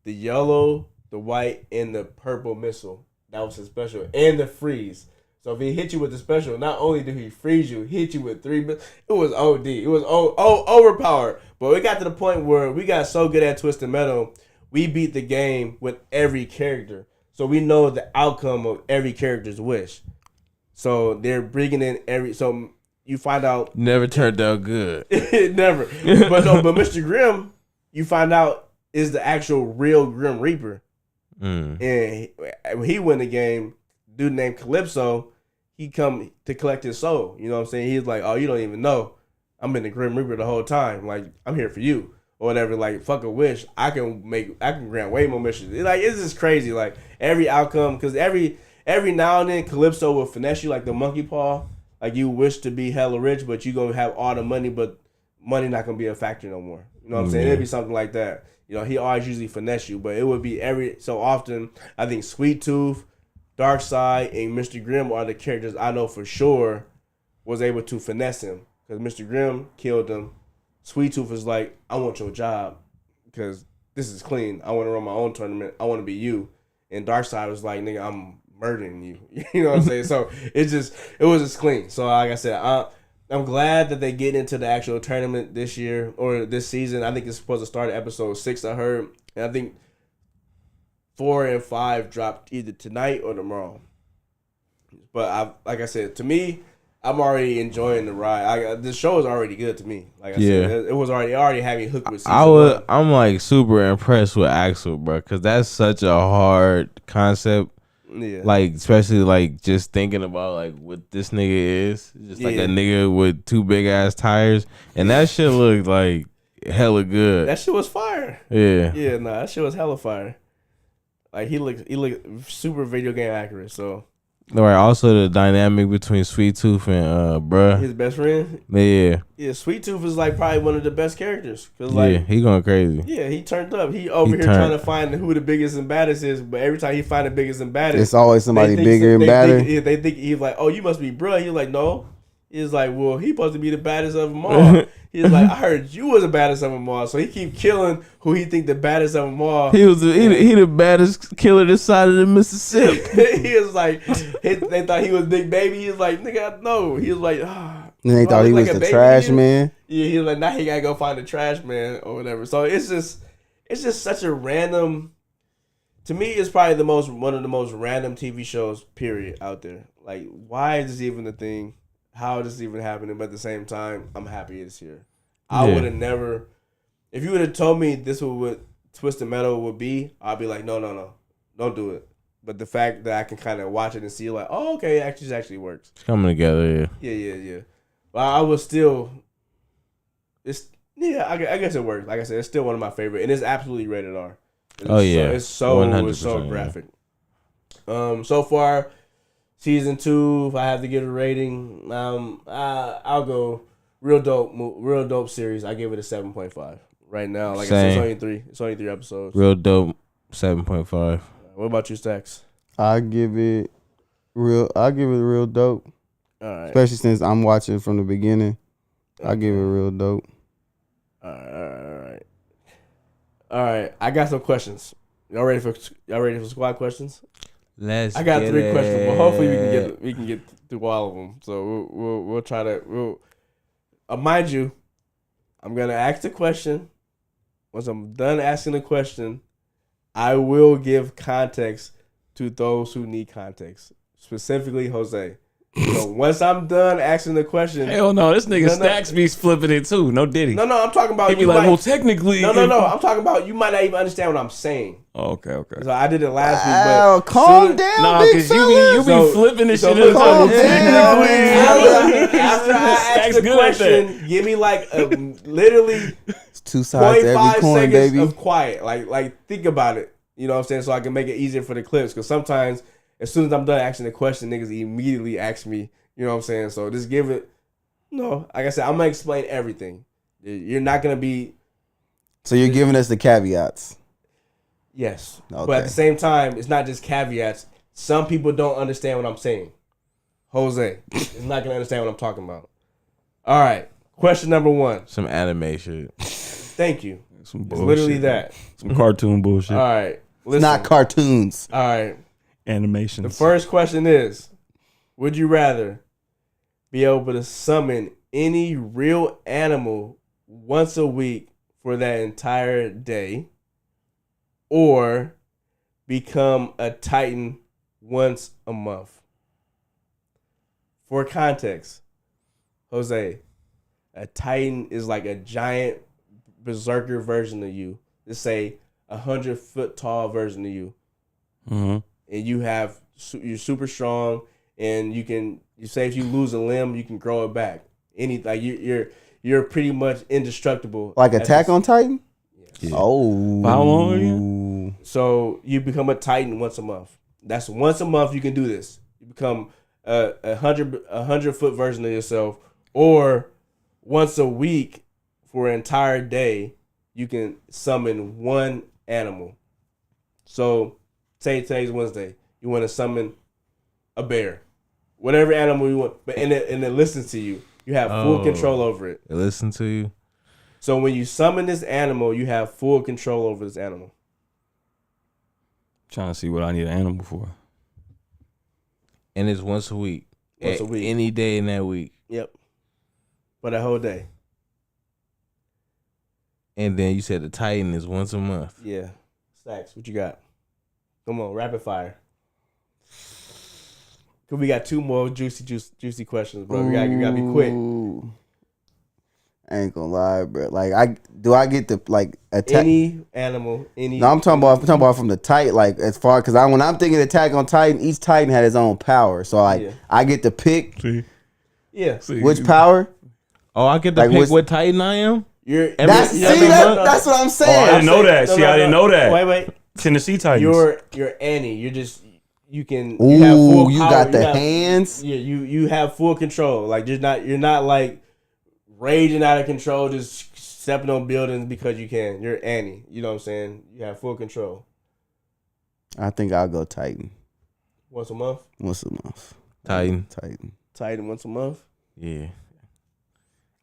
the yellow, the white, and the purple missile. That was his special. And the freeze. So if he hit you with the special, not only did he freeze you, he hit you with 3 missiles. It was OD. It was overpowered. But we got to the point where we got so good at Twisted Metal, we beat the game with every character. So we know the outcome of every character's wish. So they're bringing in so you find out. Never turned out good. Never. But Mr. Grimm, you find out is the actual real Grim Reaper. And when he win the game, dude named Calypso, he come to collect his soul. You know what I'm saying? He's like, oh, you don't even know. I'm in the Grim Reaper the whole time. Like, I'm here for you. Or whatever. Like, fuck a wish. I can grant way more missions. It's just crazy. Like, every outcome, because every now and then Calypso will finesse you like the monkey paw. Like, you wish to be hella rich, but you gonna have all the money, but money not gonna be a factor no more. You know what I'm saying? It'd be something like that. You know, he always usually finesse you, but it would be every so often. I think Sweet Tooth, Darkseid, and Mr. Grimm are the characters I know for sure was able to finesse him. Because Mr. Grimm killed him. Sweet Tooth was like, I want your job because this is clean. I want to run my own tournament. I want to be you. And Darkseid was like, nigga, I'm murdering you. You know what I'm saying? So it was just clean. So like I said, I'm glad that they get into the actual tournament this year or this season. I think it's supposed to start at episode 6, I heard. And I think 4 and 5 dropped either tonight or tomorrow. But like I said, to me, I'm already enjoying the ride. The show is already good to me. Like I said, it was already having hooked with season 1. I'm like super impressed with Axel, bro, because that's such a hard concept. Yeah. Like, especially like just thinking about like what this nigga is, just like a nigga with 2 big ass tires, and that shit looked like hella good. That shit was fire. Yeah. Yeah, nah, that shit was hella fire. Like he looked super video game accurate. So. All right. Also, the dynamic between Sweet Tooth and bruh, his best friend. Yeah. Sweet Tooth is like probably one of the best characters. Cause like, he going crazy. Yeah, he turned up. He over here trying to find who the biggest and baddest is, but every time he find the biggest and baddest, it's always somebody bigger and badder. They think he's like, oh, you must be bruh. He's like, no. He's like, well, he supposed to be the baddest of them all. He's like, I heard you was the baddest of them all. So he keep killing who he think the baddest of them all. He the baddest killer this side of the Mississippi. He was like, they thought he was Big Baby. He was like, nigga, no. He was like, and they thought he was the trash man. Yeah, he was like, now he gotta go find the trash man or whatever. So it's just such a random. To me, it's probably one of the most random TV shows, period, out there. Like, why is this even a thing? How is this even happening? But at the same time, I'm happy it's here. I would have never, if you would have told me this was what Twisted Metal would be, I'd be like, no, don't do it. But the fact that I can kind of watch it and see, like, oh, okay, it actually works. It's coming together, yeah. Yeah. But I was still, I guess it works. Like I said, it's still one of my favorite, and it's absolutely rated R. It's so graphic. So far. Season 2, if I have to give it a rating, I'll go real dope series. I give it a 7.5 right now. Like I said, it's only 3 episodes. Real dope, 7.5. What about you, Stacks? I give it real dope. All right. Especially since I'm watching from the beginning. I give it real dope. All right. I got some questions. Y'all ready for squad questions? I got 3 questions, but hopefully we can get through all of them. So we'll try to. Mind you, I'm gonna ask the question. Once I'm done asking the question, I will give context to those who need context, specifically Jose. So once I'm done asking the question, Hell no, this nigga Stacks be flipping it too. No Diddy. No, I'm talking about. He be like, well, technically. No. I'm talking about you might not even understand what I'm saying. Oh, okay. So I did it last week, but calm down, Nah, big because fella. you be flipping this shit. calm down, After I ask the question, give me like literally It's 2 sides to every 0.5 coin, seconds baby. of quiet. Like think about it. You know what I'm saying? So I can make it easier for the clips. Because sometimes, as soon as I'm done asking the question, niggas immediately ask me. You know what I'm saying? So just give it. No, like I said, I'm gonna explain everything. You're not gonna be. So you're giving us the caveats. Yes, Okay. but at the same time, it's not just caveats. Some people don't understand what I'm saying. Jose is not gonna understand what I'm talking about. All right, question number 1. Some anime shit. Thank you. Some It's bullshit. literally that. Some cartoon bullshit. All right, listen. It's not cartoons. All right. Animations. The first question is: would you rather be able to summon any real animal once a week for that entire day, or become a Titan once a month? For context, Jose, a Titan is like a giant berserker version of you. Let's say 100-foot tall version of you, Mm-hmm. and you're super strong, and you say if you lose a limb, you can grow it back. You're pretty much indestructible. Like Attack on Titan? Yeah. Oh. How long again? So you become a Titan once a month. That's once a month you can do this. You become a 100-foot version of yourself, or once a week for an entire day, you can summon one animal. So say today's Wednesday, you want to summon a bear, whatever animal you want, but and it listens to you. You have full control over it. They listen to you. So when you summon this animal, you have full control over this animal. Trying to see what I need an animal for. And it's once a week. Once a week. Any day in that week. Yep. For that whole day. And then you said the Titan is once a month. Yeah. Stacks, what you got? Come on, rapid fire. Cause we got 2 more juicy questions, bro. You gotta be quick. Ooh. I ain't gonna lie, bro. Like, I get to like attack Any animal, any. No, I'm talking about from the Titan, like as far because when I'm thinking Attack on Titan, each Titan had his own power. So like Yeah. I get to pick See? Yeah. See? which power. Oh, I get to Like, pick what's- what Titan I am? You're That's that's what I'm Oh, I saying. didn't know that. No, See, no, I didn't no. know that. Wait. Tennessee Titans. You're Annie. You can. Ooh, You have full you power. got the hands. Yeah, you have full control. Like you're not like raging out of control, just stepping on buildings because you can. You're Annie. You know what I'm saying? You have full control. I think I'll go Titan Once a month. once a month. Titan. Titan once a month. Yeah.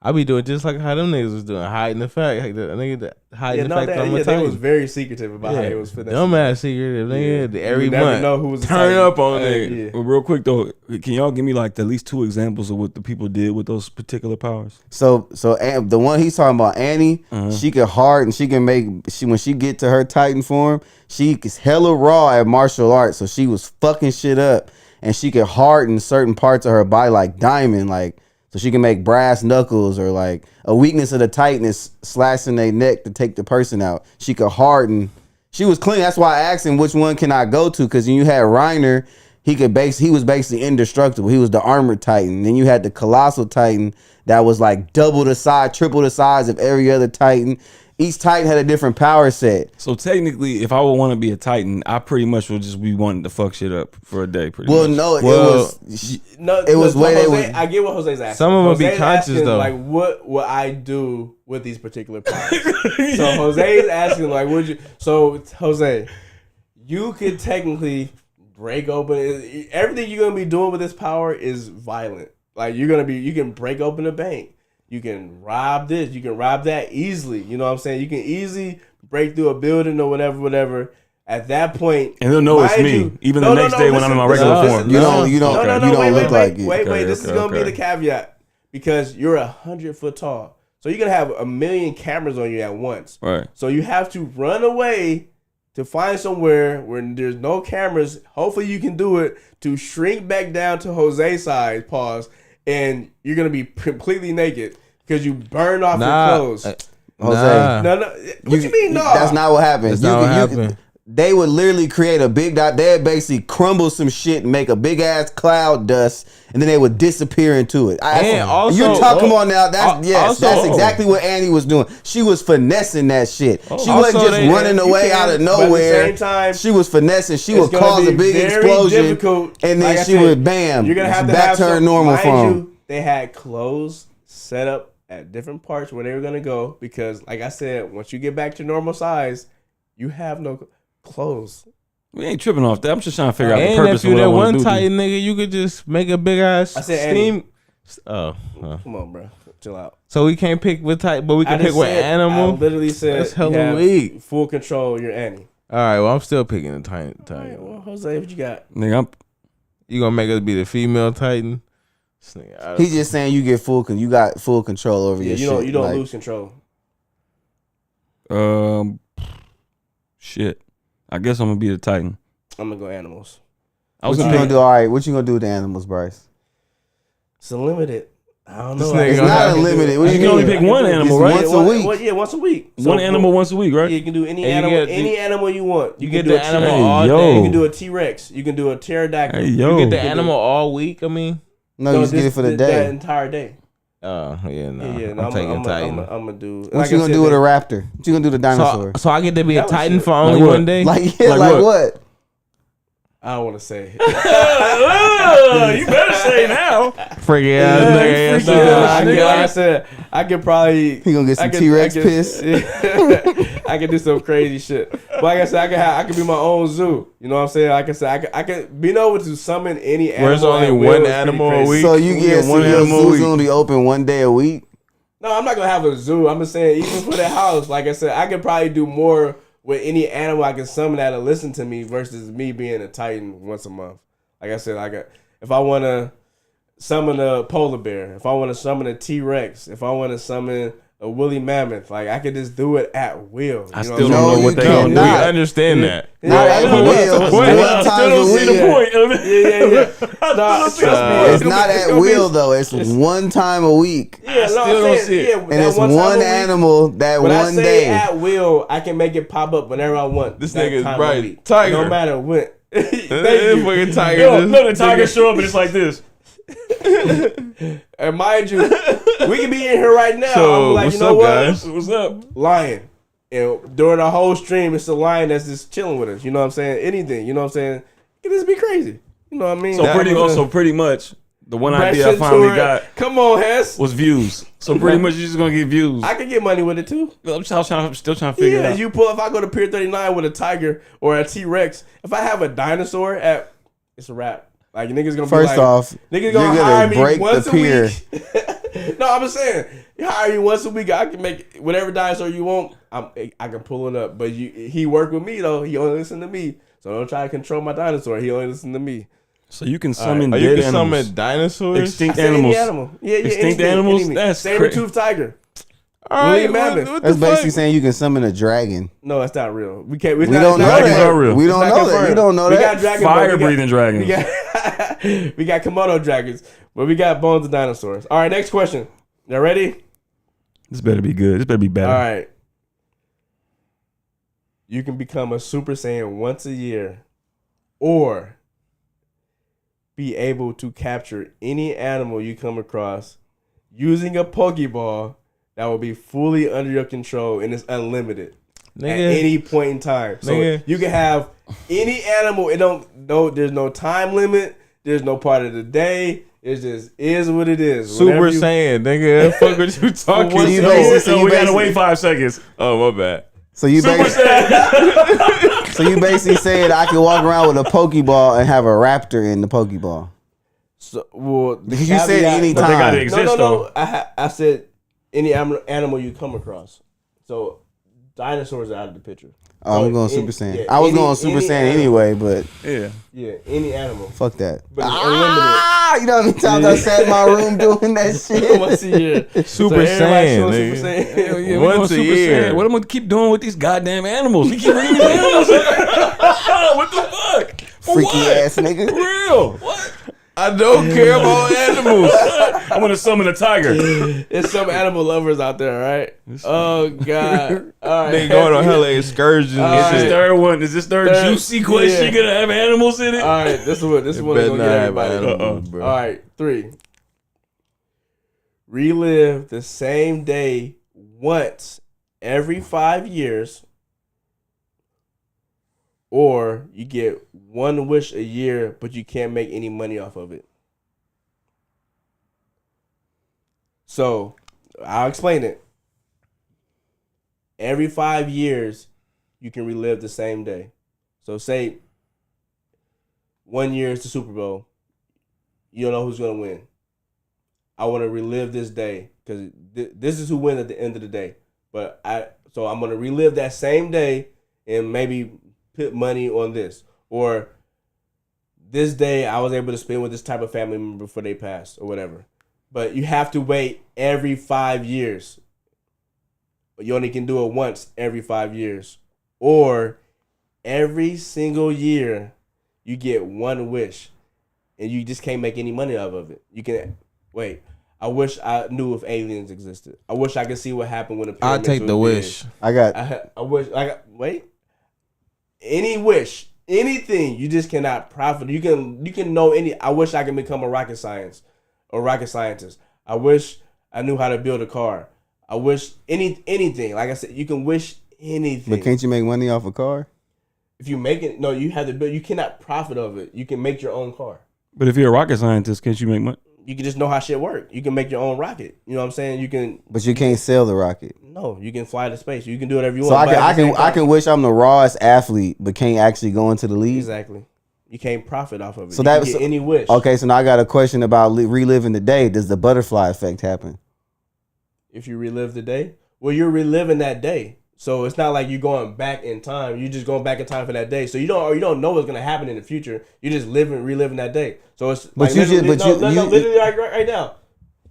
I be doing just like how them niggas was doing, hiding the fact. Like the nigga hiding the fact that I'm a they Titan. was very secretive about how Yeah. it was finessing. Dumbass secretive, nigga. Yeah. Every You never month. know who was a Turn Titan. up on Hey, nigga. Yeah. real quick though, can y'all give me like at least 2 examples of what the people did with those particular powers? So the one he's talking about, Annie, she can hard and she can when she get to her Titan form, she is hella raw at martial arts. So she was fucking shit up, and she can harden certain parts of her body like diamond, like. So she can make brass knuckles, or like a weakness of the Titan is slashing their neck to take the person out. She could harden. She was clean. That's why I asked him which one can I go to, because you had Reiner, he was basically indestructible. He was the armored Titan. Then you had the colossal Titan that was like double the size, triple the size of every other Titan. Each Titan had a different power set. So technically, if I would want to be a Titan, I pretty much would just be wanting to fuck shit up for a day. Pretty much. No, Well, it was. No, It was way they Jose, was- I get what Jose's asking. Some of them be Jose's conscious, asking, though. Like, what would I do with these particular powers? So Jose's asking, like, would you? So Jose, you could technically break open everything you're gonna be doing with this power is violent. Like you can break open a bank. You can rob this. You can rob that easily. You know what I'm saying? You can easily break through a building or whatever. At that point, And they'll know it's mind me, you- even the next day when I'm in my regular form. You don't look like it. Wait. This is Okay, gonna be okay. the caveat, because you're 100 foot tall, so you're gonna have 1 million cameras on you at once. Right. So you have to run away to find somewhere where there's no cameras. Hopefully you can do it to shrink back down to Jose's size, pause, and you're going to be completely naked because you burned off your clothes. Jose. No. What you mean, no? That's not what happened. That's not what happened. They would literally create a big dot. They'd basically crumble some shit and make a big ass cloud dust, and then they would disappear into it. You're talking about now. That's exactly what Annie was doing. She was finessing that shit. She wasn't just running away out of nowhere. At the same time, she was finessing. She would cause a big explosion, and then she would bam. You're gonna have to back to her normal form. They had clothes set up at different parts where they were gonna go because, like I said, once you get back to normal size, you have no clothes. We ain't tripping off that. I'm just trying to figure out the purpose of what I want to do. If you that one tight nigga, you could just make a big ass steam. Come on, bro. Chill out. So we can't pick what type, but we can pick what animal. I literally said that's hella weak. Full control of your Annie. All right, well I'm still picking the titan. Right, well, Jose, what you got? Nigga, you gonna make us be the female titan? He's just saying you get you got full control over your shit. You don't lose control. Shit. I guess I'm gonna be the Titan. I'm gonna go animals. What you gonna do? All right, what you gonna do with the animals, Bryce? It's unlimited. I don't know. It's not unlimited. You can only pick one animal, right? Once a week. Once a week. One animal once a week, right? Yeah, you can do any animal. Any animal you want. You can do the animal all day. You can do a T-Rex. You can do a pterodactyl. You get the animal all week. I mean, no, you just get it for the day. That entire day. Oh yeah, no. I'm taking Titan. I'm gonna do. What you gonna do with a raptor? What you gonna do with a dinosaur? So I get to be a Titan for only one day. Like what? I don't want to say. You better say now. Freaky ass nigga. Like I said, I could probably. He gonna get some T-Rex piss. I could do some crazy shit. But like I said, I could be my own zoo. You know what I'm saying? Like I said, I could be able to summon any animal. Where's only one animal a week? So you get one animal. Zoo's gonna be open one day a week. No, I'm not gonna have a zoo. I'm just saying, even for the house, like I said, I could probably do more with any animal I can summon that'll listen to me versus me being a Titan once a month. Like I said, if I want to summon a polar bear, if I want to summon a T-Rex, if I want to summon a woolly mammoth, like I could just do it at will. I still don't know what they gonna do. We understand that. Not at will. One time a week. Yeah. It's not at will though. It's one time a week. Yeah, I still don't see it. And it's one animal that one day. When I say at will, I can make it pop up whenever I want. This nigga is right. Tiger. No matter what. Thank you. Fucking tiger. No, the tiger show up and it's like this. And mind you, we can be in here right now. So, I'm like, you know what? Guys? What's up? Lion. And during the whole stream, it's a lion that's just chilling with us. You know what I'm saying? Anything. You know what I'm saying? It just be crazy. You know what I mean? So pretty much, the one idea I finally got. Come on, Hess. Was views. So pretty much, you're just gonna get views. I can get money with it too. I'm still trying to figure it out. If I go to Pier 39 with a tiger or a T-Rex, if I have a dinosaur it's a wrap. Like niggas gonna first be like, off, niggas gonna hire me break once the a pier. week. No, I'm just saying, you hire me once a week. I can make whatever dinosaur you want. I can pull it up. But he work with me though. He only listen to me. So don't try to control my dinosaur. He only listen to me. So you can summon you can summon dinosaurs, extinct animals. Extinct animals. That's saber-toothed tiger. All right, what that's basically saying you can summon a dragon. No, that's not real. We can't. Dragons are real. We don't know that. You don't know that. We got dragons. Fire-breathing dragons. We got Komodo dragons, but we got bones of dinosaurs. All right, next question. Y'all ready? This better be good. This better be better. All right. You can become a Super Saiyan once a year, or be able to capture any animal you come across using a Pokeball that will be fully under your control and it's unlimited at any point in time. So you can have any animal. There's no time limit. There's no part of the day. It just is what it is. Super Saiyan, nigga. Fuck what you talking about? So we gotta wait 5 seconds. Oh, my bad. So you basically said I can walk around with a Pokeball and have a raptor in the Pokeball. So, well, because you said any time. But they gotta exist, no. I said any animal you come across. So dinosaurs are out of the picture. Oh, I'm going Super Saiyan. I was going Super Saiyan anyway, but yeah, any animal. fuck that. But it's unlimited. You know how many times I sat in my room doing that shit? Once a year. Super everybody Saiyan, showing nigga. Super Saiyan. Hell yeah, Once a year. What am I gonna keep doing with these goddamn animals? We keep bringing these animals. What the fuck? For Freaky what? ass nigga. For real? What? I don't care about animals. I'm gonna summon a tiger. There's some animal lovers out there, right? Oh God! All right, They going on hella excursions All and Is shit. this third one? Is this third juicy question yeah. gonna have animals in it? All right, this is one. This is one Better gonna not get have everybody. animals, bro. All right, 3. Relive the same day once every 5 years, or you get one wish a year, but you can't make any money off of it. So, I'll explain it. Every 5 years, you can relive the same day. So, say 1 year is the Super Bowl. You don't know who's going to win. I want to relive this day because this is who wins at the end of the day. So I'm going to relive that same day and maybe put money on this. Or this day I was able to spend with this type of family member before they passed or whatever. But you have to wait every 5 years. But you only can do it once every 5 years. Or every single year you get one wish and you just can't make any money out of it. You can wait. I wish I knew if aliens existed. I wish I could see what happened when the I'll pyramids take were the big. wish. I wish. Wait. Any wish, anything, you just cannot profit. You can know any. I wish I could become a rocket scientist. I wish I knew how to build a car. I wish anything. Like I said, you can wish anything. But can't you make money off a car? If you make it, no, you have to build. You cannot profit of it. You can make your own car. But if you're a rocket scientist, can't you make money? You can just know how shit work. You can make your own rocket. You know what I'm saying? You can. But you can't sell the rocket. No, you can fly to space. You can do whatever you So want. I can wish I'm the rawest athlete, but can't actually go into the league. Exactly. You can't profit off of it. So You that can get any wish. Okay, so now I got a question about reliving the day. Does the butterfly effect happen? If you relive the day, well, you're reliving that day. So it's not like you're going back in time. You're just going back in time for that day. So you don't know what's gonna happen in the future. You're just reliving that day. So it's But like you literally, just- but you- literally right now.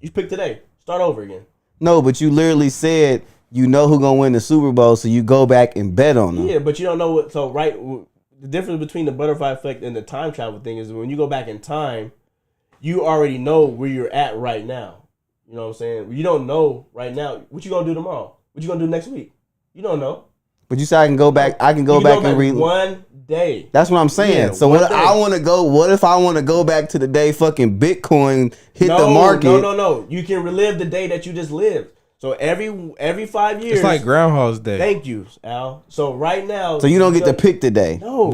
You pick today. Start over again. No, but you literally said you know who gonna win the Super Bowl, so you go back and bet on them. Yeah, but you don't know what. So the difference between the butterfly effect and the time travel thing is when you go back in time, you already know where you're at right now. You know what I'm saying? You don't know right now what you gonna do tomorrow. What you gonna do next week? You don't know. But you said I can go back. I can go You back and relive. one day. That's what I'm saying. Yeah, So one what day. I want to go? What if I want to go back to the day fucking Bitcoin hit the market? No. You can relive the day that you just lived. So every 5 years. It's like Groundhog's Day. Thank you, Al. So right now. So you don't get to pick the day. No.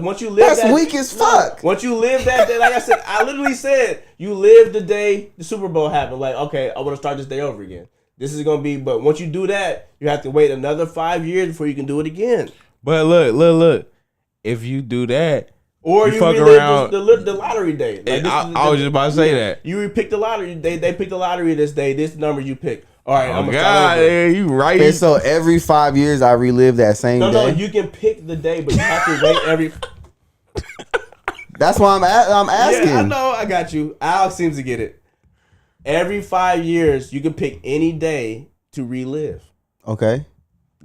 Once you live That's weak as fuck. Once you live that day, like I said, I literally said you live the day the Super Bowl happened. Like, okay, I want to start this day over again. This is gonna be, but once you do that, you have to wait another 5 years before you can do it again. But look. If you do that, Or You you fuck relive around- the lottery day. Like, this is I was just about to say that. You pick the lottery. They pick the lottery this day. This number you pick. All right, I'm Oh gonna God, start over. yeah, you right. And so every 5 years I relive that same No, day. you can pick the day, but you have to wait every. That's why I'm asking. Yeah, I know. I got you. Alex seems to get it. Every 5 years, you can pick any day to relive. Okay.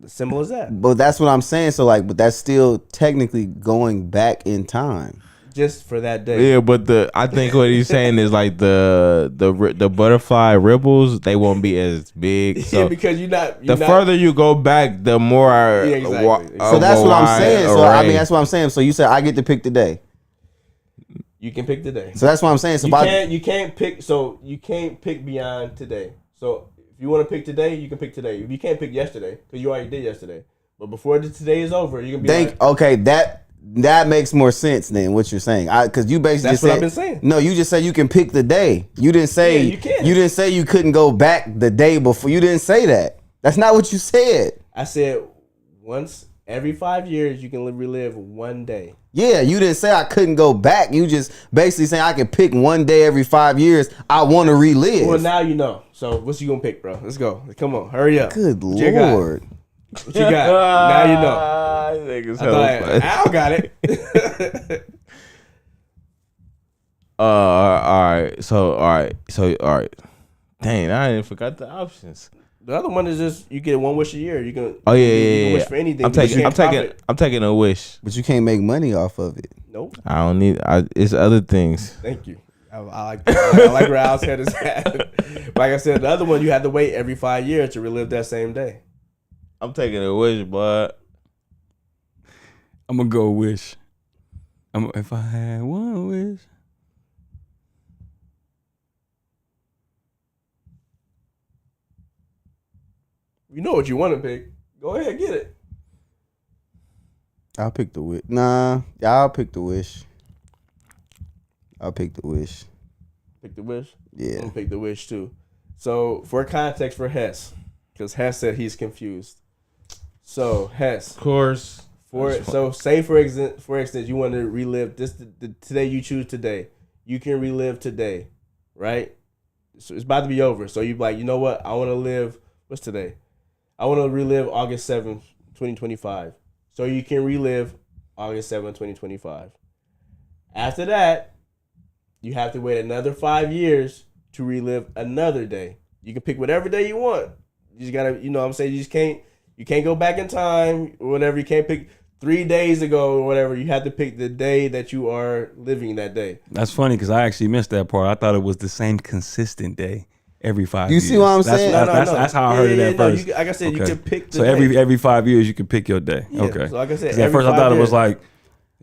Simple as that. But that's what I'm saying. So but that's still technically going back in time. Just for that day. Yeah, but I think what he's saying is like the butterfly ripples, they won't be as big. So Yeah, because you're not. the further you go back, the more exactly. So that's what I'm saying. So array. that's what I'm saying. So you said I get to pick the day. You can pick the day. So that's what I'm saying. So You can't pick. So you can't pick beyond today. So if you want to pick today, you can pick today. If you can't pick yesterday, because you already did yesterday. But before today is over, you can be okay, that makes more sense than what you're saying. Because you basically That's just what said, I've been saying. No, you just said you can pick the day. You didn't say Yeah, you can. You didn't say you couldn't go back the day before. You didn't say that. That's not what you said. I said once every 5 years you can relive one day. Yeah, you didn't say I couldn't go back. You just basically saying I can pick one day every 5 years. I want to relive. Well, now you know. So what's you gonna pick, bro? Let's go. Come on, hurry up. Good What you got? Lord. What you got? Now you know. Niggas I thought Al got it. all right. Dang, I didn't forgot the options. The other one is just you get one wish a year. You can. Oh yeah, you can yeah. wish for anything. I'm but you taking can't profit. I'm taking a wish. But you can't make money off of it. Nope. I don't need. It's other things. Thank you. I like where Al's head is at. Like I said, the other one you had to wait every 5 years to relive that same day. I'm taking a wish, but I'm gonna go wish. If I had one wish. You know what you want to pick. Go ahead, get it. I'll pick the wish. Nah, I'll pick the wish. I'll pick the wish. Pick the wish. I'm Yeah. gonna pick the wish too. So for context for Hess, because Hess said he's confused. So Hess, of course. say for instance, you want to relive this today. You choose today. You can relive today, right? So it's about to be over. So you like, you know what? I want to live. What's today? I want to relive August 7th, 2025. So you can relive August 7th, 2025. After that, you have to wait another 5 years to relive another day. You can pick whatever day you want. You just gotta, you know what I'm saying? You can't go back in time or whatever. You can't pick 3 days ago or whatever. You have to pick the day that you are living that day. That's funny because I actually missed that part. I thought it was the same consistent day every 5 You years. see what I'm saying? That's how I heard it at first. Like I said, you can pick the So day. every 5 years you can pick your day. Yeah, Okay. so like I said, 'Cause at every first I 5 thought it was years. like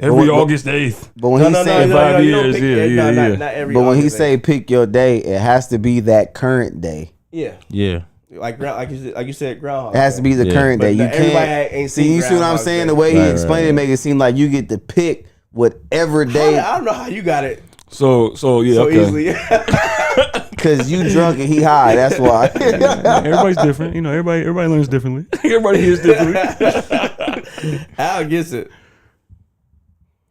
every But- August 8th. But when he say, no, 5 you don't years, pick- yeah. not every but when he August say day. pick your day, it has to be that current day. Yeah. Yeah. Like you said, Groundhog. It has to be the Yeah. current But day. You not everybody can't ain't see. seen You see what I'm Groundhog saying? Day. The way he Right, explained right. it, make it seem like you get to pick whatever day. I don't know how you got it So yeah, so okay. easily. Cause you drunk and he high. That's why. Everybody's different. You know, everybody learns differently. Everybody hears differently. Al gets it.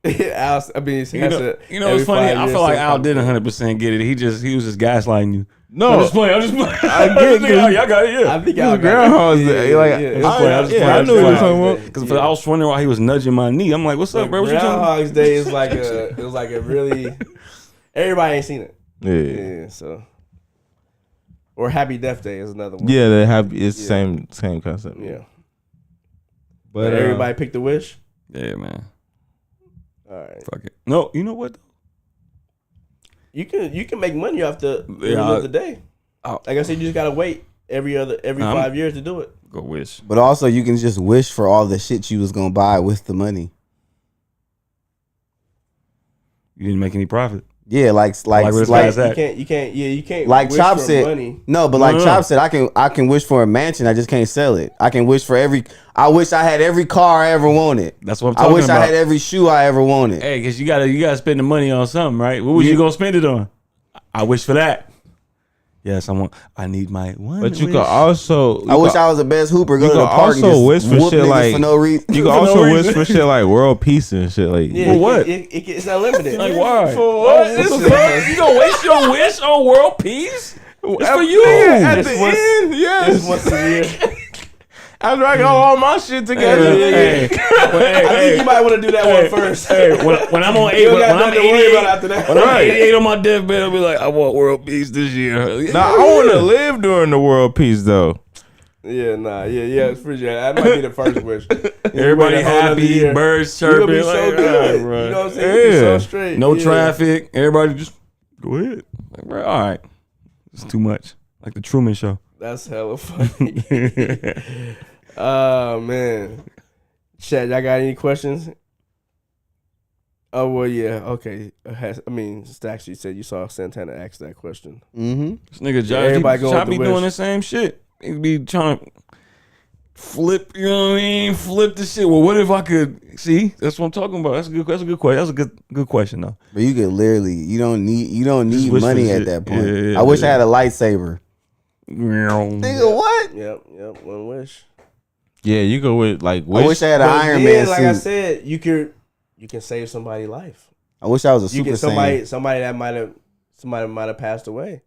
Al, I mean, You know what's funny? I feel like Al didn't 100% get it. He was just gaslighting you. No, I'm just playing. I get it. Y'all got it. Yeah. I think It Al was got Groundhog's it. Day. Like, I knew what you were talking about. Because I was wondering why he was nudging my knee. I'm like, "What's up, bro? What you talking about?" Groundhog's Day is like it was like a really. Everybody ain't seen it. Yeah. Yeah, so. Or Happy Death Day is another one. Yeah, they have it's Yeah. same concept. Yeah. But But everybody picked the wish. Yeah, man. All right. Fuck it. No, you know what? You can make money off the Yeah, the day. I- Like I said, you just gotta wait every 5 years to do it. Go wish. But also, you can just wish for all the shit you was gonna buy with the money. You didn't make any profit. Yeah, like where this guy's at. You can't like wish Chop for said. money. No, but like Chop said, I can wish for a mansion. I just can't sell it. I can wish for I wish I had every car I ever wanted. That's what I'm I talking wish about. I had every shoe I ever wanted. Hey, because you gotta spend the money on something, right? What was you gonna spend it on? I wish for that. Yes, I need my one. But you wish. could also. I wish I was the best hooper. Go you to the could park and also just wish for whoop shit niggas like- for no reason. You can For no also reason. wish for shit like world peace and shit. Like Yeah, For what? It's unlimited. Like why? For what? What the fuck? You gonna waste your wish on world peace? It's for you. At It's the once- end, yes. It's once a year. After I got all my shit together. Hey, I think you might want to do that one first. Hey, when I'm on You eight, don't when got I'm nothing to worry 88, about after that. when I'm Right. 88 on my deathbed, I'll be like, I want world peace this year. Nah, I want to live during the world peace though. Yeah, it's for sure. That might be the first wish. Everybody Wait a whole other happy, year. birds You gonna chirping. be so like, good. all right, You bro. know what I'm saying? You be so Yeah. straight. No Yeah. traffic. Everybody just go ahead. Like, bro, all right. It's too much. Like the Truman Show. That's hella funny. Oh man, Chat, y'all got any questions? Oh well, yeah, okay. Stacks, you said you saw Santana ask that question. Mm-hmm. This nigga Josh, everybody going Josh with be the doing wish. the same shit. He be trying to flip, you know what I mean? Flip the shit. Well, what if I could see? That's what I'm talking about. That's a good question. That's a good question though. But you could literally, you don't need Just wish for money the at shit. that point. Yeah, I wish I yeah. had a lightsaber. Nigga, Nigga, what? Yep, one wish. Yeah, you go with like. I wish I had an But Iron then, Man like I suit. said, you can save somebody's life. I wish I was a You Super can Saiyan. somebody that might have passed away.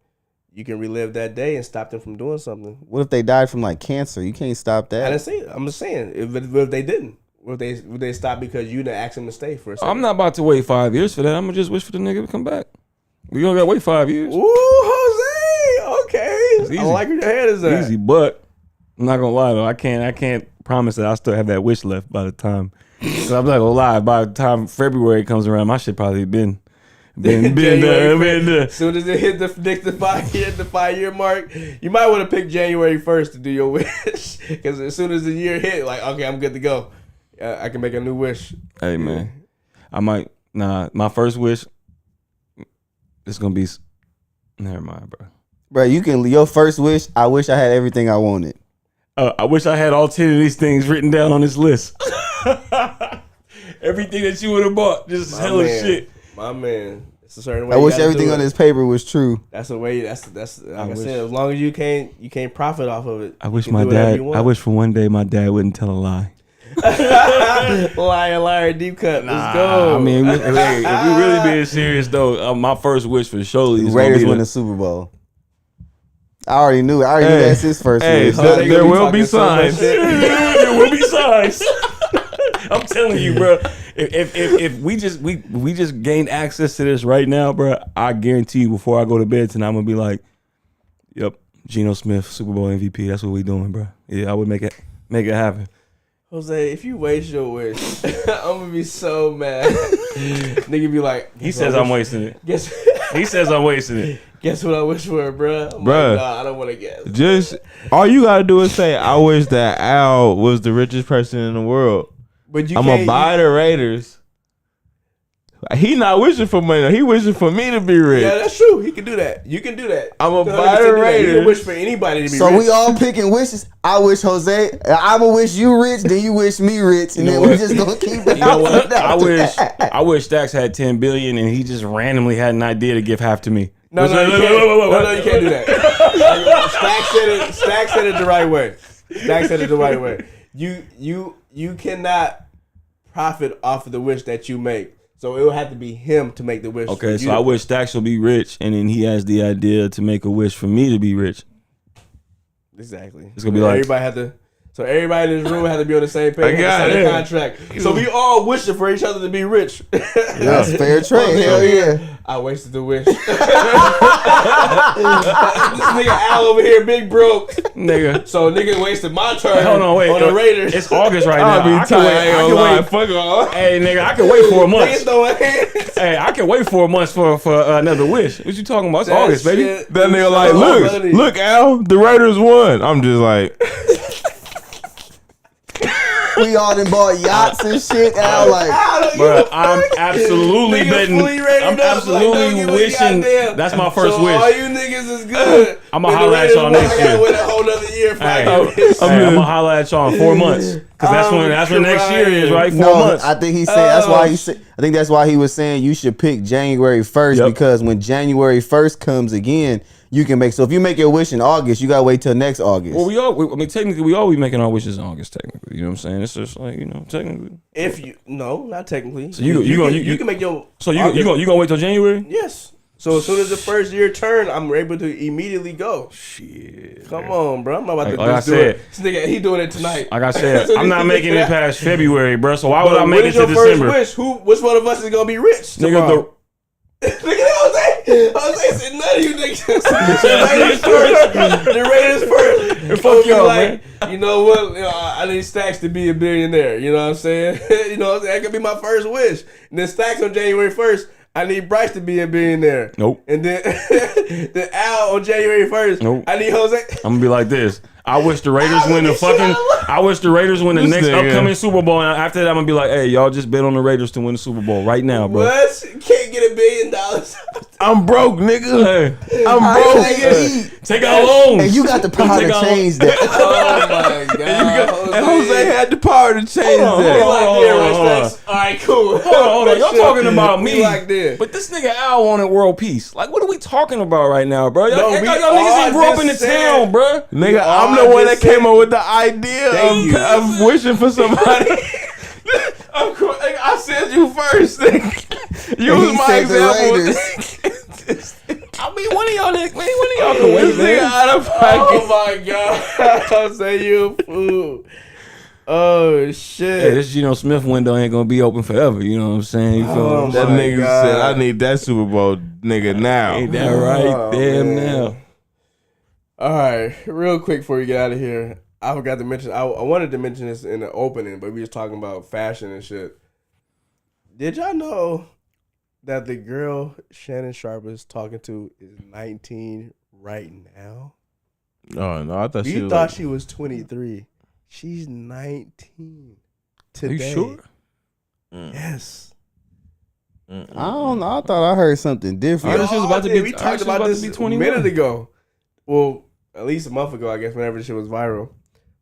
You can relive that day and stop them from doing something. What if they died from like cancer? You can't stop I didn't that. say it. I'm just saying if they didn't. Would they stop because you didn't ask him to stay for a second? I'm not about to wait 5 years for that. I'm gonna just wish for the nigga to come back. We don't gotta wait 5 years. Ooh, Jose. Okay. I like where your head is at. Easy, but I'm not gonna lie though. I can't promise that I still have that wish left by the time. Cause I'm not gonna lie. By the time February comes around, my shit probably been done. As soon as it hit the 5 year mark, you might want to pick January 1st to do your wish. Because as soon as the year hit, like, okay, I'm good to go. I can make a new wish. Hey man, I might. Nah, my first wish. It's gonna be. Never mind, bro. Bro, you can. Your first wish. I wish I had everything I wanted. I wish I had all 10 of these things written down on this list. Everything that you would have bought, just hella shit. My man, it's a certain way. I wish everything on this paper was true. That's the way. That's like I said. As long as you can't profit off of it. I wish my dad. I wish for one day my dad wouldn't tell a lie. Liar, deep cut. Let's go. I mean, if we really being serious though, my first wish for surely is Raiders win the Super Bowl. I already knew it. That's his first wish. There will be signs. There will be signs. I'm telling you, bro. If we just gained access to this right now, bro, I guarantee you before I go to bed tonight, I'm gonna be like, "Yep, Geno Smith, Super Bowl MVP. That's what we doing, bro." Yeah, I would make it happen. Jose, if you waste your wish, I'm gonna be so mad. Nigga be like, he says I'm wasting it. He says I'm wasting it. Guess what I wish for, bro? Bruh. Like, nah, I don't want to guess. Just all you gotta do is say, "I wish that Al was the richest person in the world." But I'm gonna buy the Raiders. He not wishing for money. He wishing for me to be rich. Yeah, that's true. He can do that. You can do that. I'm gonna buy the Raiders. You can wish for anybody to be rich. So we all picking wishes. I wish Jose. I'm gonna wish you rich. Then you wish me rich, and then we just gonna keep it. You know what? I wish Stacks had 10 billion and he just randomly had an idea to give half to me. No, you can't do that. Stack said it the right way. Stack said it the right way. You cannot profit off of the wish that you make. So it will have to be him to make the wish. Okay, so I wish Stacks will be rich, and then he has the idea to make a wish for me to be rich. Exactly. It's gonna be like everybody had to. So everybody in this room had to be on the same page. I got the it. contract. So we all wishing for each other to be rich. That's fair trade. Hell yeah. I wasted the wish. This nigga Al over here, big broke. nigga. So nigga wasted my turn. Hold on, wait. On the Raiders. It's August right now. I'll be I can tight. wait. I ain't gonna lie. Fuck all. Hey, nigga, I can wait 4 months. Niggas throwing hands. Hey, I can wait 4 months for another wish. What you talking about? It's That August, baby. shit That nigga is like, so funny. look, Al, the Raiders won. I'm just like, We all done bought yachts and shit. Al like, Bro, I'm absolutely Nigga betting. fully rated I'm up, absolutely like, don't give a wishing. goddamn. That's my first so wish. all you niggas is good. I'ma And the holla at Raiders y'all won, next I gotta year. wait a whole nother year for Hey, I get this. I'm gonna holla at y'all in 4 months because that's when next year is, right? 4 no, months. I think he said that's why he said. I think that's why he was saying you should pick January 1st Yep. because when January 1st comes again, you can make. So if you make your wish in August, you gotta wait till next August. Well, I mean, technically, we all be making our wishes in August. Technically, you know what I'm saying? It's just like technically. If you not technically. So you can make your. So you gonna wait till January? Yes. So as soon as the first year turn, I'm able to immediately go. Shit. Come on, bro. I'm not about to Like I just do said, it. This nigga, he doing it tonight. Like I said, I'm not making it past February, bro. So why would I But make when it is to your December? first wish? Which one of us is gonna be rich Nigga, tomorrow? Look at Jose. Jose said none of you niggas. The Raiders first. Fuck y'all, like, you know what? You know, I need Stacks to be a billionaire. You know what I'm saying? You know what I'm saying? That could be my first wish. And then Stacks on January 1st. I need Bryce to be a billionaire. Nope. And then the Al on January 1st. Nope. I need Jose. I'm gonna be like this. I wish the Raiders win the fucking. I wish the Raiders win the This next nigga. upcoming Super Bowl. And after that, I'm gonna be like, hey, y'all just bet on the Raiders to win the Super Bowl right now, bro. What? Can't get $1 billion. I'm broke, nigga. Hey, I'm broke. take out loans. And you got the power to change that. Oh my God. And Jose had the power to change Hold on, that. hold on. All right, cool. Hold on. Y'all talking about me. Like this. But this nigga Al wanted world peace. Like, what are we talking about right now, bro? Y'all, No, y'all we niggas all ain't grew up in the just said- town, bro. Nigga, all I'm the one that just said- came up with the idea Thank you. of wishing for somebody. I said you first. Nigga. You And was he my said the example. I mean, one of y'all can wait, This nigga man. out of pocket. Oh my God. I'll say you a fool. Oh Hey, shit! this Geno Smith window ain't gonna be open forever. You know what I'm saying? You feel Oh, me? That my nigga God. said, "I need that Super Bowl nigga now." Ain't that right? Oh, Damn man. now. All right, real quick before we get out of here, I forgot to mention. I wanted to mention this in the opening, but we was talking about fashion and shit. Did y'all know that the girl Shannon Sharp is talking to is 19 right now? Oh no, I thought We she was. thought Like, she was 23. She's 19 Are today. you sure? Yes. I don't know. I thought I heard something I different. heard she was about to be- We I heard talked she was about about to this be a 21. minute ago. Well, at least a month ago, I guess, whenever the shit was viral.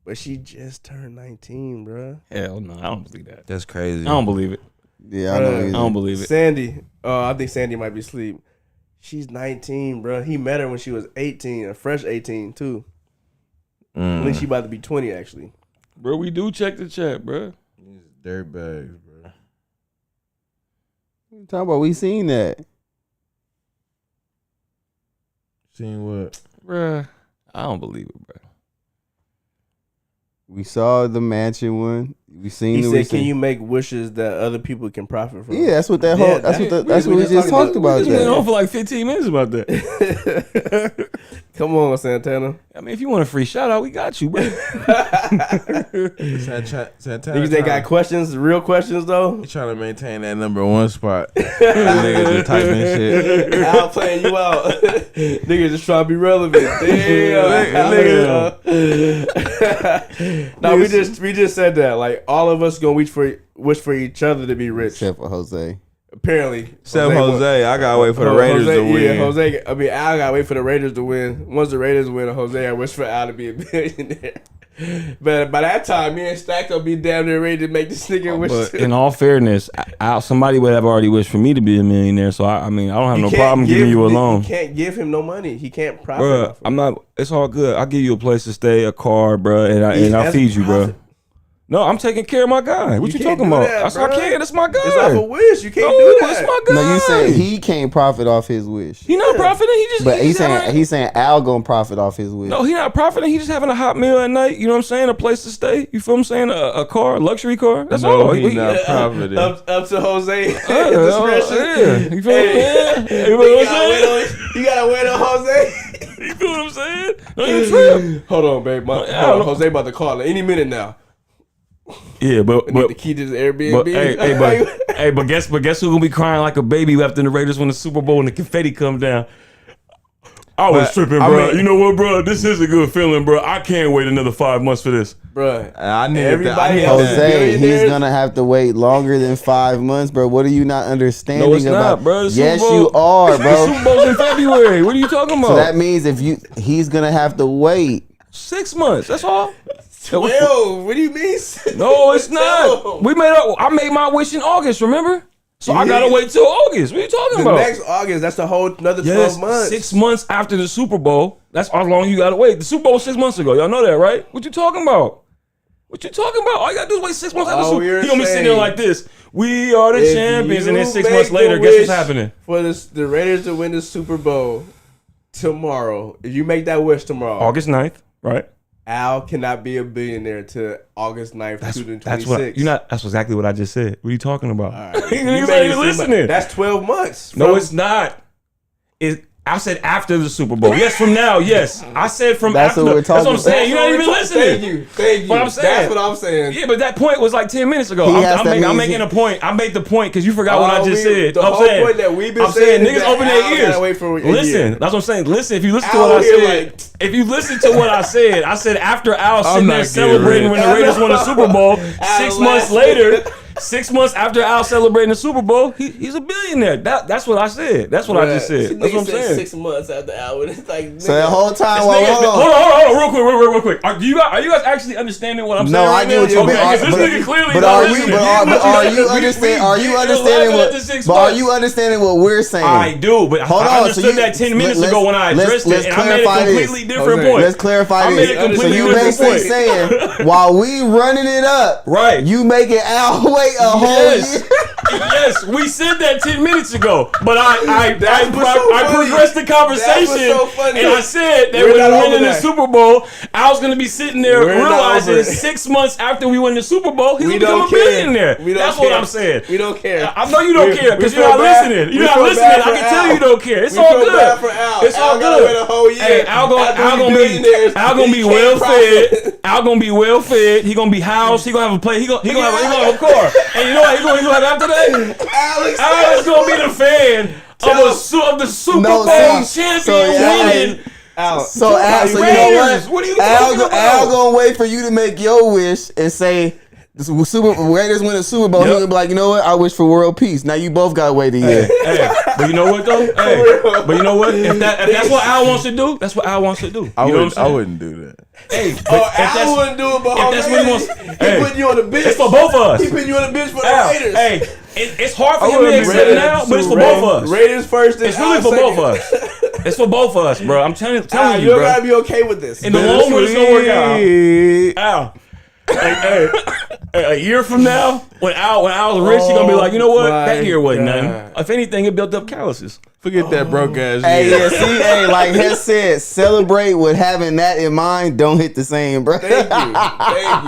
But she just turned 19, bruh. Hell no, I don't believe that. That's crazy. I don't believe it. Yeah, I know. Bruh. either. I don't believe it. Sandy. I think Sandy might be asleep. She's 19, bruh. He met her when she was 18, a fresh 18, too. I think she about to be 20, actually. Bro, we do check the chat, bro. These dirt bags, bro. What you talking about? We seen that. Seen what? Bruh, I don't believe it, bro. We saw the mansion one. We seen. He it, we said, "Can seen- you make wishes that other people can profit from?" Yeah, that's what that Yeah, whole. That's that- what. That's what we just talked about. We just went on That. for like 15 minutes about that. Come on, Santana. I mean, if you want a free shout out, we got you, bro. Santana Niggas that got questions, real questions though. He trying to maintain that number 1 spot. Niggas just typing shit. Al playing you out. Niggas just trying to be relevant. Damn. No, we just said that. Like all of us gonna wish for each other to be rich. Except for Jose. Apparently, Except Jose, I gotta wait for the Raiders to win. Yeah, Jose. I mean, Al gotta wait for the Raiders to win. Once the Raiders win, Jose, I wish for Al to be a billionaire. But by that time, me and Stack will be damn near ready to make this nigga wish. But to. in all fairness, somebody would have already wished for me to be a millionaire. So I mean, I don't have You no can't problem giving you a loan. You can't give him no money. He can't profit. Bruh, off it. I'm not. It's all good. I'll give you a place to stay, a car, bruh, and I'll That's feed you, profit. bruh. No, I'm taking care of my guy. What you can't talking do about? that, That's bruh. I can't. That's my guy. It's off a wish. You can't No, do that's that. my guy. No, you saying he can't profit off his wish. He not profiting. He just. But he's having- he's saying Al gonna profit off his wish. No, he not profiting. He just having a hot meal at night. You know what I'm saying? A place to stay. You feel what I'm saying? A car, a luxury car. That's No, all. he not profiting. Up to Jose. Yeah, discretion. yeah. You feel Hey. me? Yeah. You feel what I'm saying? You gotta wait on Jose. You feel what I'm saying? No, you trip. Hold on, babe. Hold on. Jose about to call any minute now. Yeah, but I need the key to this Airbnb. but guess who gonna be crying like a baby after the Raiders win the Super Bowl and the confetti come down? I was But, tripping, I bro. mean- You know what, bro? This is a good feeling, bro. I can't wait another 5 months for this. Bruh. I need Everybody that. else- Jose, he's billionaires? gonna have to wait longer than 5 months, bro. What are you not understanding No, it's about? not, bro. The Yes, Super Bowl- you are, The bro. Super Bowl's in February. What are you talking about? So that means he's gonna have to wait. 6 months. That's all. 12. What do you mean? No, it's not. 12. I made my wish in August. Remember? So I gotta wait till August. What are you talking The about? next August, that's the whole another 12 Yes, months. 6 months after the Super Bowl. That's how long you gotta wait. The Super Bowl was 6 months ago. Y'all know that, right? What you talking about? What you talking about? All you gotta do is wait 6 months after the All Super Bowl. we're He gonna be sitting there saying- like this. We are the If champions, and then you 6 make months a later, guess what's wish happening? For the Raiders to win the Super Bowl tomorrow, if you make that wish tomorrow, August 9th, right? Al cannot be a billionaire till August 9th, 2026. That's what you not. That's exactly what I just said. What are you talking about? All right. You You ain't made it even seem like- listening. That's 12 months. No, from- it's not. I said after the Super Bowl. Yes, from now. Yes, I said from That's after. what we're That's what I'm talking saying. You're not even listening. Thank you. Thank you. What I'm saying. That's what I'm saying. Yeah, but that point was like 10 minutes ago. He has I'm that making means a point. I made the point because you forgot what I just said. The I'm whole saying, point that we've been I'm saying saying is niggas that open Al their ears. gotta wait for a Listen, year. that's what I'm saying. Listen, if you listen to Al what I here said, like- if you listen to what I said after Al sitting not there getting celebrating rich. when the Raiders won the Super Bowl, Al 6 months laughing. later. 6 months after Al celebrating the Super Bowl, he's a billionaire. That's what I said. That's what I just said. That's what I'm saying. 6 months after Al, it's like So that whole time, This well, nigga- hold on. hold on, real quick. Are you guys actually understanding what I'm No, saying? I right get now? what you Okay, mean. 'cause this nigga clearly But not are you? listening. But are you We- understand? Are you you're understanding laughing at what? the 6 But are months. you understanding what we're saying? I do, but Hold I on, understood so you- that 10 minutes let's- ago when I addressed let's it, and I made a clarify this. completely different Jose, point. Let's clarify I this. made a completely so you different basically point. saying while we running it up, Right. You making Al wait a whole year. Yes, we said that 10 minutes ago, but I funny. progressed the conversation, so funny. and I said that We're when not we over win the that. Super Bowl, I was gonna be sitting there We're not realizing over it. 6 months after we win the Super Bowl, he's We gonna become don't a billionaire. care. We don't That's care. what I'm saying. We don't care. I know you don't care because we you're not feel bad. listening. We You're not feel listening. bad I for can tell Al. you don't care. It's We all feel good. bad for Al. It's all Al gotta wait a good. whole year. Hey, Al gonna billionaires. be well fed. Al gonna be well fed. He gonna be housed. He gonna have a play. He gonna have a car. And you know what? He gonna have after that. Al is gonna be the fan of the Super Bowl champion winning. So Al, so you know Raiders. what? What are you talking about? Al gonna wait for you to make your wish and say the Raiders win the Super Bowl. He's gonna be like, you know what? I wish for world peace. Now you both gotta wait a year. Hey, but you know what though? Hey, but you know what? If that's what Al wants to do, that's what Al wants to do. I You know what I'm saying? wouldn't do that. Hey, but Al wouldn't do it, but if that's what he wants, he putting you on the bench. it's for both of us. He putting you on the bench for the Al, Raiders. hey, it's hard for I him to wouldn't accept be ready now, to but it's for Super both Bowl. of us. Raiders first. It's really for both of us. It's for both of us, bro. I'm telling you, Al, you bro. gotta be okay with this. In the long run, it's gonna work out. Al, hey, a year from now, when Al's rich, he's gonna be like, you know what? my That year wasn't God. nothing. If anything, it built up calluses. Forget that broke ass. Hey, year. yeah, see, hey, like Hess said, celebrate with having that in mind. Don't hit the same, bro. Thank you.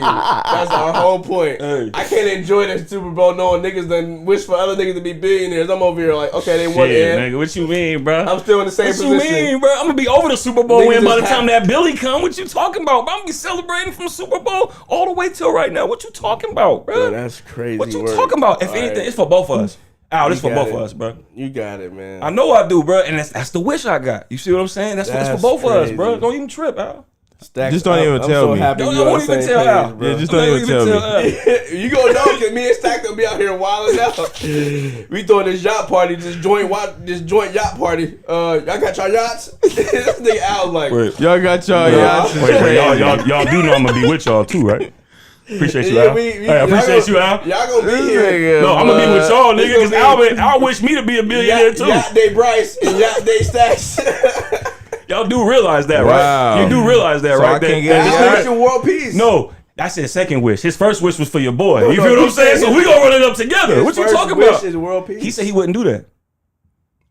That's our whole point. Hey. I can't enjoy that Super Bowl knowing niggas done wish for other niggas to be billionaires. I'm over here like, okay, they won Shit, in. nigga, what you mean, bro? I'm still in the same What you position. mean, bro? I'm gonna be over the Super Bowl Niggas win by the just time that Billy come. What you talking about, bro? I'm gonna be celebrating from Super Bowl all the way till right now. What you talking about, bro? Bro, that's crazy. What you work. talking about? If All anything, right. it's for both of us. Al, this You for got both it. of us, bro. You got it, man. I know I do, bro, and that's the wish I got. You see what I'm saying? That's That's for both of us, bro. crazy. Don't even trip, Al. Stacks, Just don't even I'm tell so me. Happy Don't, we I on won't the even same tell page, Al. bro. Yeah, just don't even tell me. Al. You gonna know because me and Stack gonna be out here wilding out. We throwing this yacht party, this joint yacht party. Y'all got y'all yachts? This nigga Al like, Wait, Y'all got y'all Nah. yachts. wait, y'all do know I'm gonna be with y'all too, right? Appreciate you, yeah, Al. Hey, I appreciate you, Al. Y'all gonna be This here. nigga, No, I'm gonna be with y'all, nigga, It's gonna because Al wish me to be a billionaire too. Yacht Day Bryce and Yacht Day Stacks. Y'all do realize that, Wow. right? You do realize that, So right? I can't That get this a Al, yacht? it's your world peace. No, that's his second wish. His first wish was for your boy. You No, feel what he I'm saying? said So we gonna run it up together. His What you first talking wish about? is world peace. He said he wouldn't do that.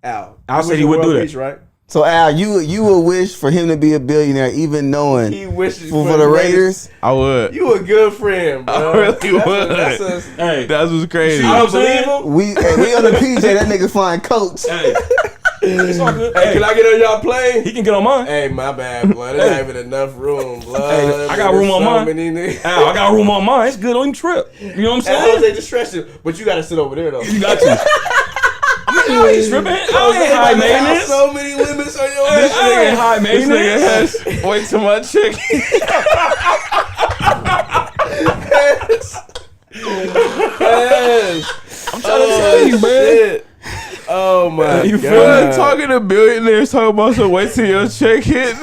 Al. Al You said wish he for would do world that. peace, right? So Al, you would wish for him to be a billionaire, even knowing He wishes for the Raiders. I would. You a good friend, bro. I really would. That's Hey, That was crazy. I I'm don't believe saying? him. We on the PJ. That nigga flying coats. hey, it's all good. Hey, can I get on y'all plane? He can get on mine. Hey, my bad, blood. There's not even enough room, blood. Hey, I got room on mine. Many niggas. Al, I got room on mine. It's good. Don't even trip. You know what I'm And saying? Jose just stressed you, but you gotta sit over there though. You got to. I mean, I ain't tripping. I Jose ain't high about to have maintenance. so many limits on your Hey, I ain't high This nigga maintenance. has wait till my chick. I'm trying to tell you, man. Oh my You feel god. Bro, talking to billionaires, talking about some wait till your check hit.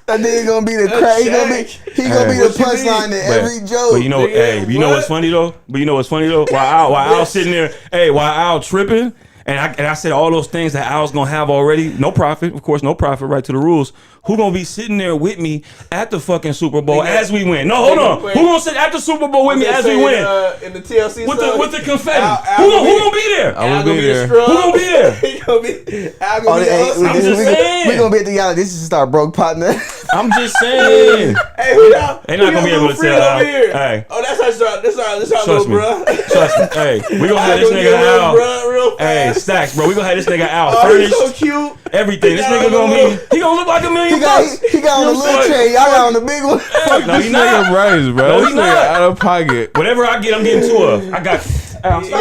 That nigga gonna be the crack. He gonna be the What you punchline to mean? every joke. But you know, Nigga, hey, you know what? what's funny though? But you know what's funny though? While Al sitting there, while Al tripping, and I said all those things that Al's gonna have already. No profit, of course, no profit. Right to the rules. Who gonna be sitting there with me at the fucking Super Bowl Nigga, as we win? No, hold nigga, on. wait. Who gonna sit at the Super Bowl with me as we win? In the TLC With song, the confetti. Al Who gonna be there? I Al would gonna be be the there. scrub. Who gonna be there? He gonna be. Al Oh, gonna be. hey, the I'm just saying. we gonna be at the y'all. This is just our broke partner. I'm just saying. Hey, who y'all? They not who gonna be y'all able to little friend tell over Al. here? Hey. Oh, that's our Trust little me. bro. Trust me. Hey, we gonna have this nigga Al. Real Hey, fast. Stacks, bro. We gonna have this nigga Al Oh, he's furnished. so cute. Everything. This He nigga got gonna on be. He gonna look like $1 million he got bucks. he got on the You know what little I'm chair. saying? Y'all got on the big one. Hey, no, This he nigga not. Bryce, bro. No, This he nigga not. out of pocket. Whatever I get, I'm getting two of. I got. I'm Yeah,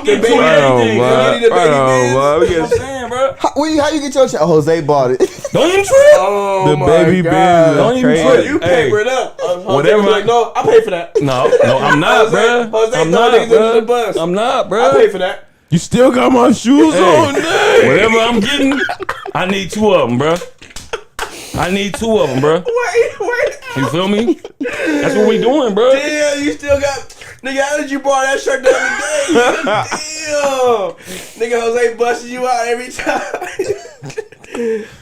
getting two of Right on, everything. bro. Right on, Right on, bro. We You know what I'm get saying, bro? How you get your check? Jose bought it. Don't even trip. Oh the my baby God. biz. Don't even Crazy. trip. You Hey. papered up. Whatever Jose was like, I- no, I pay for that. No, I'm not, Jose- bro. Jose I'm throw not, niggas under the bro. bus. I'm not, I bro. pay for that. You still got my shoes on, dang. Whatever I'm getting, I need two of them, bro. I need two of them, bro. Wait. You feel me? That's what we doing, bro. Damn, you still got. Nigga, how did you borrow that shirt the other day? Damn. Nigga, Jose busting you out every time.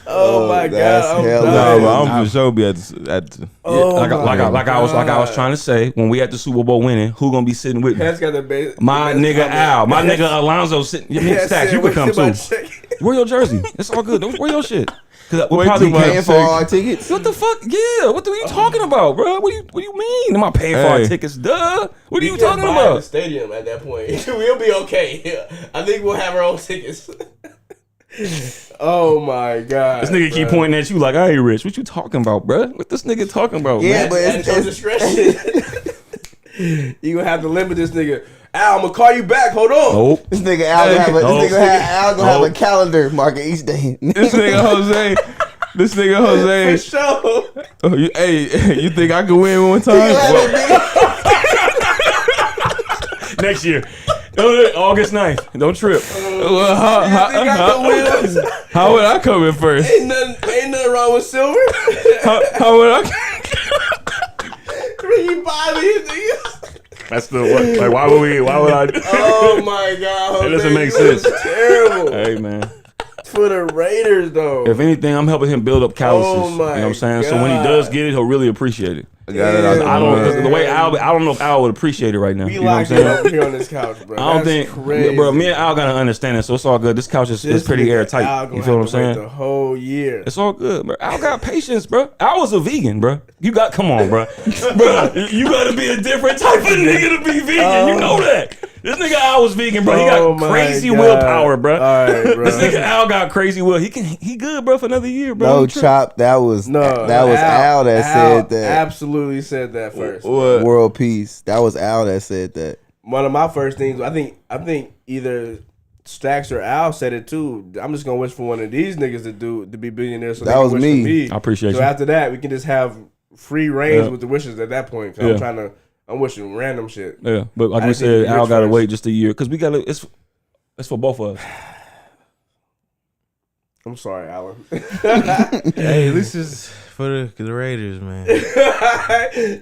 Oh my that's god, I'm hella No, done. but I'm for sure be at the Oh like I was God. trying to say, when we at the Super Bowl winning, who gonna be sitting with me? That's got the base. My nigga Al, my nigga Alonzo sitting. Stacks, you could come too. Wear your jersey. It's all good. Don't wear your shit. Cause we'll Way probably too much. Paying for all our tickets. What the fuck? Yeah. What are you talking about, bro? What do you mean? Am I paying for our Hey. tickets? Duh. What are you We talking can buy the about? stadium at that point. We'll be okay. I think we'll have our own tickets. Oh my god. This nigga keep pointing at you like I ain't rich. What you talking about, bro? What this nigga talking about? Yeah, man? but At your discretion. You gonna have to limit this nigga. Al, I'm gonna call you back. Hold on. Nope. This nigga Al gonna have a, Nope. this nigga Al gonna have a Nope. calendar marking each day. This nigga Jose. For sure. Oh, hey, you think I could win one time? Next year. August 9th. Don't trip. Well, how would I come in first? Ain't nothing wrong with silver. How would I? You buy these niggas. That's the what? Like, why would I? Oh my god. It doesn't Jose, make you sense. was terrible. Hey, man. For the Raiders though. If anything, I'm helping him build up calluses. Oh You know my what I'm saying? So when he God. does get it, he'll really appreciate it. I got it out the I don't way. the way Al. I don't know if Al would appreciate it right now. we You know what I'm locked it saying? up here on this couch, bro. I don't That's think, crazy. bro. Me and Al gotta understand it, so it's all good. This couch is This pretty nigga Al airtight. gonna You feel what I'm have to wait saying? The whole year. It's all good, bro. Al got patience, bro. Al was a vegan, bro. Come on, bro. Bro, you gotta be a different type of nigga to be vegan. You know that. This nigga Al was vegan, bro. He Oh got my crazy God. willpower, bro. All right, bro. This nigga Al got crazy will. He good, bro, for another year, bro. No, Don't trip. Chop, that was Al that said that. Absolutely said that first. What? World peace. That was Al that said that. One of my first things, I think either Stacks or Al said it too. I'm just gonna wish for one of these niggas to be billionaires. So That they can was wish me. for me. I appreciate So you. after that, we can just have free reigns Yeah. with the wishes at that point. 'Cause Yeah. I'm wishing random shit. Yeah, but like I we just need to said, be Al rich gotta first. wait just a year because we gotta. It's for both of us. I'm sorry, Alan. Hey, this is for the Raiders, man.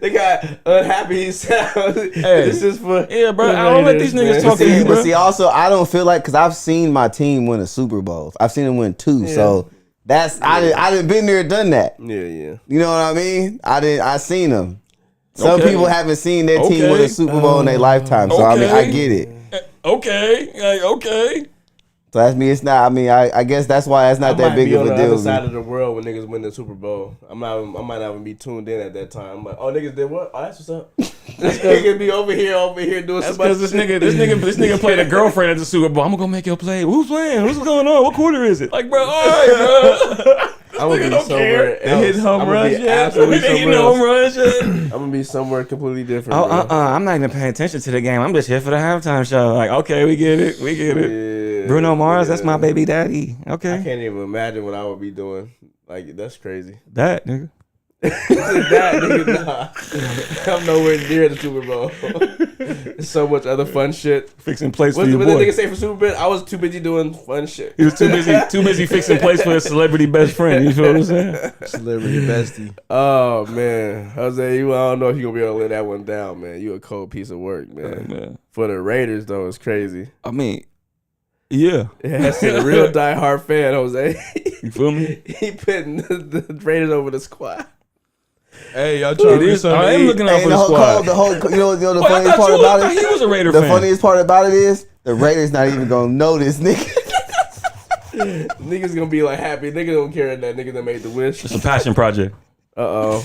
They got unhappy sound. This is for Yeah, bro. the I don't let these Raiders, niggas man. talk to you, But bro. see, also, I don't feel like, because I've seen my team win a Super Bowl. I've seen them win 2. So that's, I didn't been there, done that. Yeah. You know what I mean? I seen them. Some Okay. people haven't seen their team win Okay. a Super Bowl in their lifetime. So I mean, I get it. Okay. So that's me. It's not. I mean, I guess that's why it's not I that might big be of on a the deal. other to side me. of the world when niggas win the Super Bowl. I might not even be tuned in at that time. I'm like, oh, niggas did what? Oh, that's what's up. This nigga be over here doing That's some other because this shit. nigga played a girlfriend at the Super Bowl. I'm gonna go make your play. Who's playing? What's going on? What quarter is it? Like, bro, all right, bro. I'm gonna be don't somewhere They hit else. home I'm gonna runs be yet? absolutely They somewhere know else. home run shit. I'm gonna be somewhere completely different. Oh, bro. I'm not even paying attention to the game. I'm just here for the halftime show. Like, okay, we get it. Yeah, Bruno Mars, that's yeah. my baby daddy. I Okay, can't even imagine what I would be doing. Like, that's crazy. that nigga. That nigga, nah. I'm nowhere near the Super Bowl. There's so much other fun shit. Fixing plates What for did your the boy. nigga say for Super Bowl? I was too busy doing fun shit. He was too busy fixing plates for his celebrity best friend. You feel what I'm saying? Celebrity bestie. Oh man, Jose, I don't know if you gonna be able to let that one down, man. You a cold piece of work, man. Man. For the Raiders though, it's crazy. I mean, yeah. That's a real diehard fan, Jose. You feel me? He putting the Raiders over the squad. Hey, y'all trying to It do is. something? I to am eat? looking out Hey, for the the whole, squad. the whole, you know the Wait, funniest part I about thought it. he was a Raider The fan. funniest part about it is the Raiders not even gonna know this nigga. Niggas gonna be like happy. Niggas don't care that nigga that made the wish. It's a passion project. Uh-oh.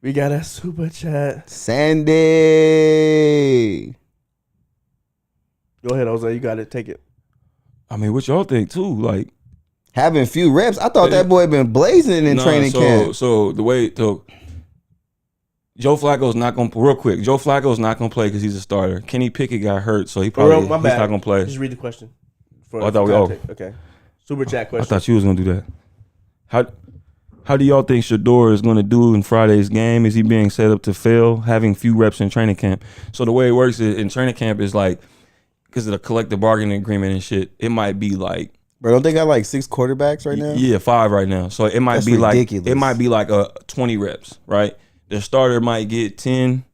We got a super chat. Sandy. Go ahead, Jose. You got it. Take it. I mean, what y'all think too? Like, Having few reps. I thought that boy been blazing in training camp. So the way Joe Flacco's not gonna real quick. Joe Flacco's not gonna play because he's a starter. Kenny Pickett got hurt, so he probably my he's bad. not gonna play. Just read the question. Oh, I thought we- Okay. Super chat I question. thought you was gonna do that. How do y'all think Shador is gonna do in Friday's game? Is he being set up to fail, having few reps in training camp? So the way it works in training camp is like, because of the collective bargaining agreement and shit, it might be like, Bro, don't they got like 6 quarterbacks right now? yeah, 5 right now. So it might That's be ridiculous. like, it might be like a 20 reps, right? The starter might get 10,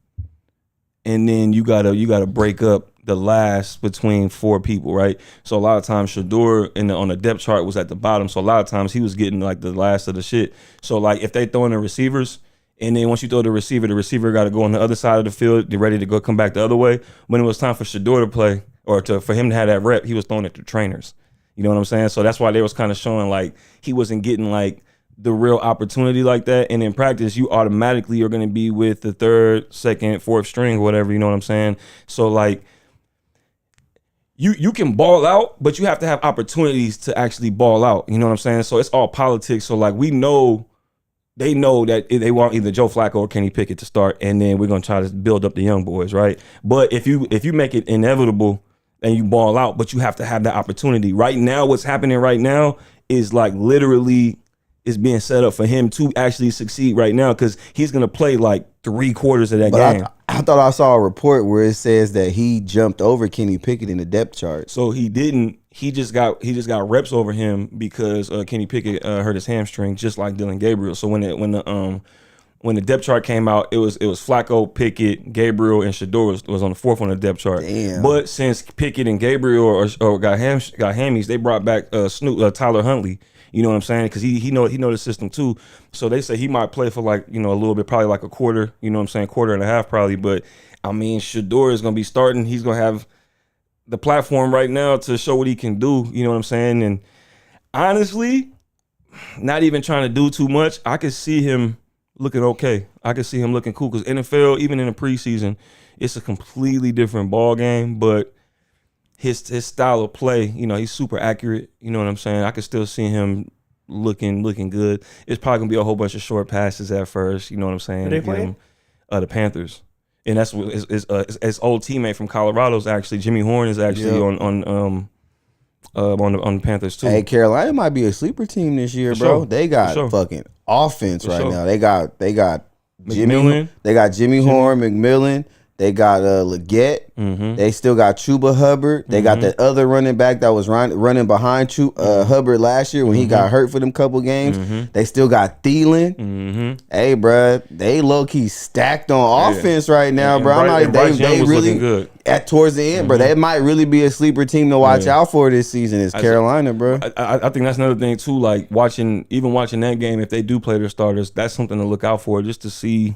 and then you gotta break up the last between 4 people, right? So a lot of times Shador on the depth chart was at the bottom. So a lot of times he was getting like the last of the shit. So like if they throw in the receivers, and then once you throw the receiver got to go on the other side of the field, get ready to go come back the other way. When it was time for Shador to play or for him to have that rep, he was throwing it to trainers. You know what I'm saying? So that's why they was kind of showing like he wasn't getting like the real opportunity like that. And in practice, you automatically are going to be with the 3rd, 2nd, 4th string, whatever. You know what I'm saying? So like you can ball out, but you have to have opportunities to actually ball out. You know what I'm saying? So it's all politics. So like they know that they want either Joe Flacco or Kenny Pickett to start, and then we're gonna try to build up the young boys, right? But if you make it inevitable and you ball out, but you have to have that opportunity. Right now, what's happening right now is like literally is being set up for him to actually succeed right now because he's gonna play like 3/4 of that game. I thought I saw a report where it says that he jumped over Kenny Pickett in the depth chart. So he didn't. He just got reps over him because Kenny Pickett hurt his hamstring, just like Dylan Gabriel. So when the depth chart came out, it was Flacco, Pickett, Gabriel, and Shador was on the 4th on the depth chart. Damn. But since Pickett and Gabriel or got hammies, they brought back Tyler Huntley. You know what I'm saying? Because he know the system too. So they say he might play for like a little bit, probably like a quarter. You know what I'm saying? Quarter and a half probably. But I mean, Shador is gonna be starting. He's gonna have the platform right now to show what he can do. You know what I'm saying? And honestly, not even trying to do too much. I could see him looking okay. I could see him looking cool because NFL, even in the preseason, it's a completely different ball game. But his style of play, he's super accurate. You know what I'm saying? I could still see him looking good. It's probably gonna be a whole bunch of short passes at first. You know what I'm saying? Are they playing? The Panthers. And that's what his old teammate from Colorado's actually Jimmy Horn is actually on the Panthers too. Hey, Carolina might be a sleeper team this year, For bro. sure. They got For sure. fucking offense For right sure. now. They got McMillan. They got Jimmy Horn, McMillan. They got Leggett. Mm-hmm. They still got Chuba Hubbard. They got that other running back that was running behind Hubbard last year when he got hurt for them couple games. They still got Thielen. Hey, bro, they low key stacked on offense right now, bro. They really good at towards the end, bro. They might really be a sleeper team to watch out for this season. Is Carolina, bro? I think that's another thing too. Like watching that game, if they do play their starters, that's something to look out for, just to see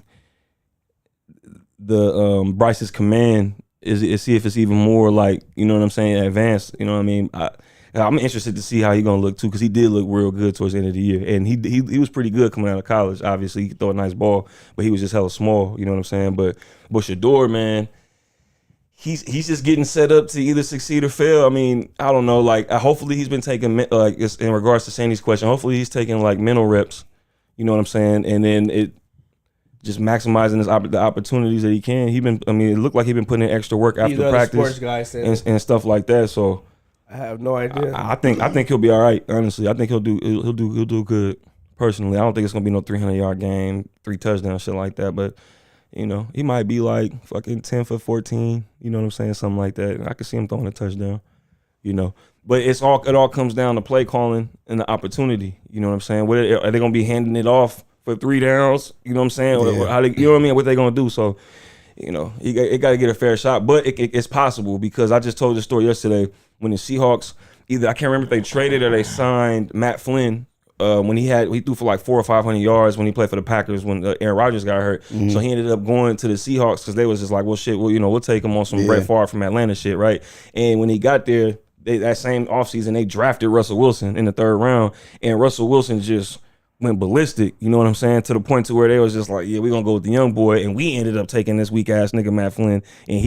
the Bryce's command is see if it's even more like, you know what I'm saying, advanced. You know what I mean? I'm interested to see how he's gonna look too, because he did look real good towards the end of the year, and he was pretty good coming out of college. Obviously, he could throw a nice ball, but he was just hella small. You know what I'm saying? But Shador, man, he's just getting set up to either succeed or fail. I mean, I don't know. Like, hopefully he's been taking like in regards to Sandy's question. Hopefully he's taking like mental reps. You know what I'm saying? And then it just maximizing the opportunities that he can. It looked like he'd been putting in extra work after practice and stuff like that. So I have no idea. I think he'll be all right. Honestly, I think he'll do good. Personally, I don't think it's gonna be no 300-yard game, 3 touchdowns, shit like that. But he might be like fucking 10 for 14. You know what I'm saying? Something like that. I could see him throwing a touchdown. But it all comes down to play calling and the opportunity. You know what I'm saying? Are they gonna be handing it off for 3 downs? You know what I'm saying? Or how they, you know what I mean? What they gonna do? So, you got to get a fair shot. But it's possible, because I just told the story yesterday when the Seahawks, either I can't remember if they traded or they signed Matt Flynn. When he threw for like 400 or 500 yards when he played for the Packers when Aaron Rodgers got hurt. So he ended up going to the Seahawks because they was just like, well, shit, we'll take him on some Brett Favre from Atlanta shit, right? And when he got there, that same offseason, they drafted Russell Wilson in the 3rd round, and Russell Wilson just went ballistic, you know what I'm saying, to the point to where they was just like, yeah, we're gonna go with the young boy, and we ended up taking this weak ass nigga Matt Flynn, and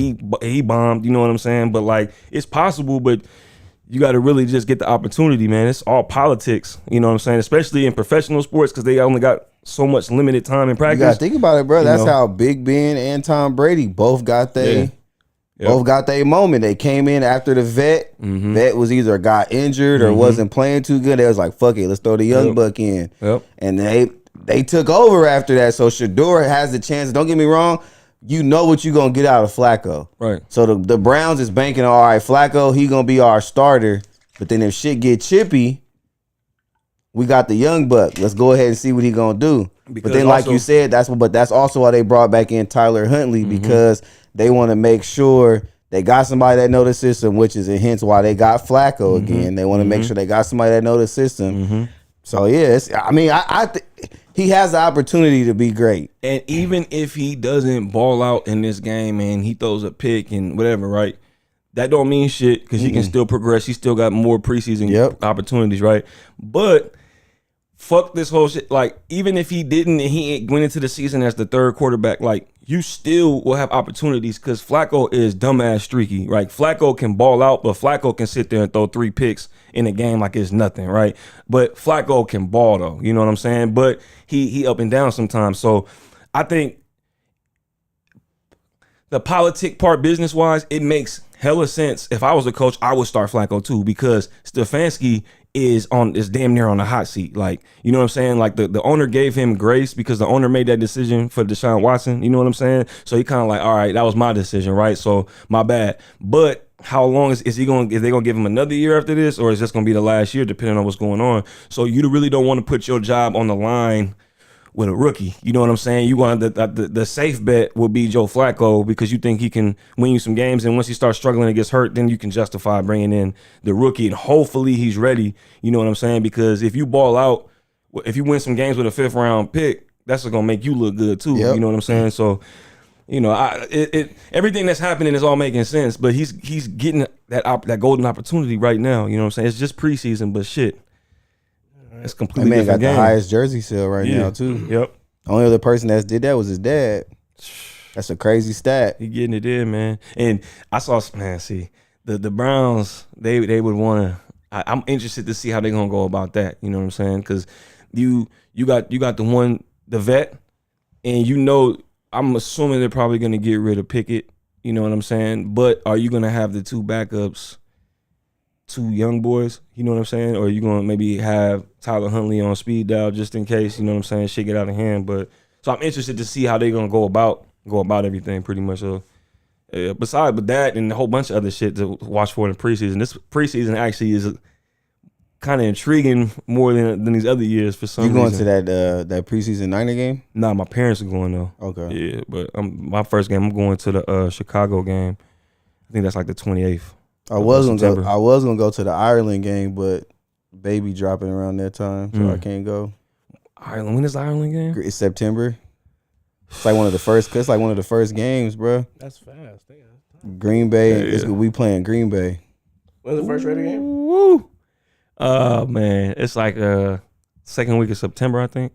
he bombed, you know what I'm saying? But like, it's possible, but you got to really just get the opportunity, man. It's all politics, you know what I'm saying, especially in professional sports, because they only got so much limited time in practice. You gotta think about it, bro. That's how Big Ben and Tom Brady both got their moment. They came in after the vet. Vet was either got injured or wasn't playing too good. They was like, fuck it, let's throw the young buck in. And they took over after that. So Shador has the chance. Don't get me wrong, you know what you're gonna get out of Flacco. Right. So the Browns is banking on, all right, Flacco, he gonna be our starter. But then if shit get chippy, we got the young buck. Let's go ahead and see what he gonna do. Because but then, like you said, that's also why they brought back in Tyler Huntley, because they want to make sure They got somebody that know the system, which is hence why they got Flacco again. They want to make sure they got somebody that know the system. So yeah, he has the opportunity to be great. And even if he doesn't ball out in this game and he throws a pick and whatever, right? That don't mean shit because he can still progress. He still got more preseason opportunities, right? But fuck this whole shit. Like, even if he didn't and he went into the season as the third quarterback, like, you still will have opportunities because Flacco is dumbass streaky, right? Flacco can ball out, but Flacco can sit there and throw 3 picks in a game like it's nothing, right? But Flacco can ball though, you know what I'm saying? But he up and down sometimes. So I think the politic part, business wise, it makes hella sense. If I was a coach, I would start Flacco too because Stefanski is damn near on the hot seat. Like, you know what I'm saying? Like the owner gave him grace because the owner made that decision for Deshaun Watson. You know what I'm saying? So he kind of like, all right, that was my decision, right? So my bad. But how long is they gonna give him another year after this, or is this gonna be the last year, depending on what's going on? So you really don't want to put your job on the line with a rookie. You know what I'm saying? You want the safe bet will be Joe Flacco because you think he can win you some games, and once he starts struggling and gets hurt, then you can justify bringing in the rookie, and hopefully he's ready. You know what I'm saying? Because if you ball out, if you win some games with a 5th round pick, that's gonna make you look good too. You know what I'm saying? So, you know, everything that's happening is all making sense, but he's getting that golden opportunity right now. You know what I'm saying? It's just preseason, but shit. It's completely that man different got game. the highest jersey sale right now too. Yep. Only other person that did that was his dad. That's a crazy stat. He getting it in, man. And I saw, man, see, the Browns, they would want to. I'm interested to see how they're gonna go about that. You know what I'm saying? Because you got the vet, and you know, I'm assuming they're probably gonna get rid of Pickett. You know what I'm saying? But are you gonna have the 2 backups? 2 young boys, you know what I'm saying? Or you gonna maybe have Tyler Huntley on speed dial just in case, you know what I'm saying, shit get out of hand. But so I'm interested to see how they gonna go about everything pretty much. Besides with that and a whole bunch of other shit to watch for in the preseason. This preseason actually is kind of intriguing more than these other years for some reason. You going to that preseason Niner game? Nah, my parents are going though. Okay. Yeah, but my first game, I'm going to the Chicago game. I think that's like the 28th. I was gonna go to the Ireland game, but baby dropping around that time, so I can't go. Ireland, when is the Ireland game? It's September. It's like one of the first games, bro. That's fast. Green Bay. We playing Green Bay. When's the first Raider game? Woo! Oh man, it's like second week of September, I think.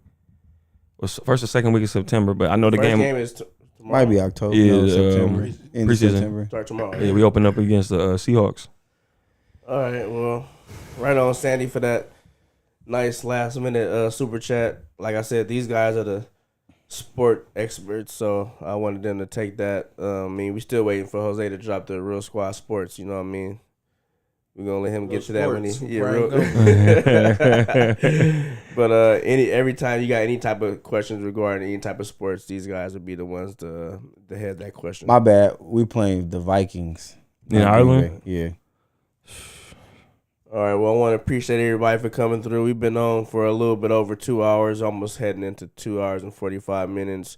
Or first or second week of September, but I know the First game game is tomorrow. Might be October. Yeah, no, September. End of preseason. September. Start tomorrow. Yeah, we open up against the Seahawks. All right, well, right on, Sandy, for that nice last minute super chat. Like I said, these guys are the sport experts, so I wanted them to take that. I mean, we still waiting for Jose to drop the Real Squad Sports. You know what I mean? We're gonna let him get to that when he But every time you got any type of questions regarding any type of sports, these guys would be the ones to head that question. My bad. We playing the Vikings in Ireland. Yeah. All right. Well, I want to appreciate everybody for coming through. We've been on for a little bit over 2 hours, almost heading into 2 hours and 45 minutes.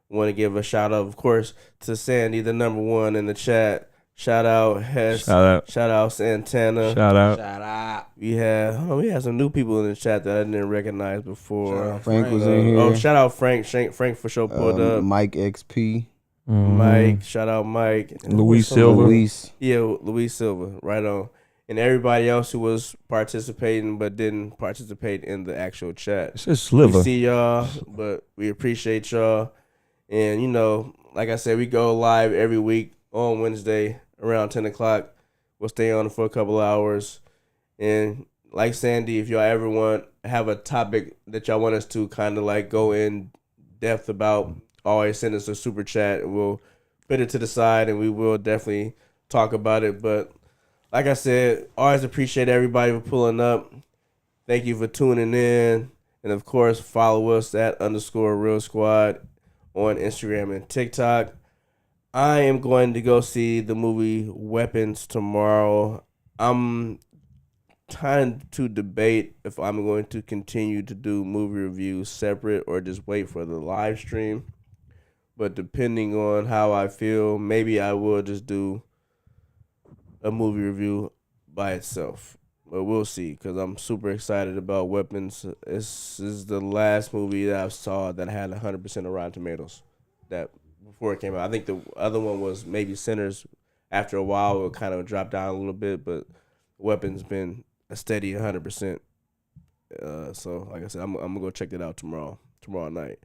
Want to give a shout out, of course, to Sandy, the number one in the chat. Shout out Hess. Shout out Santana. Shout out. We had some new people in the chat that I didn't recognize before. Frank was in here. Oh, shout out Frank. Frank for sure pulled up. Mike XP. Mike. Shout out Mike. Luis Silva. Luis Silva. Right on. And everybody else who was participating but didn't participate in the actual chat. It's just Sliver. We see y'all, but we appreciate y'all. And, you know, like I said, we go live every week on Wednesday around 10 o'clock. We'll stay on for a couple hours. And like Sandy, if y'all ever have a topic that y'all want us to kind of like go in depth about, always send us a super chat. We'll put it to the side and we will definitely talk about it. But like I said, always appreciate everybody for pulling up. Thank you for tuning in. And of course, follow us at _Real Squad on Instagram and TikTok. I am going to go see the movie Weapons tomorrow. I'm trying to debate if I'm going to continue to do movie reviews separate or just wait for the live stream. But depending on how I feel, maybe I will just do a movie review by itself. But we'll see, because I'm super excited about Weapons. This is the last movie that I saw that had 100% of Rotten Tomatoes that before it came out. I think the other one was maybe Sinners. After a while, it kind of dropped down a little bit, but Weapons been a steady 100%. So, like I said, I'm going to go check it out tomorrow night.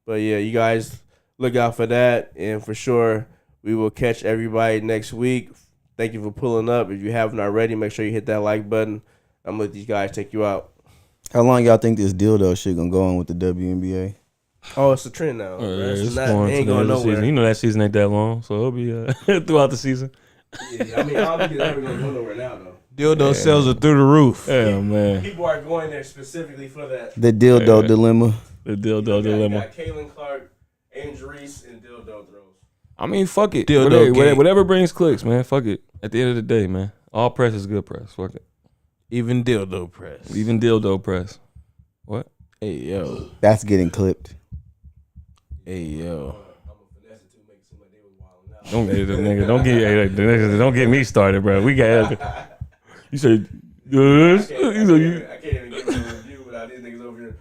But, yeah, you guys look out for that. And for sure, we will catch everybody next week. Thank you for pulling up. If you haven't already, make sure you hit that like button. I'm going to let these guys take you out. How long y'all think this dildo shit gonna go on with the WNBA? Oh, it's a trend now. It's It going ain't to the going end of the nowhere. season. You know that season ain't that long, so it'll be throughout the season. Yeah, I mean, I don't think it's ever going to go nowhere now, though. Dildo sales are through the roof. Yeah, man. People are going there specifically for that. The dildo dilemma. The dildo You dilemma. got Caitlin Clark, Angel Reese, and dildo throws. I mean, fuck it. Dildo gang. Whatever brings clicks, man. Fuck it. At the end of the day, man. All press is good press. Fuck it. Even dildo press. Even dildo press. What? Hey yo. That's getting clipped. Hey yo. Don't get the nigga. Don't get me started, bro. We got. You said. I can't even give a review without these niggas over here.